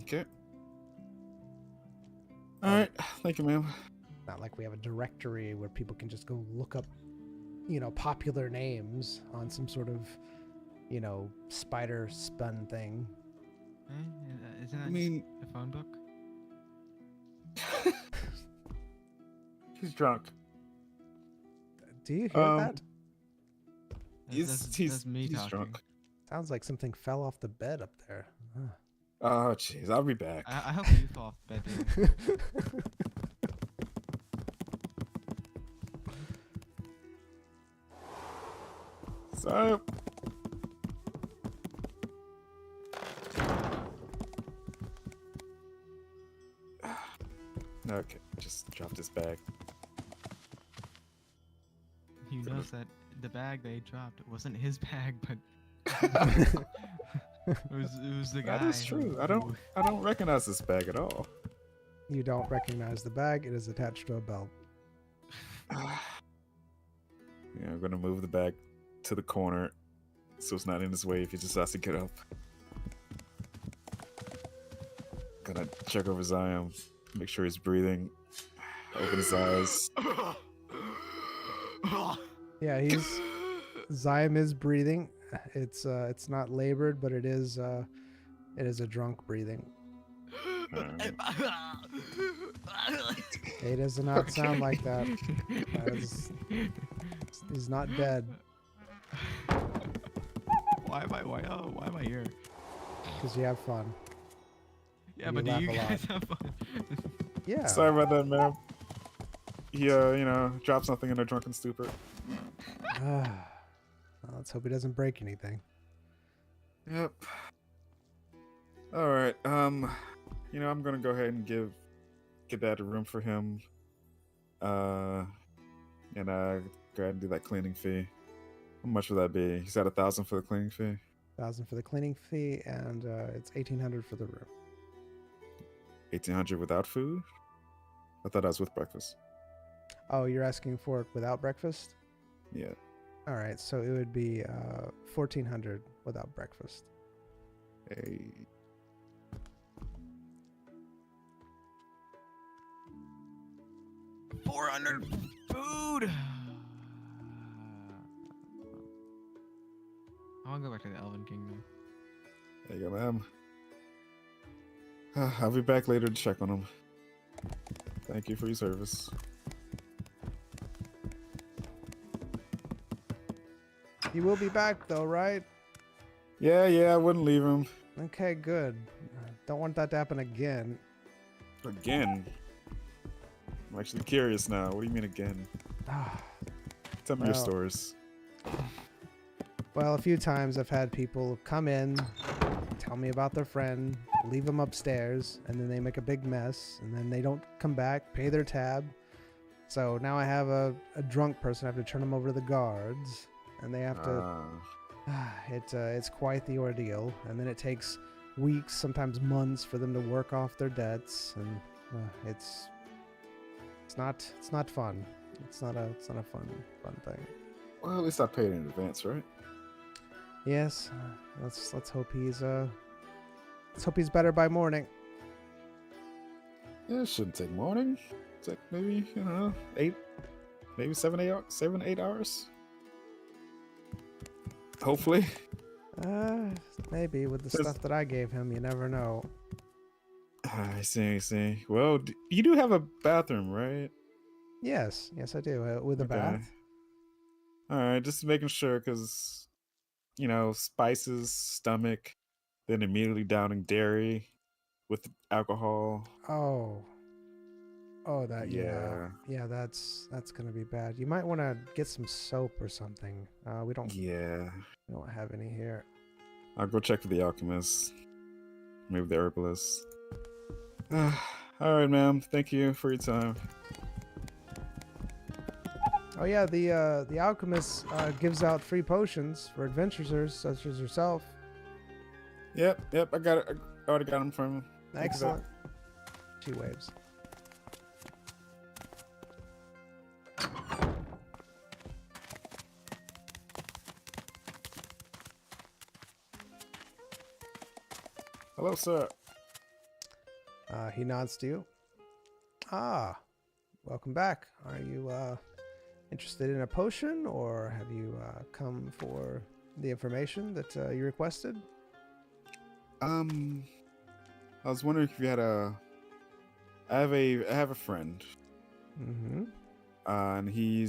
Okay. All right. Thank you, ma'am. Not like we have a directory where people can just go look up, popular names on some sort of, spider spun thing. Isn't that I mean, a phone book? he's drunk. Do you hear that? He's me he's talking. drunk. Sounds like something fell off the bed up there. Oh, jeez. I'll be back. I hope you fall off bed. Dude. So. Okay, just dropped his bag. He knows that the bag they dropped wasn't his bag, but it was the guy. That is true. I don't recognize this bag at all. You don't recognize the bag. It is attached to a belt. Yeah, I'm gonna move the bag to the corner so it's not in his way if he just has to get up. Gonna check over Zion, make sure he's breathing. Open his eyes. Yeah, Zyme is breathing. It's not labored, but it is a drunk breathing. It does not sound like that. He's not dead. Why am I here? Because you have fun. Yeah, You but do laugh you a lot. guys have fun? Yeah. Sorry about that, man. He, dropped something in a drunken stupor. Well, let's hope he doesn't break anything. Yep. All right. I'm gonna go ahead and get that a room for him. And go ahead and do that cleaning fee. How much would that be? He's at 1,000 for the cleaning fee. 1,000 for the cleaning fee, and it's 1,800 for the room. 1,800 without food? I thought I was with breakfast. Oh, you're asking for it without breakfast? Yeah. All right, so it would be 1,400 without breakfast. Hey. $400 food. I want to go back to the Elven Kingdom. There you go, ma'am. I'll be back later to check on him. Thank you for your service. You will be back, though, right? Yeah, I wouldn't leave him. Okay, good. Don't want that to happen again. Again? I'm actually curious now. What do you mean again? Tell me your Well- stories. Well, a few times I've had people come in, tell me about their friend, leave them upstairs, and then they make a big mess, and then they don't come back, pay their tab. So now I have a drunk person. I have to turn them over to the guards, and they have to. It's quite the ordeal, and then it takes weeks, sometimes months, for them to work off their debts, and it's not fun. It's not a fun thing. Well, at least I paid in advance, right? Yes, let's hope he's better by morning. Yeah, it shouldn't take morning. It's like maybe, 8 hours. Hopefully. Maybe with the stuff that I gave him, you never know. I see. Well, you do have a bathroom, right? Yes, I do. With a Okay. bath. All right, just making sure, because, spices, stomach, then immediately downing dairy with alcohol. Oh, that yeah, that's gonna be bad. You might want to get some soap or something. We don't have any here. I'll go check for the alchemist, maybe the herbalist. All right, ma'am. Thank you for your time. Oh yeah, the alchemist gives out free potions for adventurers such as yourself. Yep. I got it. I already got them from him. Thank you, sir. Excellent. She waves. Hello, sir. He nods to you. Ah, welcome back. Are you interested in a potion, or have you come for the information that you requested? I was wondering if you had a. I have a friend, Mm-hmm. and he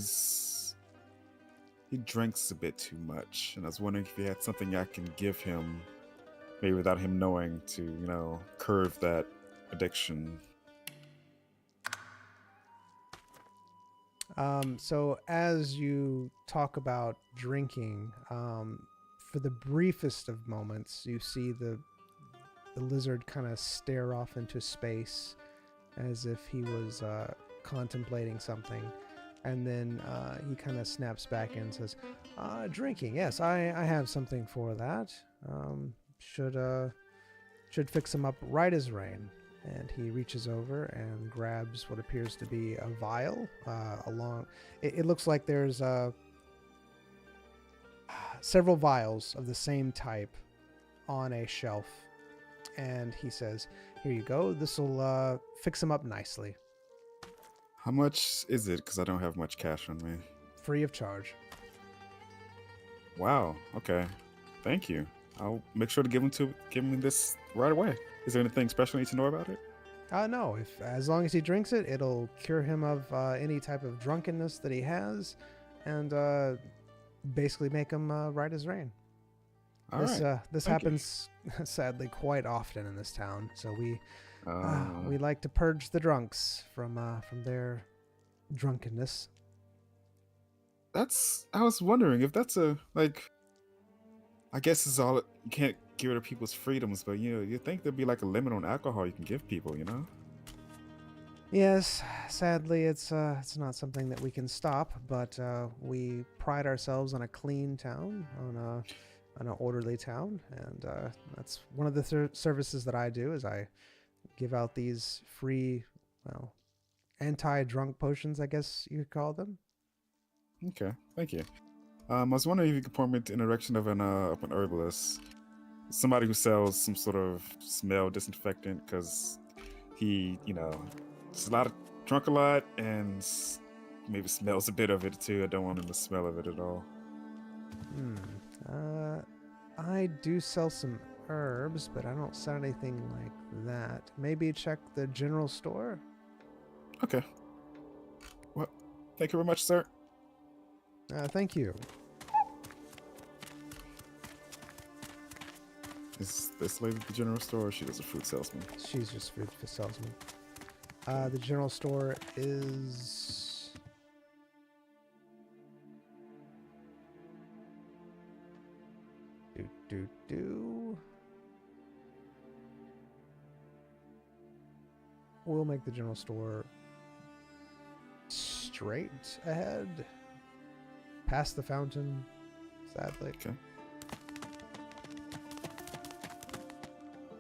drinks a bit too much, and I was wondering if you had something I can give him, maybe without him knowing, to curb that addiction. So as you talk about drinking, for the briefest of moments, you see the lizard kind of stare off into space as if he was contemplating something. And then he kind of snaps back and says, drinking, yes, I have something for that. Should fix him up right as rain. And he reaches over and grabs what appears to be a vial. It looks like there's several vials of the same type on a shelf. And he says, here you go. This will fix him up nicely. How much is it? Because I don't have much cash on me. Free of charge. Wow. Okay. Thank you. I'll make sure to give him this right away. Is there anything special I need to know about it? No. As long as he drinks it, it'll cure him of any type of drunkenness that he has, and basically make him right as rain. All right. This Thank happens sadly quite often in this town. So we you. like to purge the drunks from their drunkenness. I was wondering if that's I guess it's all, you can't get rid of people's freedoms, but you think there'd be like a limit on alcohol you can give people, Yes, sadly, it's not something that we can stop, but we pride ourselves on a clean town, on an orderly town, and that's one of the services that I do. Is I give out these free, anti-drunk potions, I guess you could call them. Okay, thank you. I was wondering if you could point me in the direction of an herbalist, somebody who sells some sort of smell disinfectant, because he, it's drunk a lot, and maybe smells a bit of it too. I don't want him to smell of it at all. I do sell some herbs, but I don't sell anything like that. Maybe check the general store. Okay. Well, thank you very much, sir. Thank you. Is this lady at the general store, or she does a fruit salesman? She's just food salesman. The general store is... We'll make the general store straight ahead. Past the fountain, sadly. Okay.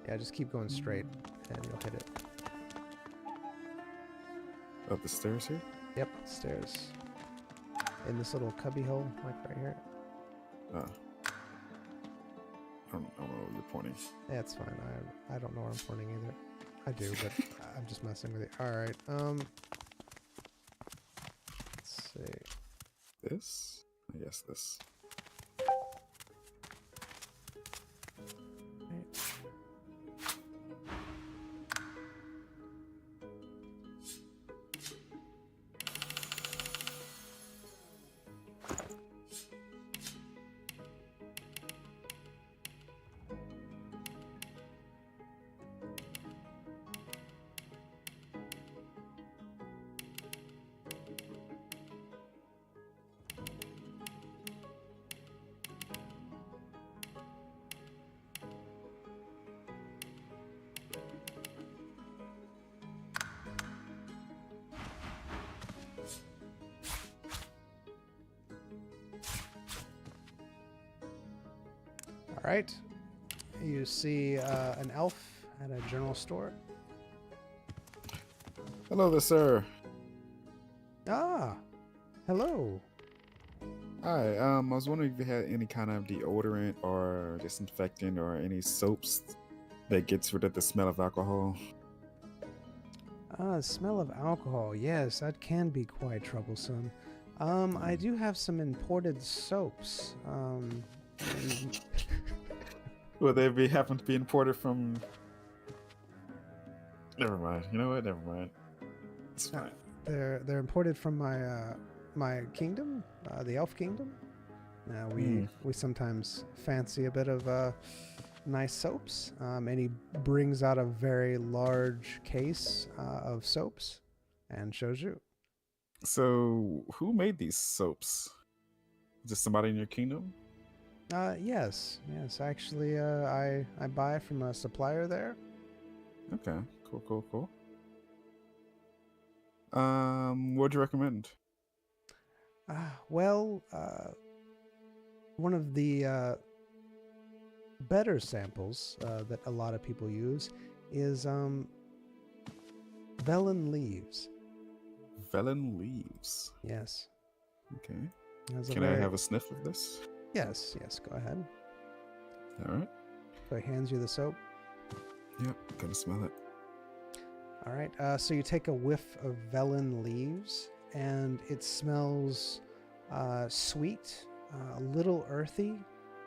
Yeah, just keep going straight and you'll hit it. Up the stairs here? Yep, stairs. In this little cubby hole, like right here. I don't know where you're pointing. Yeah, it's fine. I don't know where I'm pointing either. I do, but I'm just messing with it. Alright, let's see. This? Yes, this. All right. You see an elf at a general store. Hello there, sir. Ah, hello. Hi, I was wondering if you had any kind of deodorant or disinfectant or any soaps that gets rid of the smell of alcohol? Smell of alcohol. Yes, that can be quite troublesome. I do have some imported soaps. And- Will they be happen to be imported from? Never mind. You know what? Never mind. It's fine. they're imported from my kingdom, the Elf Kingdom. We sometimes fancy a bit of nice soaps, and he brings out a very large case of soaps and shows you. So, who made these soaps? Just somebody in your kingdom? Yes. Actually, I buy from a supplier there. Okay. Cool. What'd you recommend? Well, one of the better samples that a lot of people use is vellum leaves. Vellum leaves. Yes. Okay. Has a Can I very- have a sniff of this? Yes. Go ahead. All right. So he hands you the soap. Yep. Gonna smell it. All right. So you take a whiff of vellum leaves, and it smells sweet, a little earthy,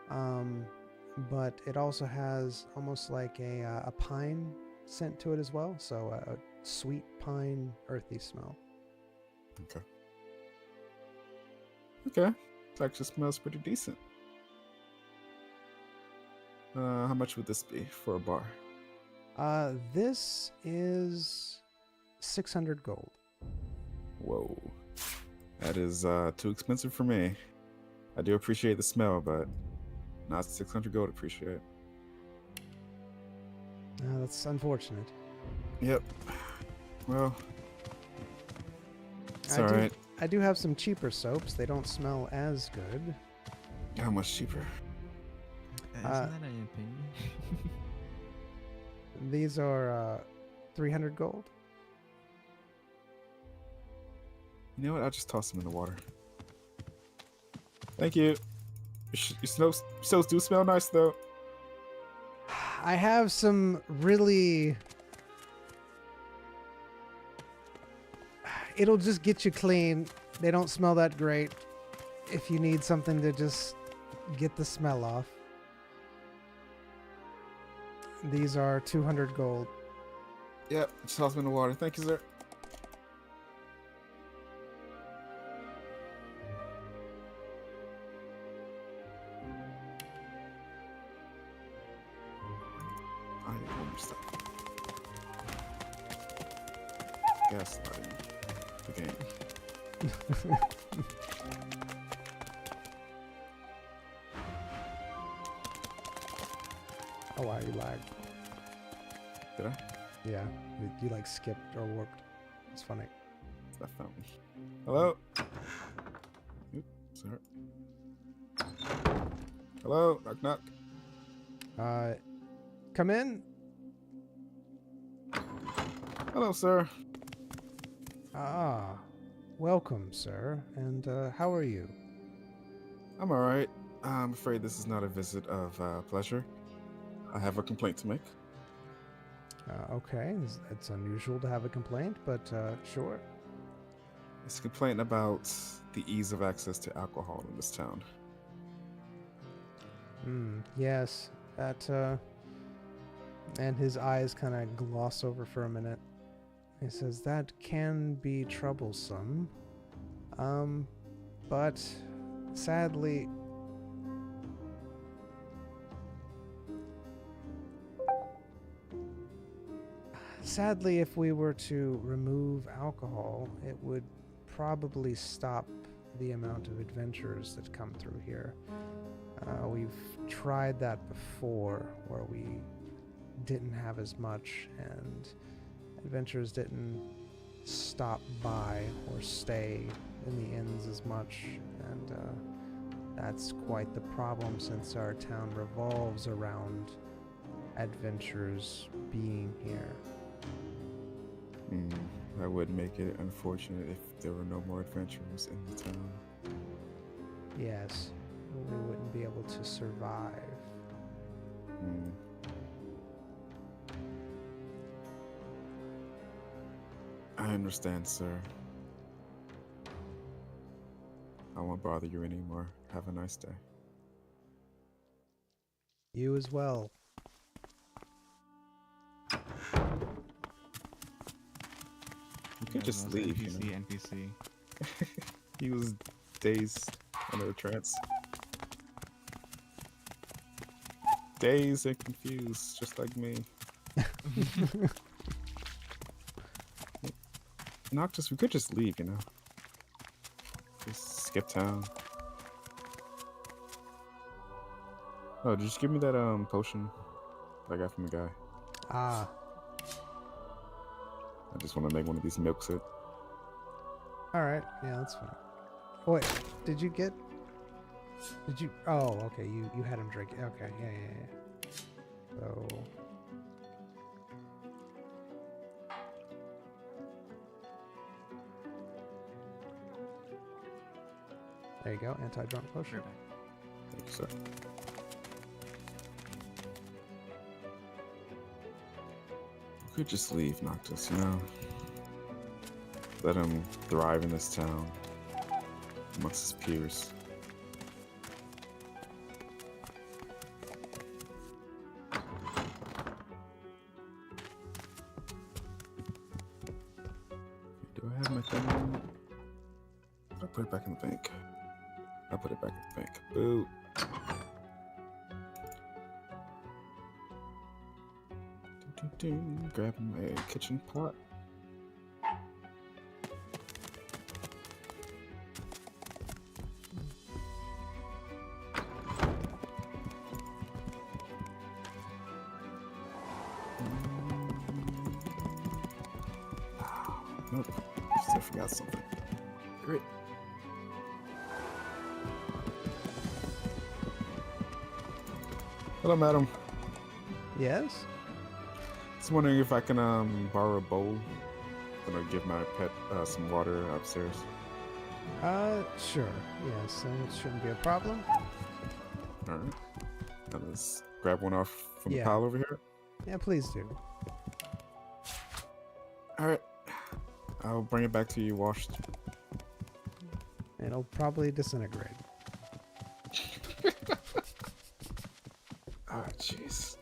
but it also has almost like a pine scent to it as well. So a sweet pine, earthy smell. Okay. It actually smells pretty decent. How much would this be for a bar? This is 600 gold. Whoa. That is too expensive for me. I do appreciate the smell, but not 600 gold appreciate. That's unfortunate. Yep. Well, it's I alright. do have some cheaper soaps. They don't smell as good. How much cheaper? Isn't that an opinion? These are 300 gold. You know what? I'll just toss them in the water. Thank you. Your soaps do smell nice, though. I have some really... It'll just get you clean. They don't smell that great. If you need something to just get the smell off. These are 200 gold. Yep, just toss them in the water. Thank you, sir. I need one more stuff. Gaslighting the game. Oh wow, you lagged. Did I? Yeah, you like skipped or warped. It's funny. It's that fountain. Hello? Oop, sorry. Hello? Knock, knock. Come in. Hello, sir. Ah, welcome, sir. And how are you? I'm alright. I'm afraid this is not a visit of pleasure. I have a complaint to make. Okay, it's unusual to have a complaint, but sure. It's a complaint about the ease of access to alcohol in this town. Yes, that, and his eyes kind of gloss over for a minute. He says, that can be troublesome. But sadly... Sadly, if we were to remove alcohol, it would probably stop the amount of adventurers that come through here. We've tried that before, where we didn't have as much, and adventurers didn't stop by or stay in the inns as much, and that's quite the problem since our town revolves around adventurers being here. That would make it unfortunate if there were no more adventurers in the town. Yes, we wouldn't be able to survive. understand, sir. I won't bother you anymore. Have a nice day. You as well. You could just leave. You know? NPC. He was dazed under a trance. Dazed and confused, just like me. Noctis, we could just leave, you know? Just skip town. Oh, just give me that potion that I got from the guy. Ah, I just want to make one of these milks it. alright. Yeah, that's fine. Oh, wait, did you get... Did you... Oh, okay, you had him drink it. Okay, yeah. So... There you go, anti-drunk potion. Thank you, sir. We could just leave Noctis, you know? Let him thrive in this town amongst his peers. Do I have my thing? I'll put it back in the bank. I'll put it back in the bank. Boo. Grab my kitchen pot. Nope. Still forgot something. Great. Hello, madam. Yes? Just wondering if I can borrow a bowl. I'm gonna give my pet some water upstairs. Sure. Yes, it shouldn't be a problem. All right. I'll just grab one off from the Yeah. pile over here. Yeah, please do. All right. I'll bring it back to you washed. It'll probably disintegrate. Oh, jeez.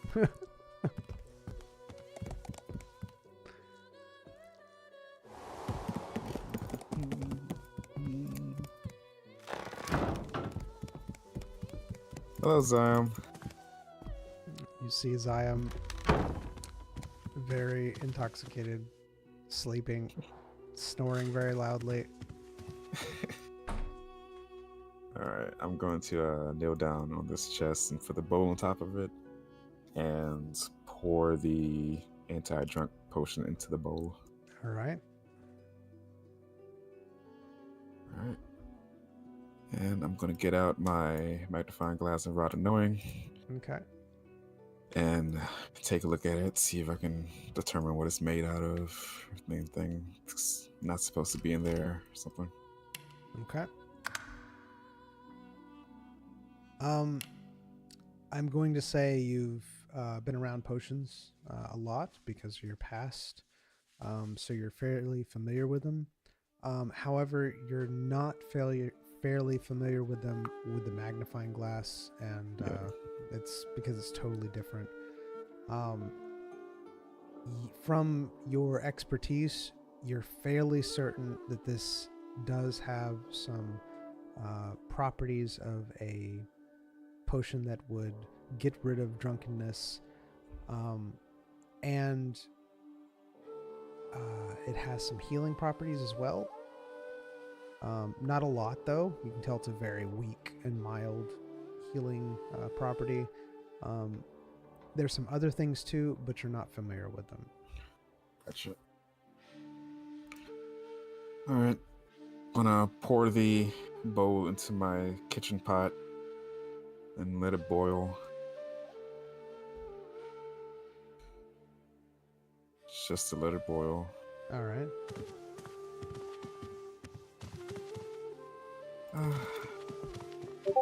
Hello, Zion. You see Zion very intoxicated, sleeping, snoring very loudly. Alright, I'm going to kneel down on this chest and put the bowl on top of it and pour the anti-drunk potion into the bowl. All right. Alright. And I'm going to get out my magnifying glass and rod of knowing Okay. and take a look at it, see if I can determine what it's made out of, if anything's not supposed to be in there or something. Okay. I'm going to say you've been around potions a lot because of your past, so you're fairly familiar with them. However, you're not fairly familiar with them with the magnifying glass, and it's because it's totally different. From your expertise, you're fairly certain that this does have some properties of a potion that would get rid of drunkenness, and it has some healing properties as well. Not a lot, though. You can tell it's a very weak and mild healing property. There's some other things too, but you're not familiar with them. Gotcha. Alright. I'm gonna pour the bowl into my kitchen pot and let it boil. Just to let it boil. All right.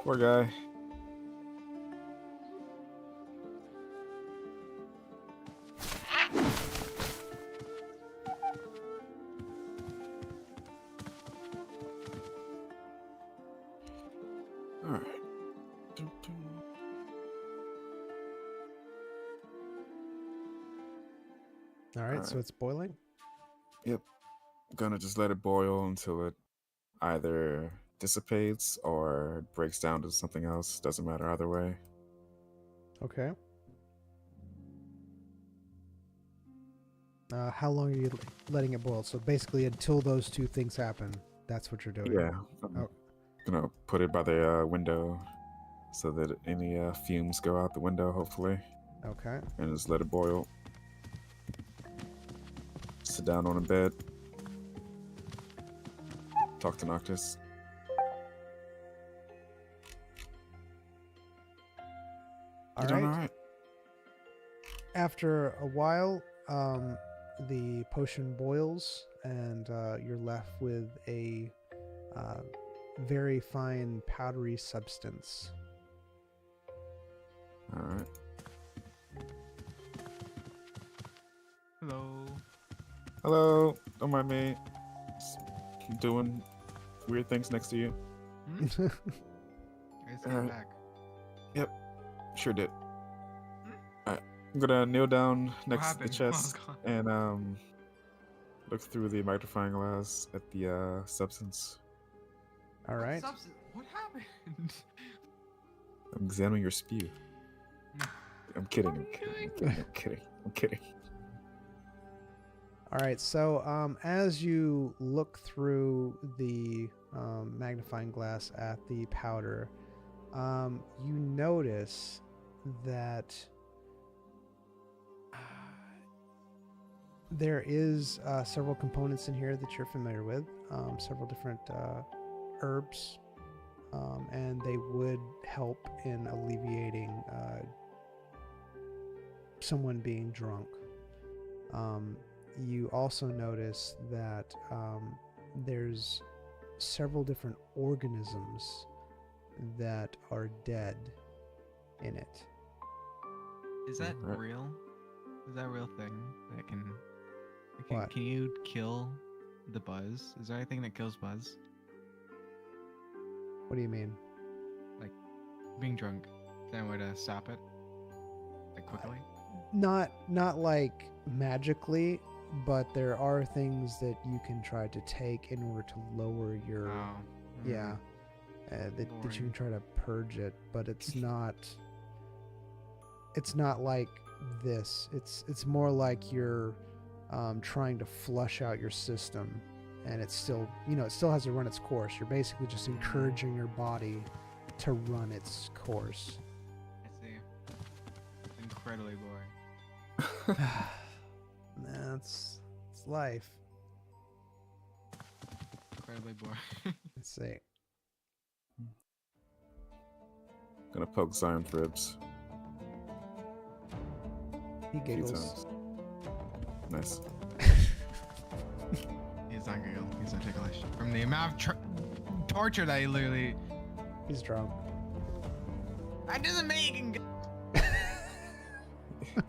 Poor guy. All right. All right, so Alright. it's boiling. Yep. Gonna just let it boil until it either dissipates or breaks down to something else. Doesn't matter either way. Okay. How long are you letting it boil? So basically, until those two things happen, that's what you're doing. Yeah. I'm Oh. gonna put it by the window so that any fumes go out the window, hopefully, Okay. and just let it boil. Sit down on a bed. Talk to Noctis. All You doing right. all right? After a while, the potion boils, and you're left with a very fine powdery substance. All right. Hello. Hello. Don't mind me. Just doing weird things next to you. I just came Alright. back. Sure did. Alright. I'm gonna kneel down next to the happened? chest Oh, God. and look through the magnifying glass at the substance. All right. What happened? I'm examining your spew. I'm kidding. I'm What are kidding. you I'm kidding. I'm kidding. I'm kidding. All right. So as you look through the magnifying glass at the powder, you notice that there is several components in here that you're familiar with, several different herbs, and they would help in alleviating someone being drunk. You also notice that there's several different organisms that are dead in it. Is that Right. real? Is that a real thing that can? What? Can you kill the buzz? Is there anything that kills buzz? What do you mean? Being drunk. Is there any way to stop it? Like quickly? Not like magically, but there are things that you can try to take in order to lower your Oh. yeah that you can Boring. try to purge it, but it's not like this. It's more like you're trying to flush out your system, and it's still, it still has to run its course. You're basically just encouraging your body to run its course. I see. It's incredibly boring. That's it's life. Incredibly boring. Let's see. Gonna poke Zion's ribs He a few giggles. times. Nice. He's not giggle. He's not ticklish. From the amount of torture that he literally. He's drunk. That doesn't make him.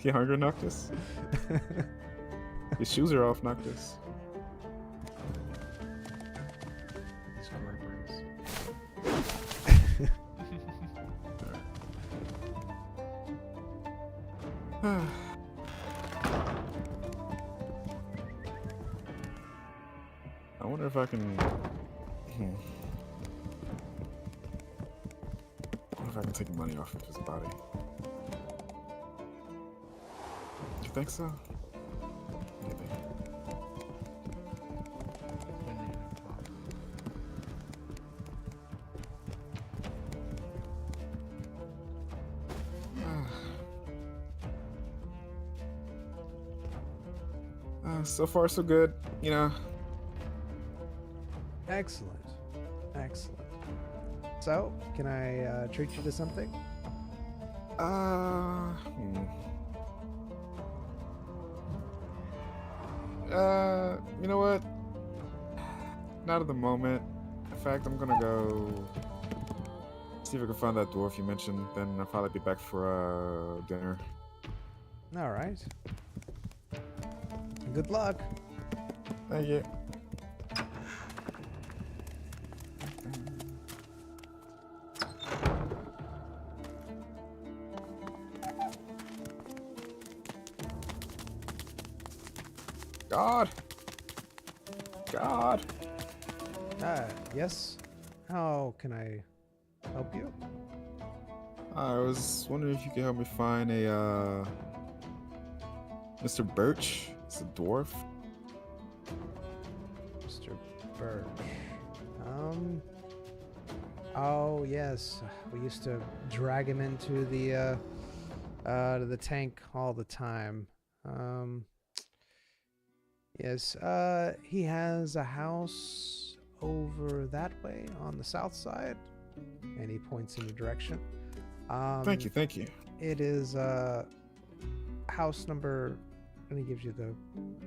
You hungry, Noctis? Your shoes are off, Noctis. I wonder if I can. I wonder if I can take money off of his body. You think so? Maybe. So far, so good. Excellent. Excellent. So, can I treat you to something? You know what? Not at the moment. In fact, I'm gonna go see if I can find that dwarf you mentioned. Then I'll probably be back for dinner. All right. Good luck. Thank you. God. God. Yes? How can I help you? I was wondering if you could help me find a Mr. Birch. It's a dwarf. Mr. Birch. Oh yes, we used to drag him into the to the tank all the time. Yes, he has a house over that way on the south side, and he points in the direction. Thank you, thank you. It is house number, and he gives you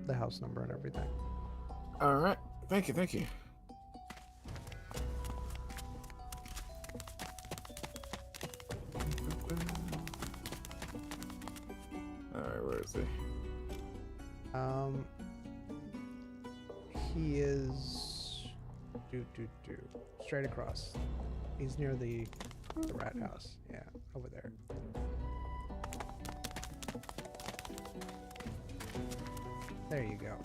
the house number and everything. All right, thank you, thank you. All right, where is he? He is straight across. He's near the rat house. Yeah, over there. There you go.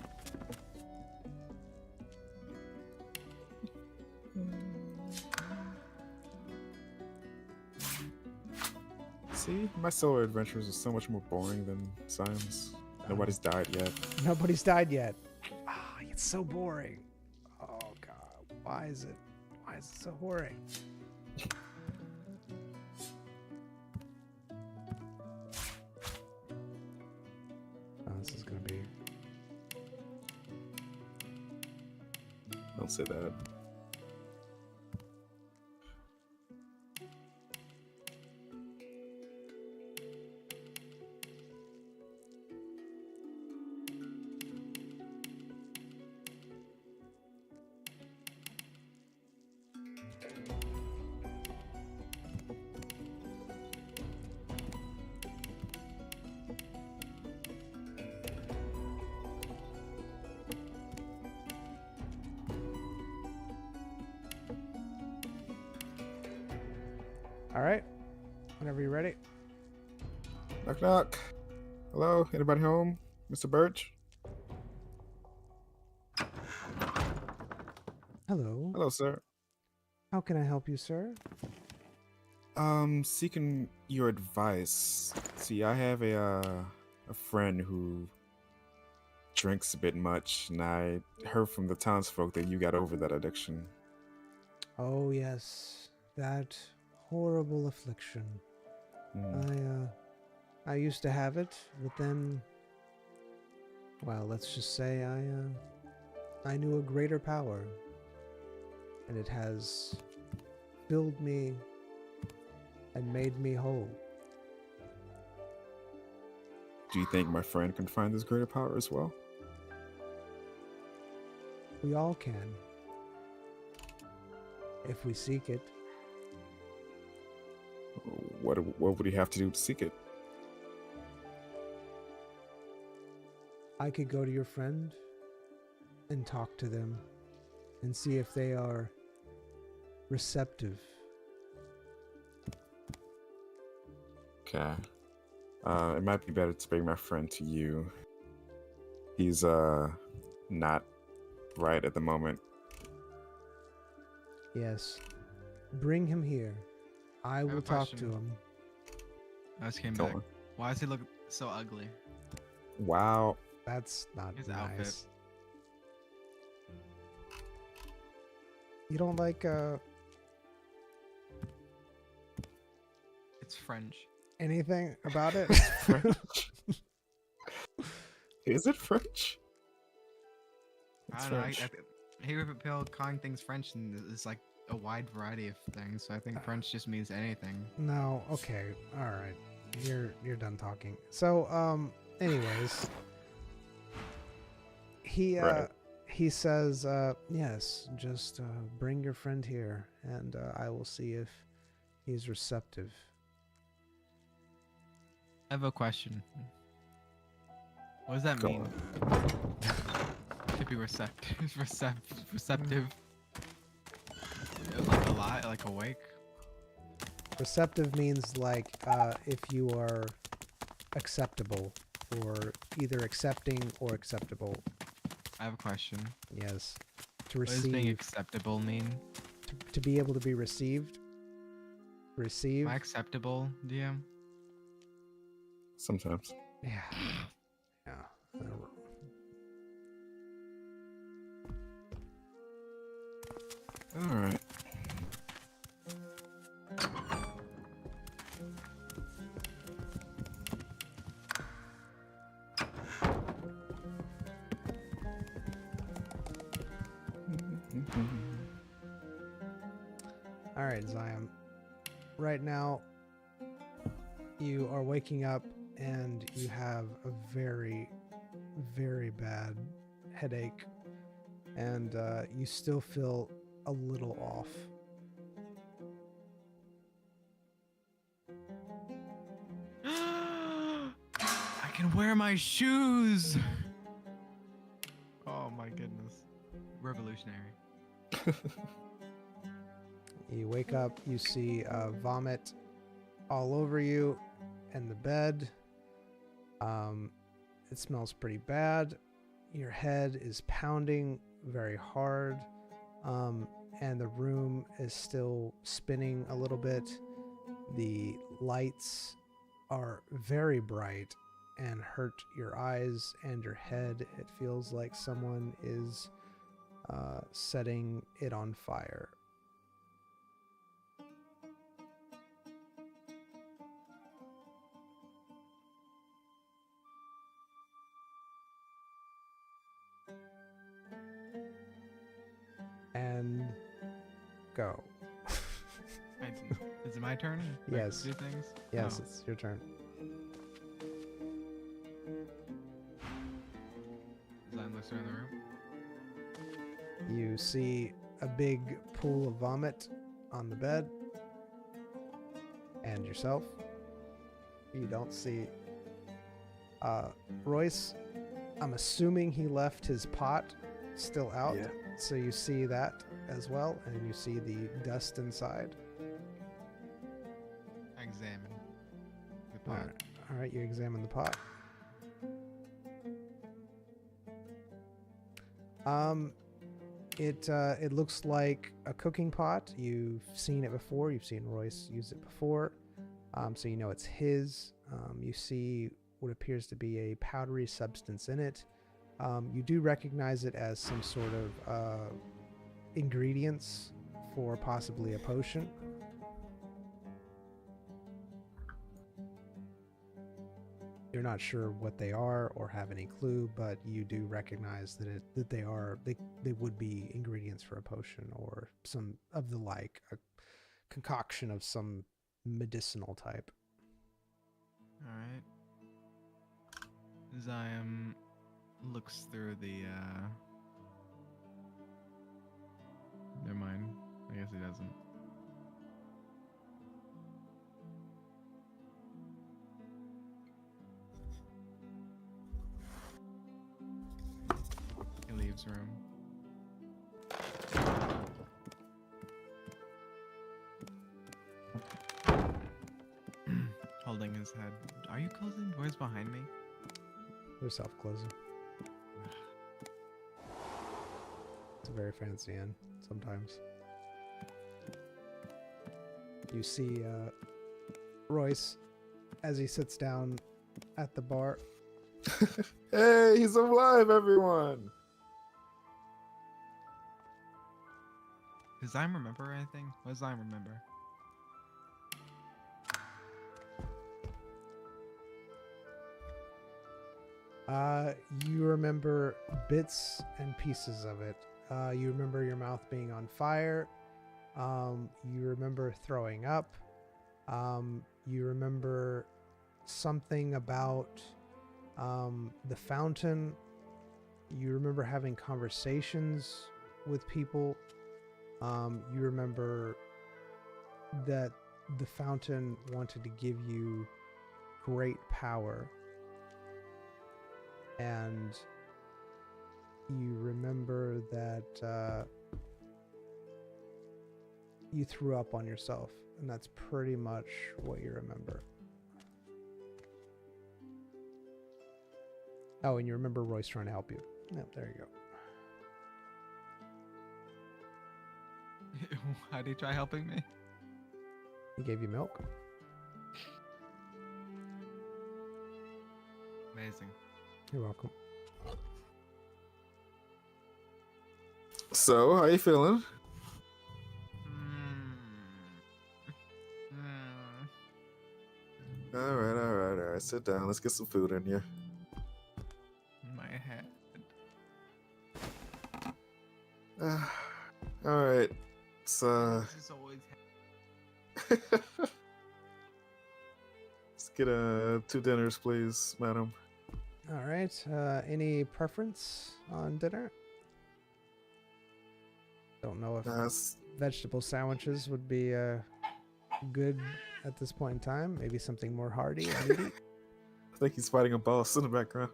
See, my solo adventures are so much more boring than Simon's. Nobody's died yet. Nobody's died yet. Ah, it's so boring. Oh god, why is it so boring? Oh, this is gonna be. Don't say that. All right. Whenever you're ready. Knock knock. Hello, anybody home? Mr. Birch? Hello. Hello, sir. How can I help you, sir? Seeking your advice. See, I have a friend who drinks a bit much, and I heard from the townsfolk that you got over that addiction. Oh yes, that horrible affliction. I used to have it, but then, well, let's just say I knew a greater power, and it has filled me and made me whole. Do you think my friend can find this greater power as well? We all can, if we seek it. What would he have to do to seek it? I could go to your friend and talk to them and see if they are receptive. Okay. It might be better to bring my friend to you. He's not right at the moment. Yes. Bring him here. I have will a talk to question. him. I just came Go back. on. Why does he look so ugly? Wow. That's not His nice. outfit. You don't like It's French. anything about it? French? Is it French? I It's don't know. French. I hear people calling things French, and it's like a wide variety of things. So I think French just means anything. No, okay. All right. You're done talking. So, anyways, Right. he says, yes, just bring your friend here and I will see if he's receptive. I have a question. What does that Go mean? To be receptive. Receptive. Like a lot, like awake. Receptive means like if you are acceptable, or either accepting or acceptable I have a question. Yes. To What does being receive, acceptable mean? to be able to be received. Receive. Am I acceptable, DM? Sometimes. Yeah. Yeah. All right. All right, Zion. Right now, you are waking up and you have a very, very bad headache, and you still feel a little off. I can wear my shoes. Oh my goodness. Revolutionary. You wake up, you see vomit all over you and the bed. It smells pretty bad. Your head is pounding very hard, and the room is still spinning a little bit. The lights are very bright and hurt your eyes and your head. It feels like someone is setting it on fire. And go. Is it my turn? Yes. Do things? Yes, Oh. it's your turn. Zion looks around the room. You see a big pool of vomit on the bed and yourself. You don't see Royce. I'm assuming he left his pot still out. Yeah. So you see that as well, and you see the dust inside. I examine the All pot. right. All right, you examine the pot. It looks like a cooking pot. You've seen it before. You've seen Royce use it before, so you know it's his. You see what appears to be a powdery substance in it. You do recognize it as some sort of ingredients for possibly a potion. You're not sure what they are or have any clue, but you do recognize that they would be ingredients for a potion or some of the like, a concoction of some medicinal type. All right. Zion looks through the. Never mind. I guess he doesn't. He leaves room. Holding his head. Are you closing doors behind me? They're self-closing. It's a very fancy inn sometimes. You see Royce as he sits down at the bar. Hey, he's alive, everyone! Does Zion remember anything? What does Zion remember? You remember bits and pieces of it. You remember your mouth being on fire. You remember throwing up. You remember something about the fountain. You remember having conversations with people. You remember that the fountain wanted to give you great power. And you remember that you threw up on yourself, and that's pretty much what you remember. Oh, and you remember Royce trying to help you. Yep, there you go. How do you try helping me? He gave you milk. Amazing. You're welcome. So, how you feeling? All right. Sit down. Let's get some food in here. My head. All right. So, This is always. let's get 2 dinners, please, madam. All right. Any preference on dinner? Don't know if vegetable sandwiches would be good at this point in time. Maybe something more hearty and meaty. I think he's fighting a boss in the background.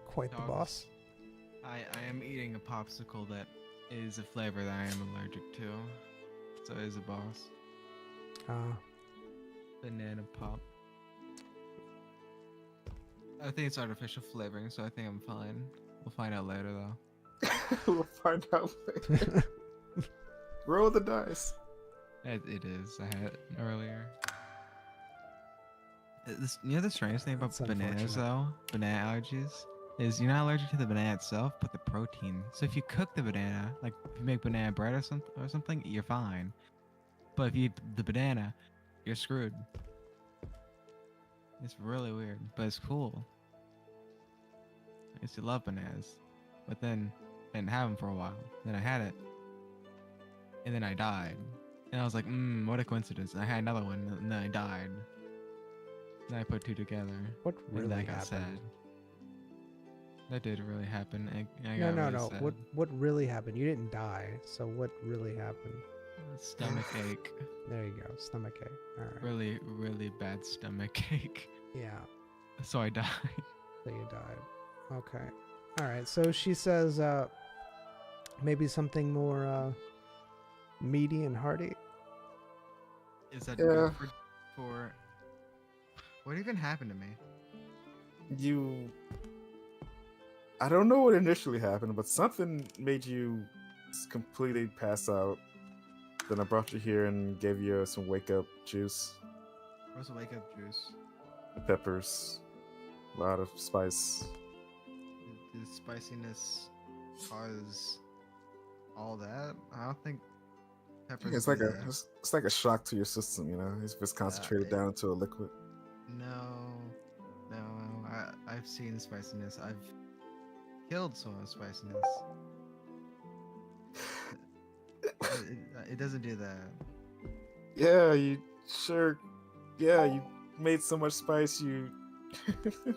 Quite the Dogs. boss. I am eating a popsicle that is a flavor that I am allergic to. So it is a boss. Banana pop. I think it's artificial flavoring, so I think I'm fine. We'll find out later though. We'll find out later. Roll the dice. It is. I had it earlier. You know the strange thing about That's bananas unfortunate. though? Banana allergies? Is you're not allergic to the banana itself, but the protein. So if you cook the banana, like if you make banana bread or something, you're fine. But if you eat the banana, you're screwed. It's really weird, but it's cool. I used to love bananas, but then I didn't have them for a while. Then I had it, and then I died. And I was like, what a coincidence. And I had another one, and then I died. Then I put 2 together. What And really then I got happened? sad. That did really happen. I No, got no, really no. sad. What really happened? You didn't die. So what really happened? Stomach ache. There you go. Stomach ache. All right. Really, really bad stomach ache. Yeah. So I died. So you died. Okay. All right. So she says, maybe something more meaty and hearty. Is that Yeah. good for... What even happened to me? I don't know what initially happened, but something made you completely pass out. Then I brought you here and gave you some wake up juice, What's the wake up juice? peppers, a lot of spice. Did spiciness cause all that? I don't think peppers. It's do like that. it's like a shock to your system, you know. It's just concentrated down into a liquid. No. I've seen spiciness. I've killed someone with spiciness. It doesn't do that. Yeah, you sure. Yeah, you made so much spice you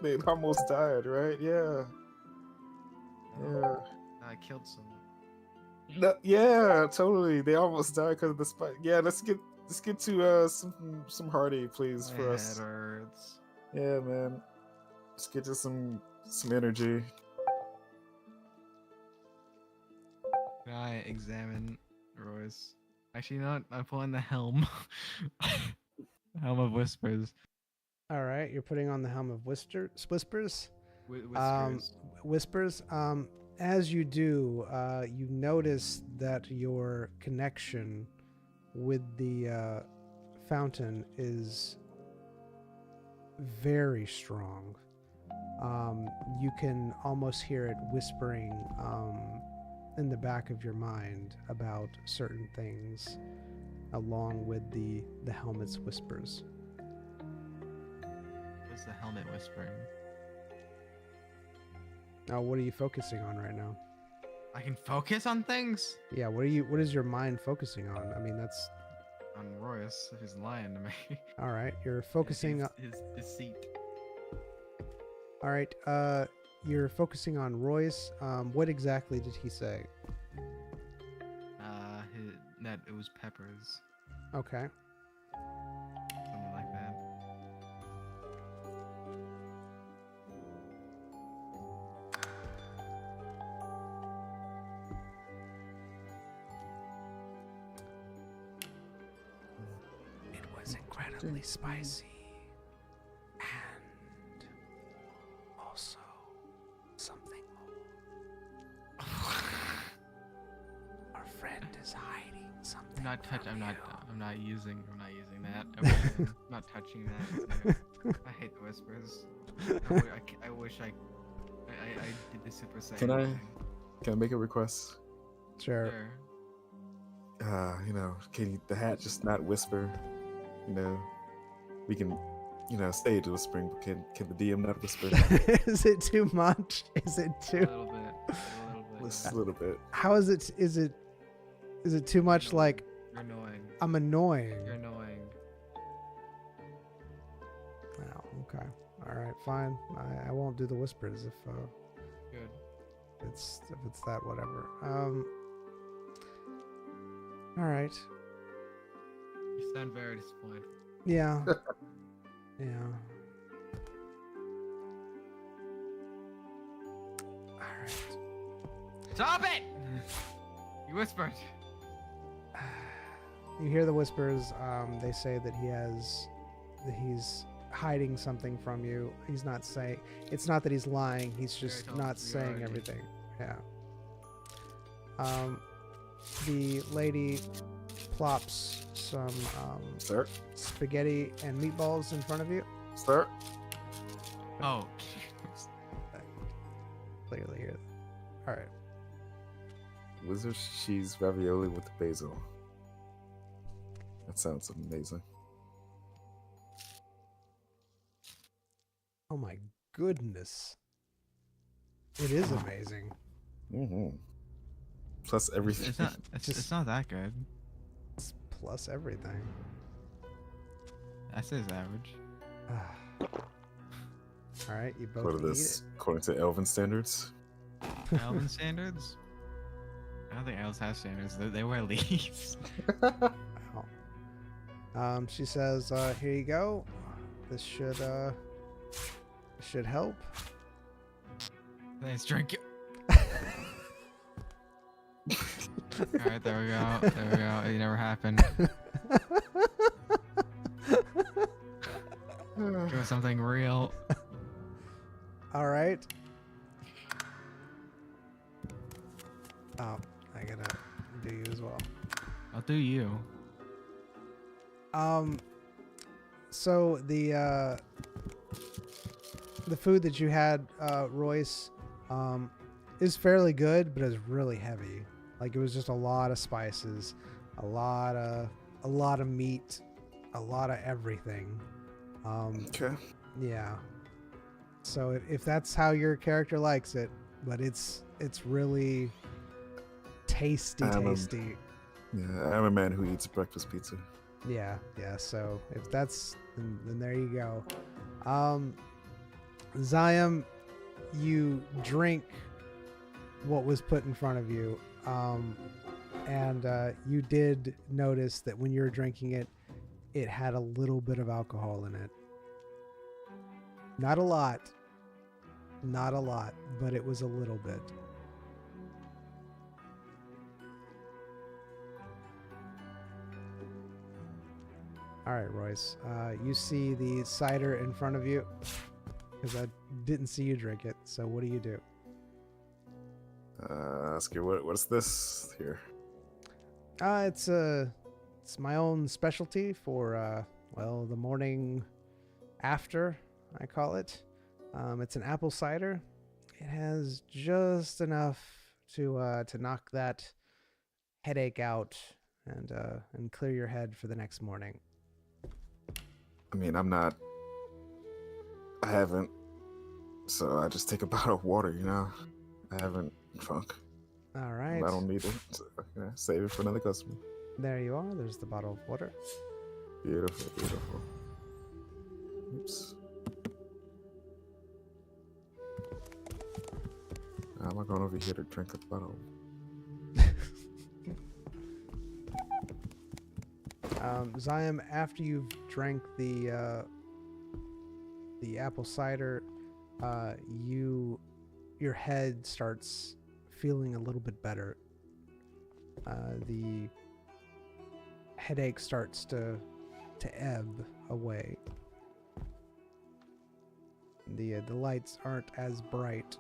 they almost died, right? Yeah. Yeah. I killed someone. No, yeah, totally. They almost died because of the spice. Yeah, let's get to some hearty, please, My for head us. hurts. Yeah, man. Let's get to some energy. Can I examine Royce? Actually, you know what? I'm pulling the helm. Helm of Whispers. All right. You're putting on the helm of whispers. Whispers. Whispers. As you do, you notice that your connection with the fountain is very strong. You can almost hear it whispering in the back of your mind about certain things, along with the helmet's whispers. What's the helmet whispering? Now, what are you focusing on right now? I can focus on things? Yeah, what is your mind focusing on? I mean, that's On Royce, if he's lying to me. all right. You're focusing on his deceit. all right. You're focusing on Royce. What exactly did he say? That it was peppers. Okay. Something like that. It was incredibly spicy. And also something more. friend is hiding something. I'm not from I'm not. you." I'm not using that. I'm not touching that. I hate the whispers. I wish I did the Super Saiyan. Can I make a request? Sure. You know, can the hat just not whisper? You know, we can, you know, stay to whispering, but can the DM not whisper? Is it too much? Is it A too? little bit. Just a little bit. How is it? Is it too much? Like You're annoying. I'm annoying. You're annoying. Oh, okay. All right, fine. I won't do the whispers if Good. it's that whatever. All right. You sound very disappointed. Yeah. Yeah. All right. Stop it! You whispered. You hear the whispers. They say that he's hiding something from you. He's not saying. It's not that he's lying. He's just Very not talkative, saying already. everything. Yeah. The lady plops some Sir? spaghetti and meatballs in front of you. Sir? Oh. Clearly, here. All right. Wizard cheese ravioli with basil. That sounds amazing. Oh my goodness. It is amazing. Mm-hmm. Plus everything. It's not that good. It's plus everything. I say it's average. All right, you both What are eat this? According to Elven standards? Elven standards? I don't think elves have standards. They wear leaves. it. Wow. She says, "Here you go. This should help." Let's drink it. Alright, there we go. There we go. It never happened. Give us something real. All right. Oh, I gotta do you as well. I'll do you. So the food that you had, Royce, is fairly good, but it's really heavy. Like it was just a lot of spices, a lot of meat, a lot of everything. Okay. Yeah. So if that's how your character likes it, but it's really tasty. Yeah, I'm a man who eats breakfast pizza. Yeah. So if that's then there you go. Zion, you drink what was put in front of you, and you did notice that when you were drinking it, it had a little bit of alcohol in it. Not a lot, but it was a little bit. All right, Royce. You see the cider in front of you because I didn't see you drink it. So what do? Ask you what's this here? It's my own specialty for the morning after, I call it. It's an apple cider. It has just enough to knock that headache out and clear your head for the next morning. I mean, I haven't, so I just take a bottle of water, you know? I haven't drunk. All right. I don't need it. So, yeah, save it for another customer. There you are. There's the bottle of water. Beautiful, beautiful. Oops. How am I going over here to drink a bottle? Zion, after you've drank the apple cider, your head starts feeling a little bit better. The headache starts to ebb away. The lights aren't as bright.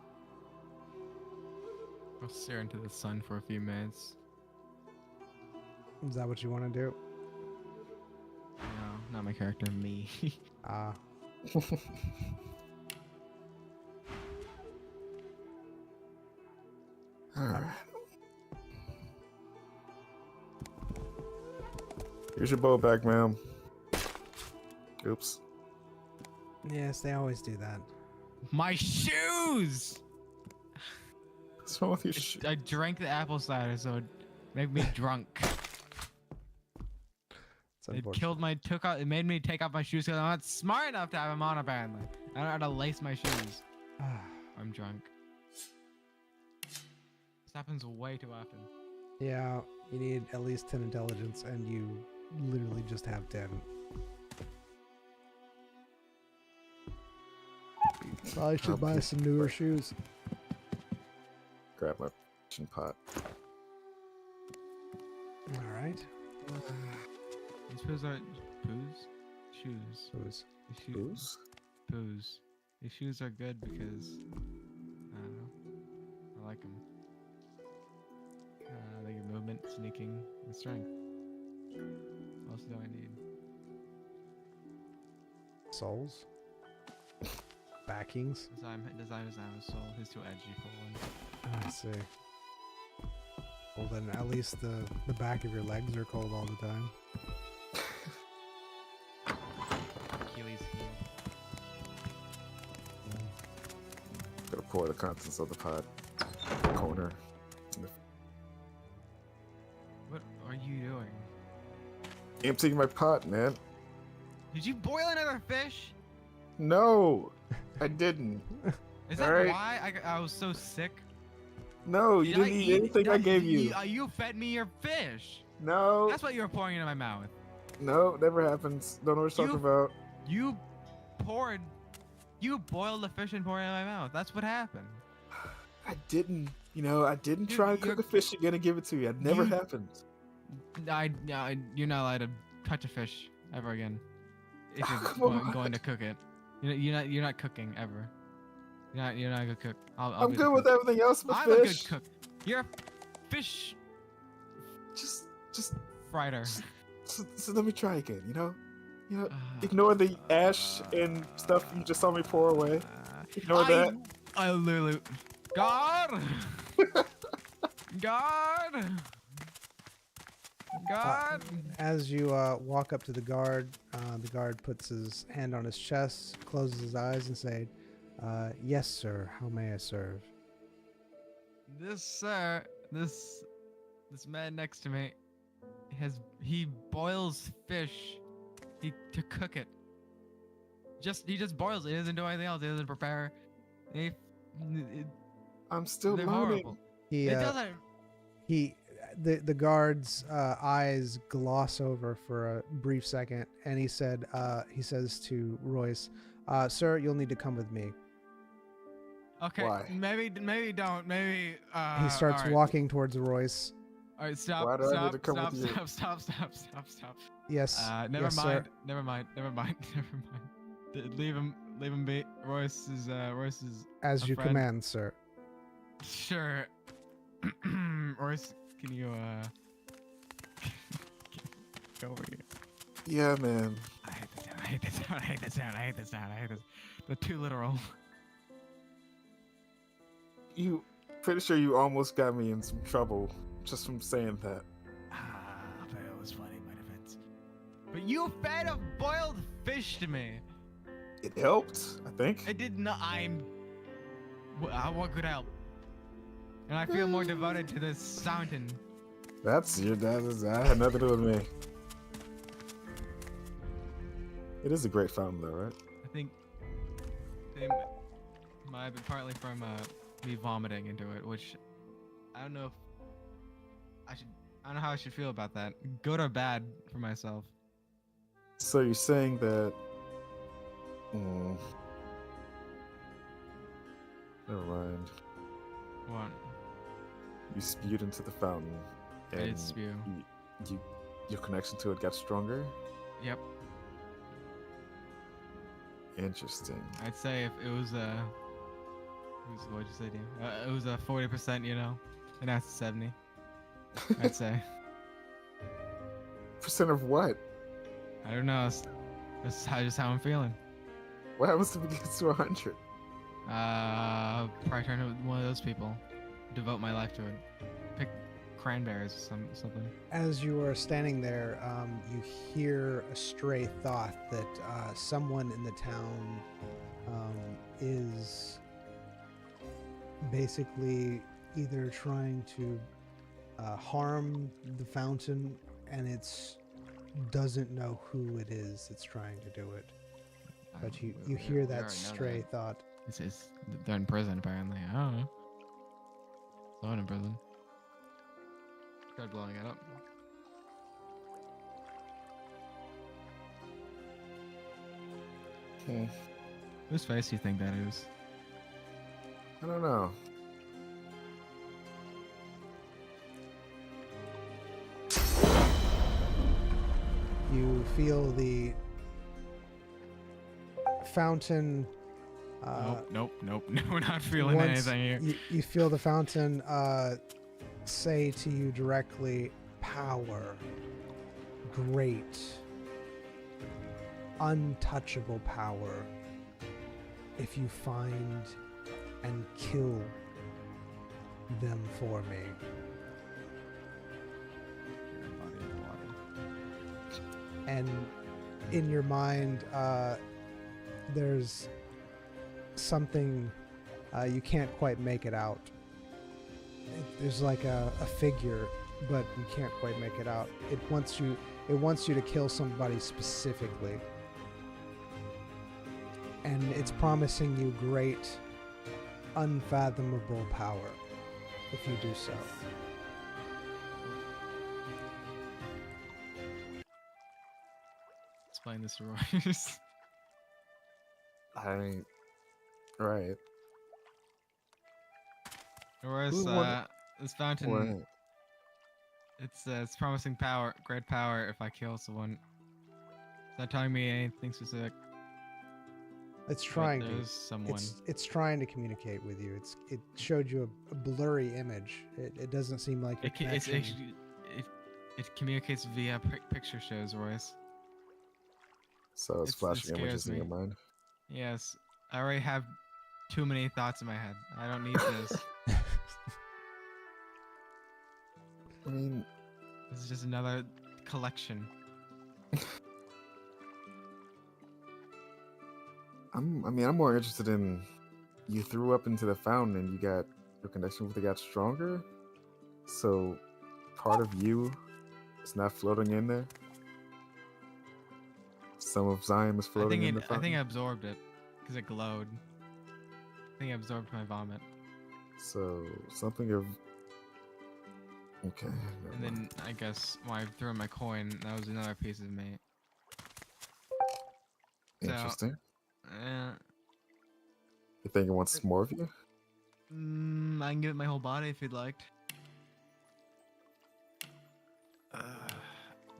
I'll stare into the sun for a few minutes. Is that what you want to do? No, not my character, me. Ah. All right. Here's your bow back, ma'am. Oops. Yes, they always do that. My shoes! What's wrong with your shoe? I drank the apple cider, so it made me drunk. It's It unfortunate. killed my it made me take off my shoes because I'm not smart enough to have them on apparently. I don't know how to lace my shoes. I'm drunk. This happens way too often. Yeah, you need at least 10 intelligence, and you literally just have 10. Probably should buy some newer shoes. Grab my kitchen pot. All right. These poos are poos? Shoes. Shoes. The shoe- Booze? Poos. These shoes are good because I don't know. I like them. They give movement, sneaking, and strength. What else do I need? Soles. Backings. Design a soul. He's too edgy for one. I see. Well, then at least the back of your legs are cold all the time. Achilles heel. Gotta pour the contents of the pot. In the corner. What are you doing? Emptying my pot, man. Did you boil another fish? No, I didn't. Is that Alright. why I was so sick? No, you didn't eat anything I gave you. You fed me your fish. No, That's what you were pouring into my mouth. no, never happens. Don't know what you're talking about. You boiled the fish and poured it in my mouth. That's what happened. I didn't, I didn't Dude, try to cook a fish again and give it to you. It never You- happened. You're not allowed to touch a fish ever again. If you're Come going on. to cook it, you're not cooking ever. You're not a good cook. I'll I'm be the good with cook. everything else but I'm a fish. good cook. You're a fish Just frieder. so let me try again, Ignore the ash and stuff you just saw me pour away. Ignore that. I literally. God! God! God! As you walk up to the guard puts his hand on his chest, closes his eyes, and say, "Yes, sir. How may I serve?" This man next to me he boils fish to cook it. He just boils it. He doesn't do anything else. He doesn't prepare. I'm still They're learning. horrible. He It doesn't. the guard's eyes gloss over for a brief second, and he says to Royce, "Sir, you'll need to come with me." Okay, Why? maybe don't. Maybe He starts alright. walking towards Royce. All right, stop. Why do I need Stop. to come Stop. with you? Stop. Yes. Never yes, mind. sir. Never mind. Leave him be. Royce is As a you friend. command, sir. Sure. Royce, can you go over here? Yeah, man. I hate this sound. They're too literal. You pretty sure you almost got me in some trouble just from saying that. But it was funny, Badhabitz. But you fed a boiled fish to me. It helped, I think. It did not. What could help? And I feel more devoted to this fountain. That had nothing to do with me. It is a great fountain, though, right? I think they might have been partly from me vomiting into it, which I don't know if I don't know how I should feel about that. Good or bad for myself. So you're saying that? Never mind. What? You spewed into the fountain, I and did spew. your connection to it got stronger. Yep. Interesting. I'd say if it was what'd you say to you? It was a 40%, and now it's 70. I'd say. 100% of what? I don't know. This is just how I'm feeling. What happens if it gets to 100? Probably turn into one of those people. Devote my life to it. Pick cranberries or something. As you are standing there, you hear a stray thought that someone in the town is basically either trying to harm the fountain, and it's doesn't know who it is that's trying to do it. But you hear that stray thought. They're in prison apparently. I don't know. Someone in prison. Start blowing it up. Whose face do you think that is? I don't know. You feel the fountain. Nope. No, we're not feeling anything here. You feel the fountain say to you directly, power, great, untouchable power, if you find and kill them for me. And in your mind, there's something you can't quite make it out. There's like a figure, but you can't quite make it out. It wants you to kill somebody specifically, and it's promising you great, unfathomable power if you do so. Explain this to Royce. Right. Royce, this fountain. What? It's promising power, great power if I kill someone. It's not telling me anything specific. It's trying to. Someone. It's trying to communicate with you. It showed you a blurry image. It doesn't seem like it communicates via picture shows, Royce. So it's flashing images in your mind. Yes, I already have too many thoughts in my head. I don't need this. I mean, this is just another collection. I'm more interested in you threw up into the fountain and you got your connection with it got stronger. So part of you is not floating in there. Some of Zion is floating in the fountain. I think I absorbed it because it glowed. I think I absorbed my vomit. So something of okay. And then I guess when I threw in my coin, that was another piece of me. Interesting. So, you think it wants more of you? I can give it my whole body if you'd like.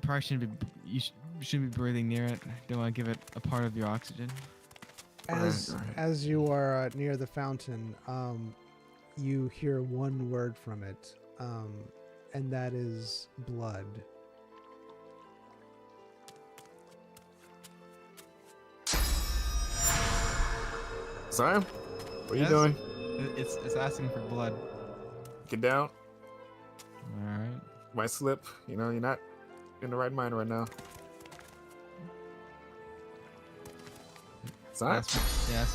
Probably shouldn't be. You shouldn't be breathing near it. Don't want to give it a part of your oxygen. As you are near the fountain, you hear one word from it, and that is blood. Zion, what are you doing? It's asking for blood. Get down. All right. Might slip. You know, you're not in the right mind right now. Zion? Yes.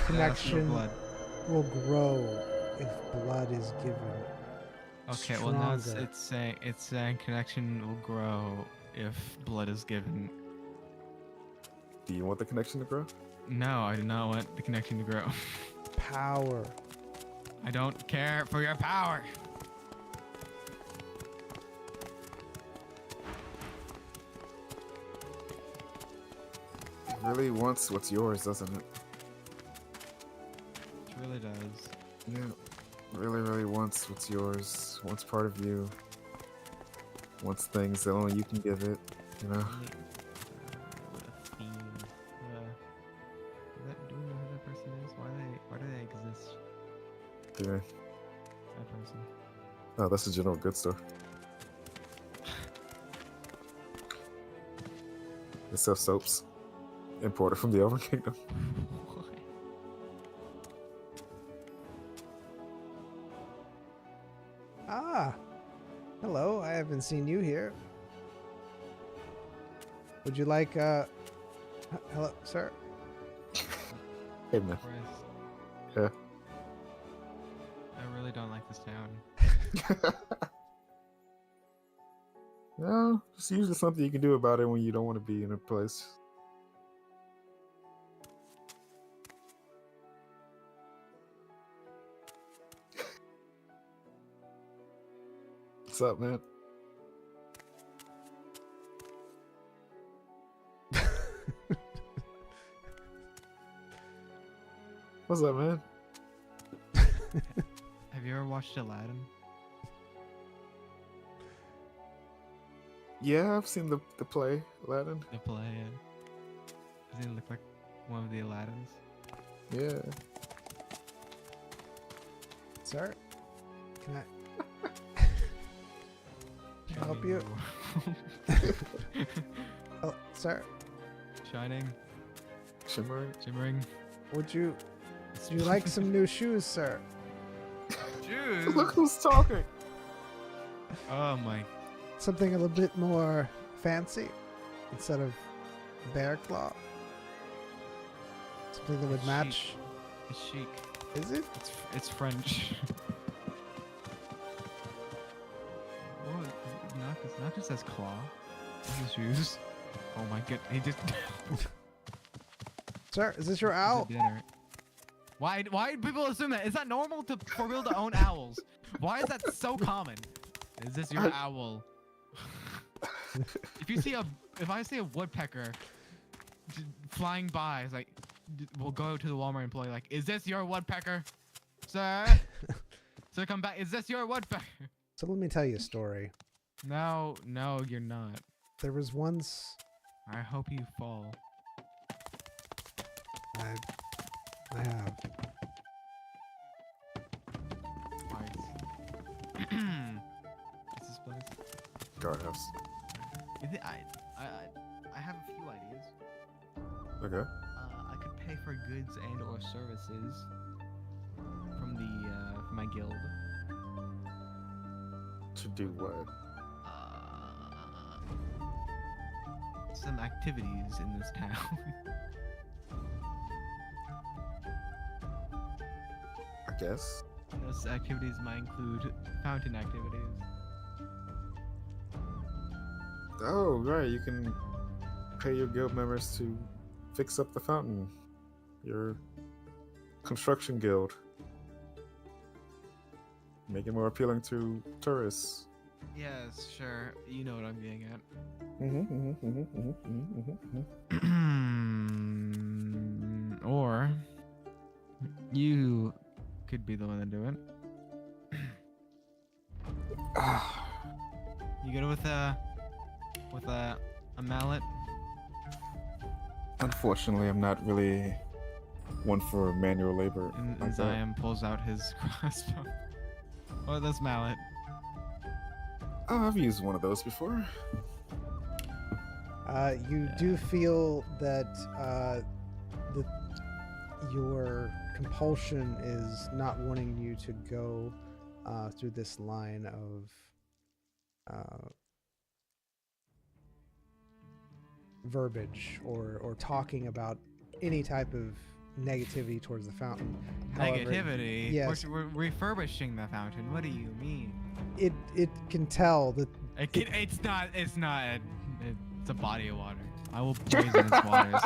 Connection will grow if blood is given. Okay, stronger. well now it's saying connection will grow if blood is given. Do you want the connection to grow? No, I do not want the connection to grow. Power. I don't care for your power. It really wants what's yours, doesn't it? It really does. Yeah. Really, really wants what's yours. Wants part of you. Wants things that only you can give it, you know? What a theme. Do we know who that person is? Why do they exist? Yeah. That person. Oh, that's a general goods store. They sell soaps imported from the Elven Kingdom. Ah, hello. I haven't seen you here. Would you like, hello, sir? Hey, man. Christ. Yeah. I really don't like this town. No, it's usually something you can do about it when you don't want to be in a place. What's up, man? What's up, man? Have you ever watched Aladdin? Yeah, I've seen the play, Aladdin. The play, yeah. Doesn't he look like one of the Aladdins? Yeah. Sir? Can I help you? Oh, sir, Shining, Shimmering. would you like some new shoes, sir? Shoes. Look who's talking. Oh my. Something a little bit more fancy instead of bear claw. Something that would Chic. match. It's chic. Is it? It's French. What? It's not just says claw. His shoes. Oh my god. He just. Sir, is this your owl? Dinner. Why do people assume that? Is that normal for people to own owls? Why is that so common? Is this your owl? If I see a woodpecker flying by, it's like we'll go to the Walmart employee like, is this your woodpecker, sir? So come back. Is this your woodpecker? So let me tell you a story. No, you're not. There was once I hope you fall. I have. Right. What's this place? Guardhouse. I have a few ideas. Okay. I could pay for goods and or services from from my guild. To do what? Some activities in this town. I guess. Those activities might include fountain activities. Oh, right. You can pay your guild members to fix up the fountain. Your construction guild. Make it more appealing to tourists. Yes, sure. You know what I'm getting at. Or you could be the one to do it. You good with a mallet? Unfortunately, I'm not really one for manual labor. And like that. Zion pulls out his crossbow. Or this mallet. Oh, I've used one of those before. You do feel that your compulsion is not wanting you to go through this line of verbiage or talking about any type of negativity towards the fountain. However, Negativity? yes. We're refurbishing the fountain. What do you mean? It can tell that It's not. It's a body of water. I will poison its waters.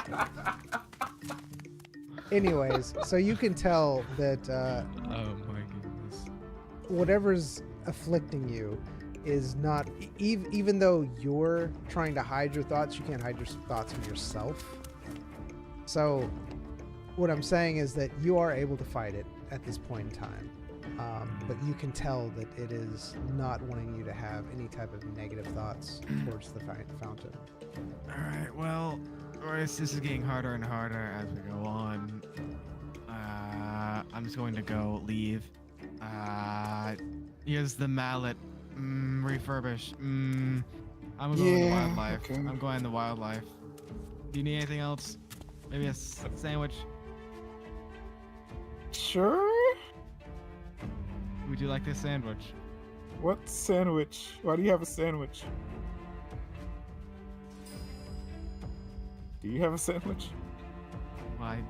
anyways, so you can tell that Oh my goodness. whatever's afflicting you is not even though you're trying to hide your thoughts, you can't hide your thoughts from yourself. So what I'm saying is that you are able to fight it at this point in time, but you can tell that it is not wanting you to have any type of negative thoughts towards the fountain. All right. Well, Royce, this is getting harder and harder as we go on. I'm just going to go leave. Here's the mallet. Refurbish. I'm going to wildlife. okay. I'm going to wildlife. Do you need anything else? Maybe a sandwich? Sure. Would you like this sandwich? What sandwich? Why do you have a sandwich? Do you have a sandwich? Why?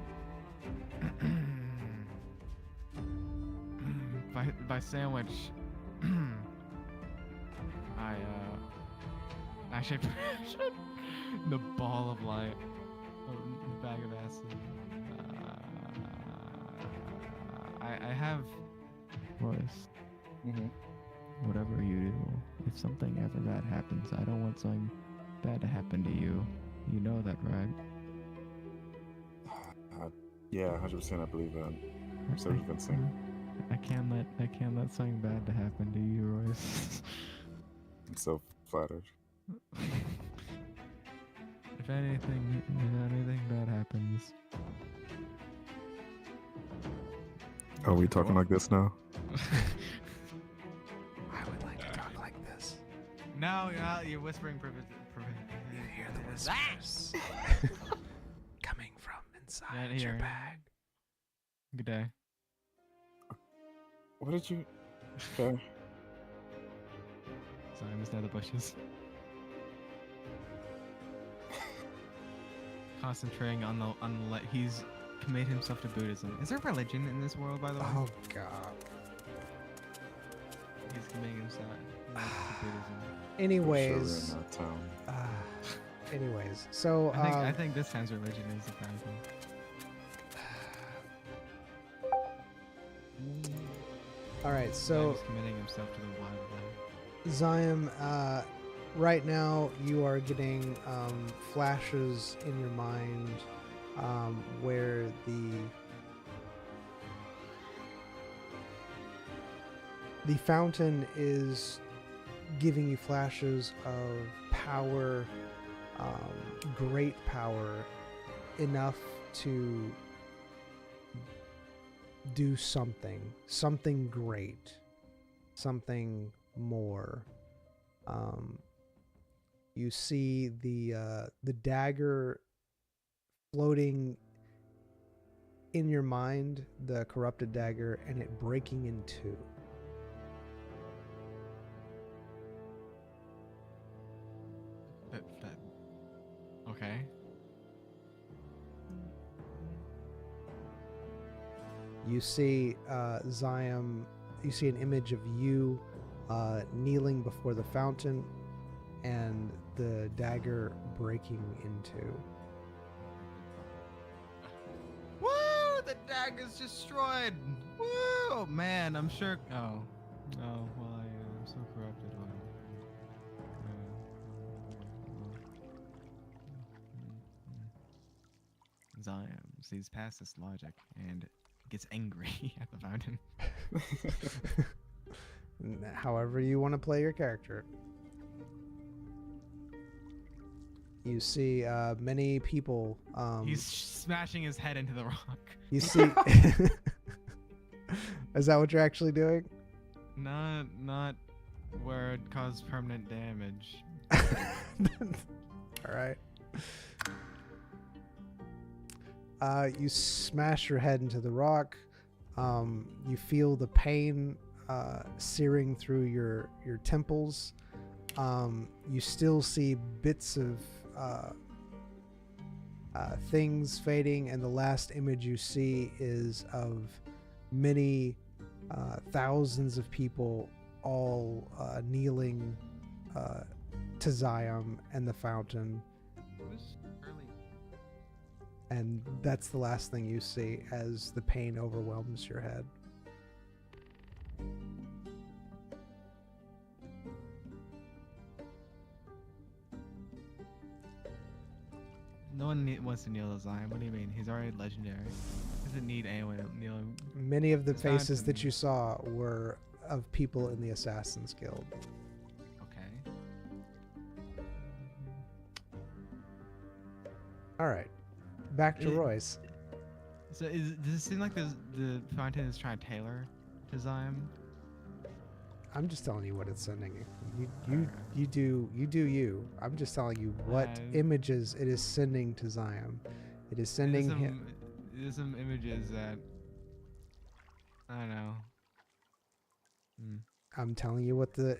by sandwich, actually the ball of light, a bag of acid. I have Royce. Mm-hmm. Whatever you do, if something ever bad happens, I don't want something bad to happen to you. You know that, right? Yeah, 100%. I believe that. So you've been saying. I can't let something bad to happen to you, Royce. I'm so flattered. If anything bad happens. Are we talking like this now? I would like to talk like this. No, you're whispering. You hear the whispers coming from inside Right your here. bag. Good day. What did you? Okay. Sorry, I missed out the bushes. Concentrating on the he's committed himself to Buddhism. Is there religion in this world, by the way? Oh God. He's committing himself to Buddhism. Anyways. Sure, we're in that town. Anyways, so I think this time's religion is the fountain. all right, so He's committing himself to the wild life. Zion, right now you are getting flashes in your mind where the fountain is giving you flashes of power, great power, enough to do something great, something more. You see the dagger floating in your mind, the corrupted dagger, and it breaking in two. Okay. You see Zion, you see an image of you kneeling before the fountain and the dagger breaking into. Woo! The dagger's destroyed! Woo! Man, I'm sure. Oh. Oh, well, I'm so corrupted. Zion sees past this logic and gets angry at the fountain. However you want to play your character. You see many people. He's smashing his head into the rock. You see. Is that what you're actually doing? Not where it caused permanent damage. All right. You smash your head into the rock. You feel the pain searing through your temples. You still see bits of things fading, and the last image you see is of many thousands of people all kneeling to Zion and the fountain. And that's the last thing you see as the pain overwhelms your head. No one wants to kneel to Zion. What do you mean? He's already legendary. Doesn't need anyone to kneel. Many of the It's faces fountain. that you saw were of people in the Assassin's Guild. Okay. All right, back to Royce. So does it seem like the fountain is trying to tailor to Zion? I'm just telling you what it's sending you. You do you. I'm just telling you what images it is sending to Zion. It is sending him. There's some images that I don't know. I'm telling you what the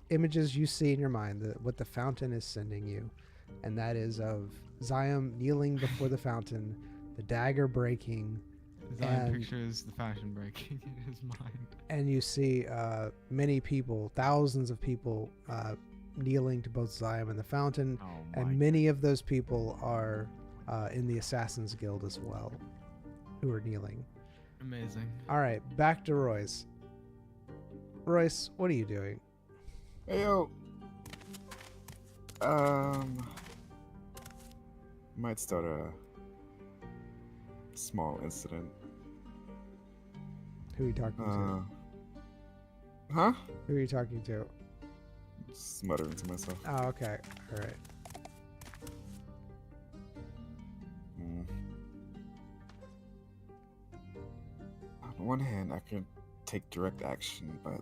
images you see in your mind, what the fountain is sending you, and that is of Zion kneeling before the fountain, the dagger breaking. Zion pictures the fountain breaking in his mind. And you see many people, thousands of people, kneeling to both Zion and the fountain, and many of those people are in the Assassin's Guild as well, who are kneeling. Amazing. All right, back to Royce. Royce, what are you doing? Hey, yo. Might start a small incident. Who are you talking to? Huh? Who are you talking to? Just muttering to myself. Oh, okay. All right. On one hand, I can take direct action, but,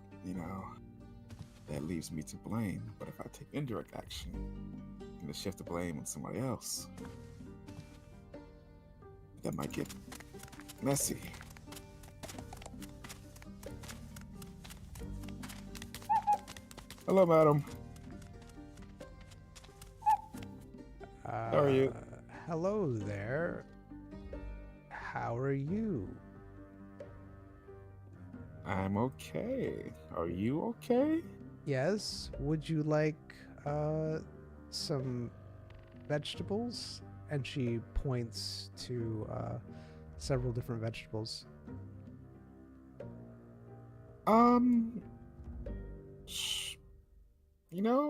that leaves me to blame. But if I take indirect action, I'm going to shift the blame on somebody else. That might get messy. Hello, madam. How are you? Hello there. How are you? I'm okay. Are you okay? Yes. Would you like some vegetables? And she points to several different vegetables.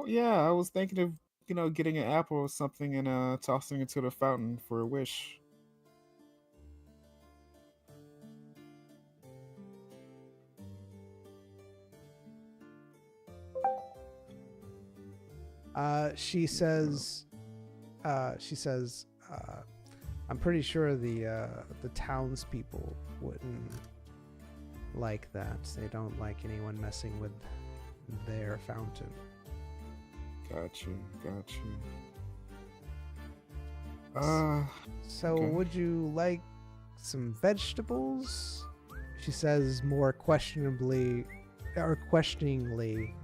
Yeah, I was thinking of, getting an apple or something and tossing it to the fountain for a wish. She says, I'm pretty sure the townspeople wouldn't like that. They don't like anyone messing with their fountain. Got you. So okay. Would you like some vegetables? She says more questioningly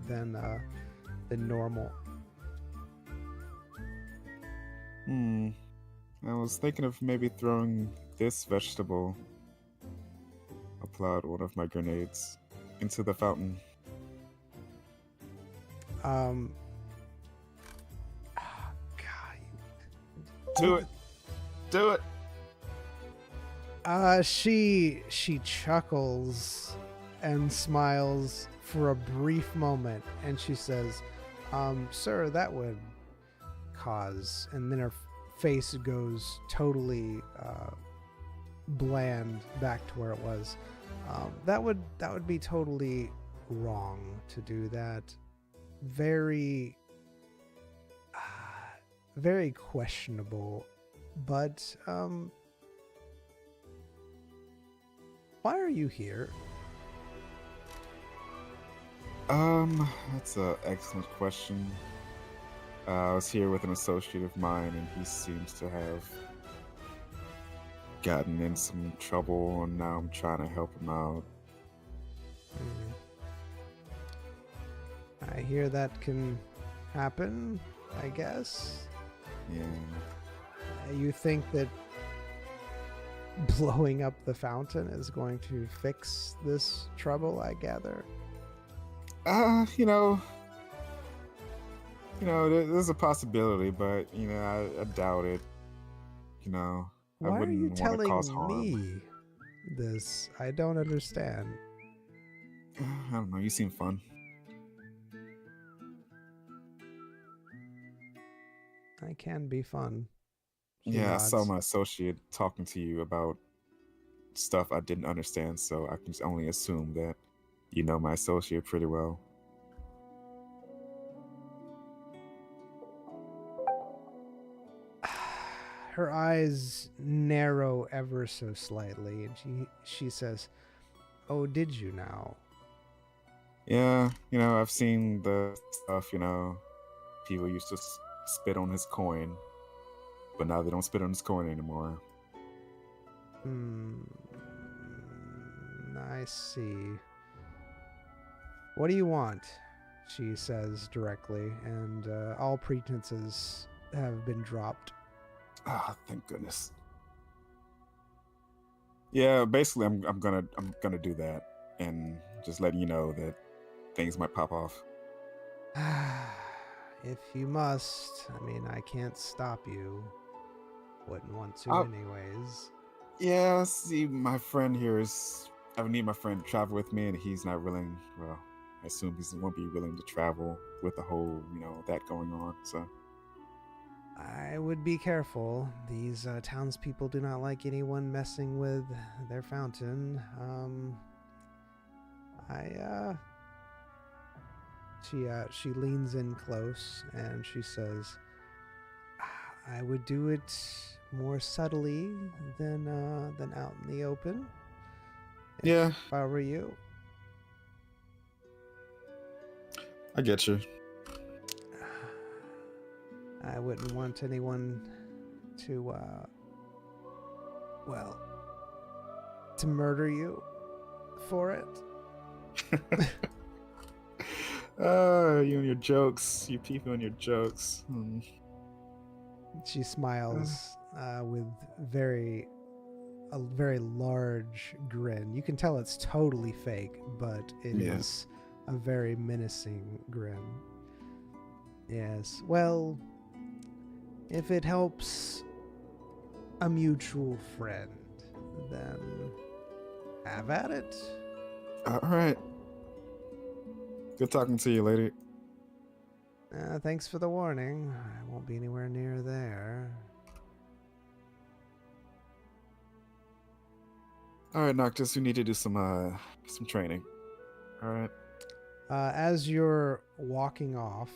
than normal. I was thinking of maybe throwing this vegetable. I plowed one of my grenades into the fountain. God. Do it. She chuckles and smiles for a brief moment, and she says, sir, that would cause, and then her face goes totally bland back to where it was. That would be totally wrong to do that. Very very questionable, but why are you here? That's an excellent question. I was here with an associate of mine, and he seems to have gotten in some trouble, and now I'm trying to help him out. I hear that can happen, I guess. Yeah. You think that blowing up the fountain is going to fix this trouble, I gather? There's a possibility, but, I doubt it. I Why are you wouldn't want to cause telling harm. me this? I don't understand. I don't know, you seem fun. I can be fun. Yeah, I saw my associate talking to you about stuff I didn't understand, so I can only assume that you know my associate pretty well. Her eyes narrow ever so slightly, and she says, "Oh, did you now? Yeah, I've seen the stuff, people used to spit on his coin, but now they don't spit on his coin anymore. Hmm. I see. What do you want? She says directly, and all pretenses have been dropped. Ah, thank goodness. Yeah, basically, I'm gonna do that, and just letting you know that things might pop off. If you must, I mean, I can't stop you. Wouldn't want to, I'll- anyways. Yeah, see, my friend here I would need my friend to travel with me, and he's not willing. Well, I assume he won't be willing to travel with the whole, that going on. So, I would be careful. These townspeople do not like anyone messing with their fountain. She leans in close and she says, "I would do it more subtly than out in the open. yeah, If I were you." I get you. I wouldn't want anyone to, to murder you for it. You and your jokes, you people and your jokes. She smiles with a very large grin. You can tell it's totally fake, but it is a very menacing grin. Yes. Well, if it helps a mutual friend, then have at it. All right. Good talking to you, lady. Thanks for the warning. I won't be anywhere near there. All right, Noctis, you need to do some training. All right. As you're walking off,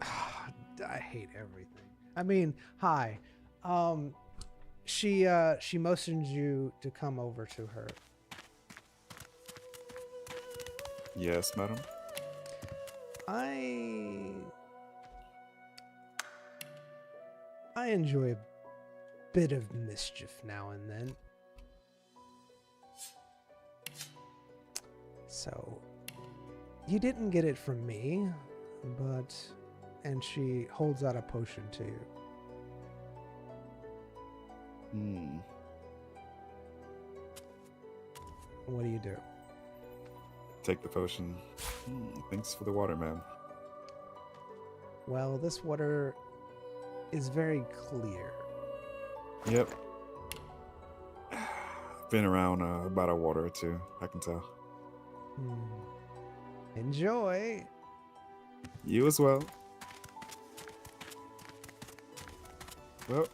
I hate everything. I mean, hi. She motions you to come over to her. Yes, madam. I enjoy a bit of mischief now and then. So, you didn't get it from me, but... And she holds out a potion to you. What do you do? Take the potion. Thanks for the water, ma'am. Well, this water is very clear. Yep. Been around about a water or two, I can tell. Enjoy. You as well. Well.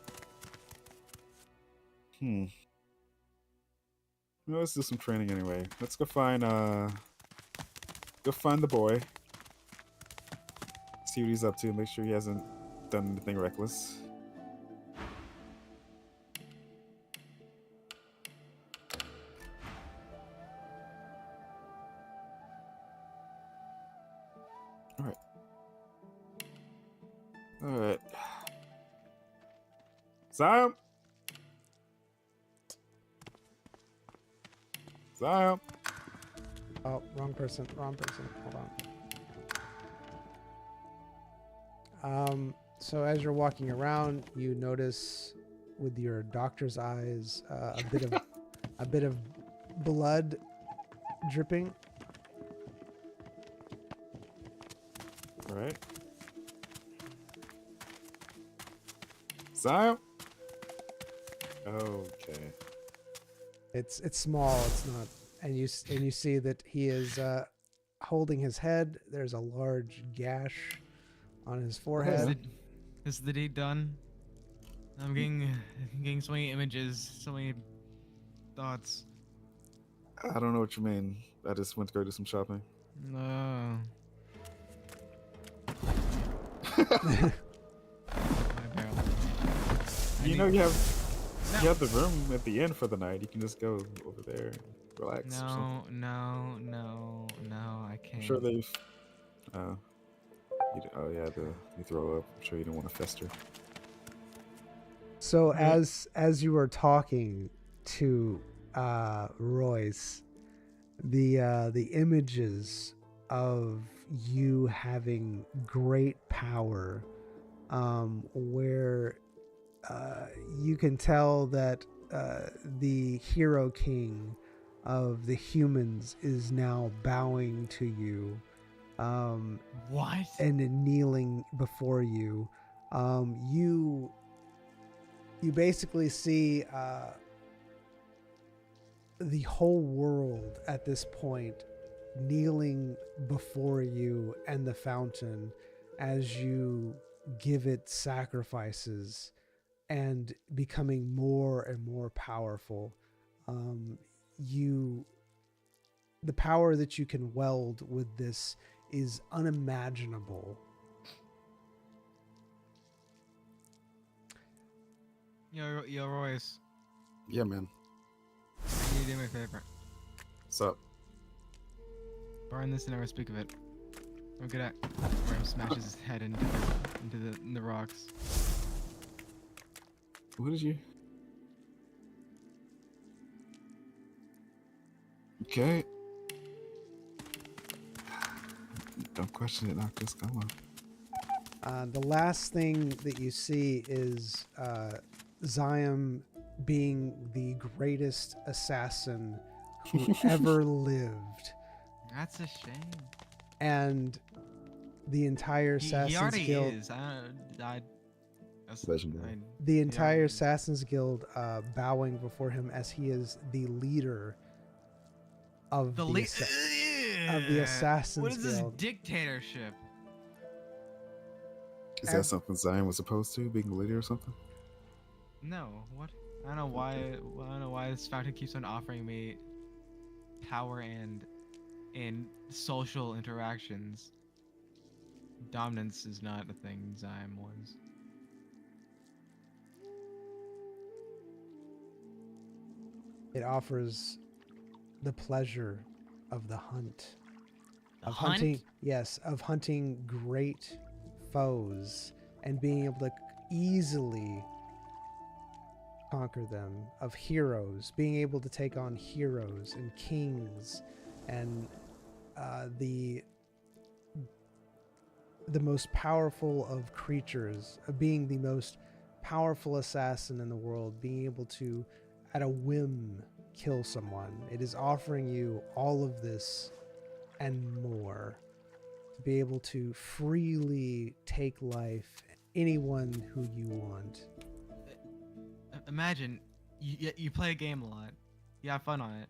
Well, let's do some training anyway. Let's go find the boy. See what he's up to. Make sure he hasn't done anything reckless. All right. Zion. Zion. Oh, wrong person. Hold on. So as you're walking around, you notice with your doctor's eyes a bit of blood dripping. All right. Zion. Okay. It's small. It's not, and you see that he is holding his head. There's a large gash on his forehead. Is the deed done? I'm getting so many images, so many thoughts. I don't know what you mean. I just went to go do some shopping. No. You have the room at the inn for the night. You can just go over there. relax. or something. No, I I'm can't. sure they've. Uh, oh yeah, you throw up. I'm sure you don't want to fester. So Yeah. as you were talking to Royce, the images of you having great power, where you can tell that the hero king of the humans is now bowing to you, What? and kneeling before you. You basically see the whole world at this point kneeling before you and the fountain as you give it sacrifices and becoming more and more powerful. You the power that you can weld with this is unimaginable. Yo, Royce, Yeah, man. can you do me a favor? What's up? Burn this and never speak of it. I'm good at where he smashes his head into the rocks. What did you? Okay. Don't question it, not just come on. The last thing that you see is Zion being the greatest assassin who ever lived, That's a shame. and the entire He Assassin's already Guild. is. That's Legendary. The entire already- Assassin's Guild bowing before him as he is the leader of The of the Assassin's What is this Guild. dictatorship? Is that something Zion was supposed to, being a leader or something? No, what? I don't know why. I don't know why this fountain keeps on offering me power and social interactions. Dominance is not a thing Zion was. It offers the pleasure of the hunt. The Of hunt? hunting, yes, of hunting great foes and being able to easily conquer them, of heroes, being able to take on heroes and kings, and the most powerful of creatures, of being the most powerful assassin in the world, being able to, at a whim, kill someone. It is offering you all of this and more, to be able to freely take life, anyone who you want. Imagine you play a game a lot, you have fun on it,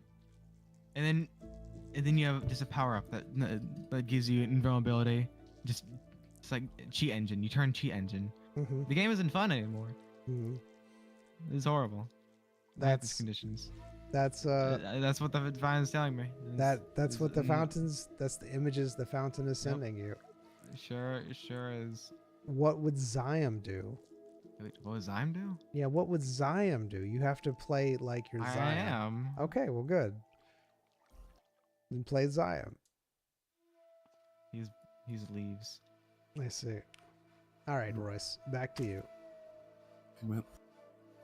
and then you have just a power up that gives you invulnerability. Just it's like cheat engine. You turn cheat engine. Mm-hmm. The game isn't fun anymore. Mm-hmm. It's horrible. I hate these That's conditions. that's That's what the fountain's telling me. that's what the fountains. That's the images the fountain is Yep. sending you. It sure is. What would Zion do? Wait, what does Zyme do? Yeah, what would Zion do? You have to play like you're I Zion. am. Okay, well, good. Then play Zion. He's leaves. I see. All right, Royce, back to you. Hey, man.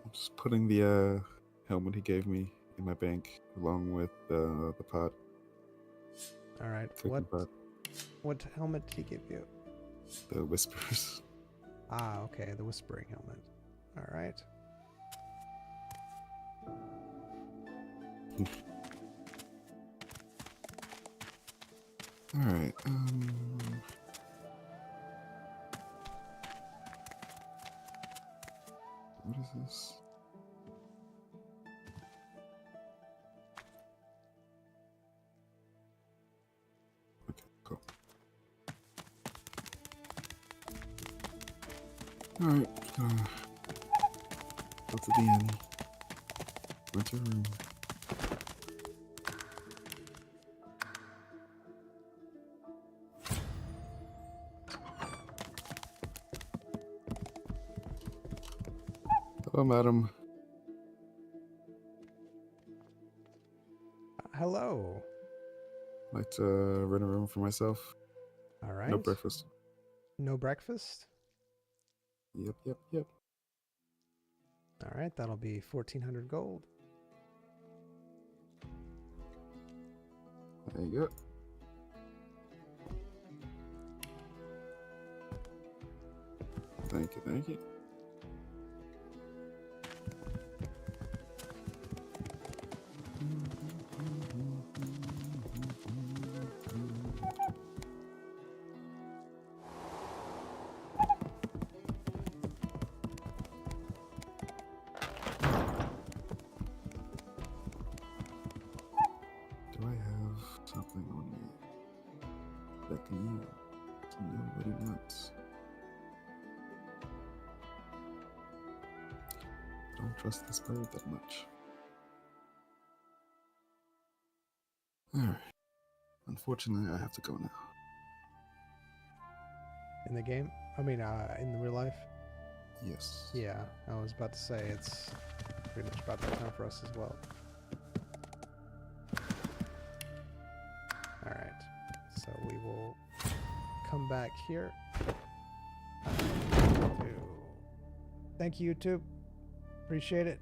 I'm just putting the helmet he gave me in my bank along with the pot. All right, Cooking pot. what helmet did he give you? The whispers. Ah, okay, the whispering helmet. All right. All right. What is this? Okay, cool. All right. Go to the inn. Rent a room. Hello, madam. hello. I'd like to rent a room for myself. All right. No breakfast. No breakfast? Yep. All right, that'll be 1,400 gold. There you go. Thank you. Do I have something on me that can yield to nobody wants? Don't trust this bird that much. Alright. Unfortunately, I have to go now. In the game? I mean, in the real life? Yes. Yeah, I was about to say it's pretty much about that time for us as well. All right, so we will come back here. Thank you, YouTube. Appreciate it.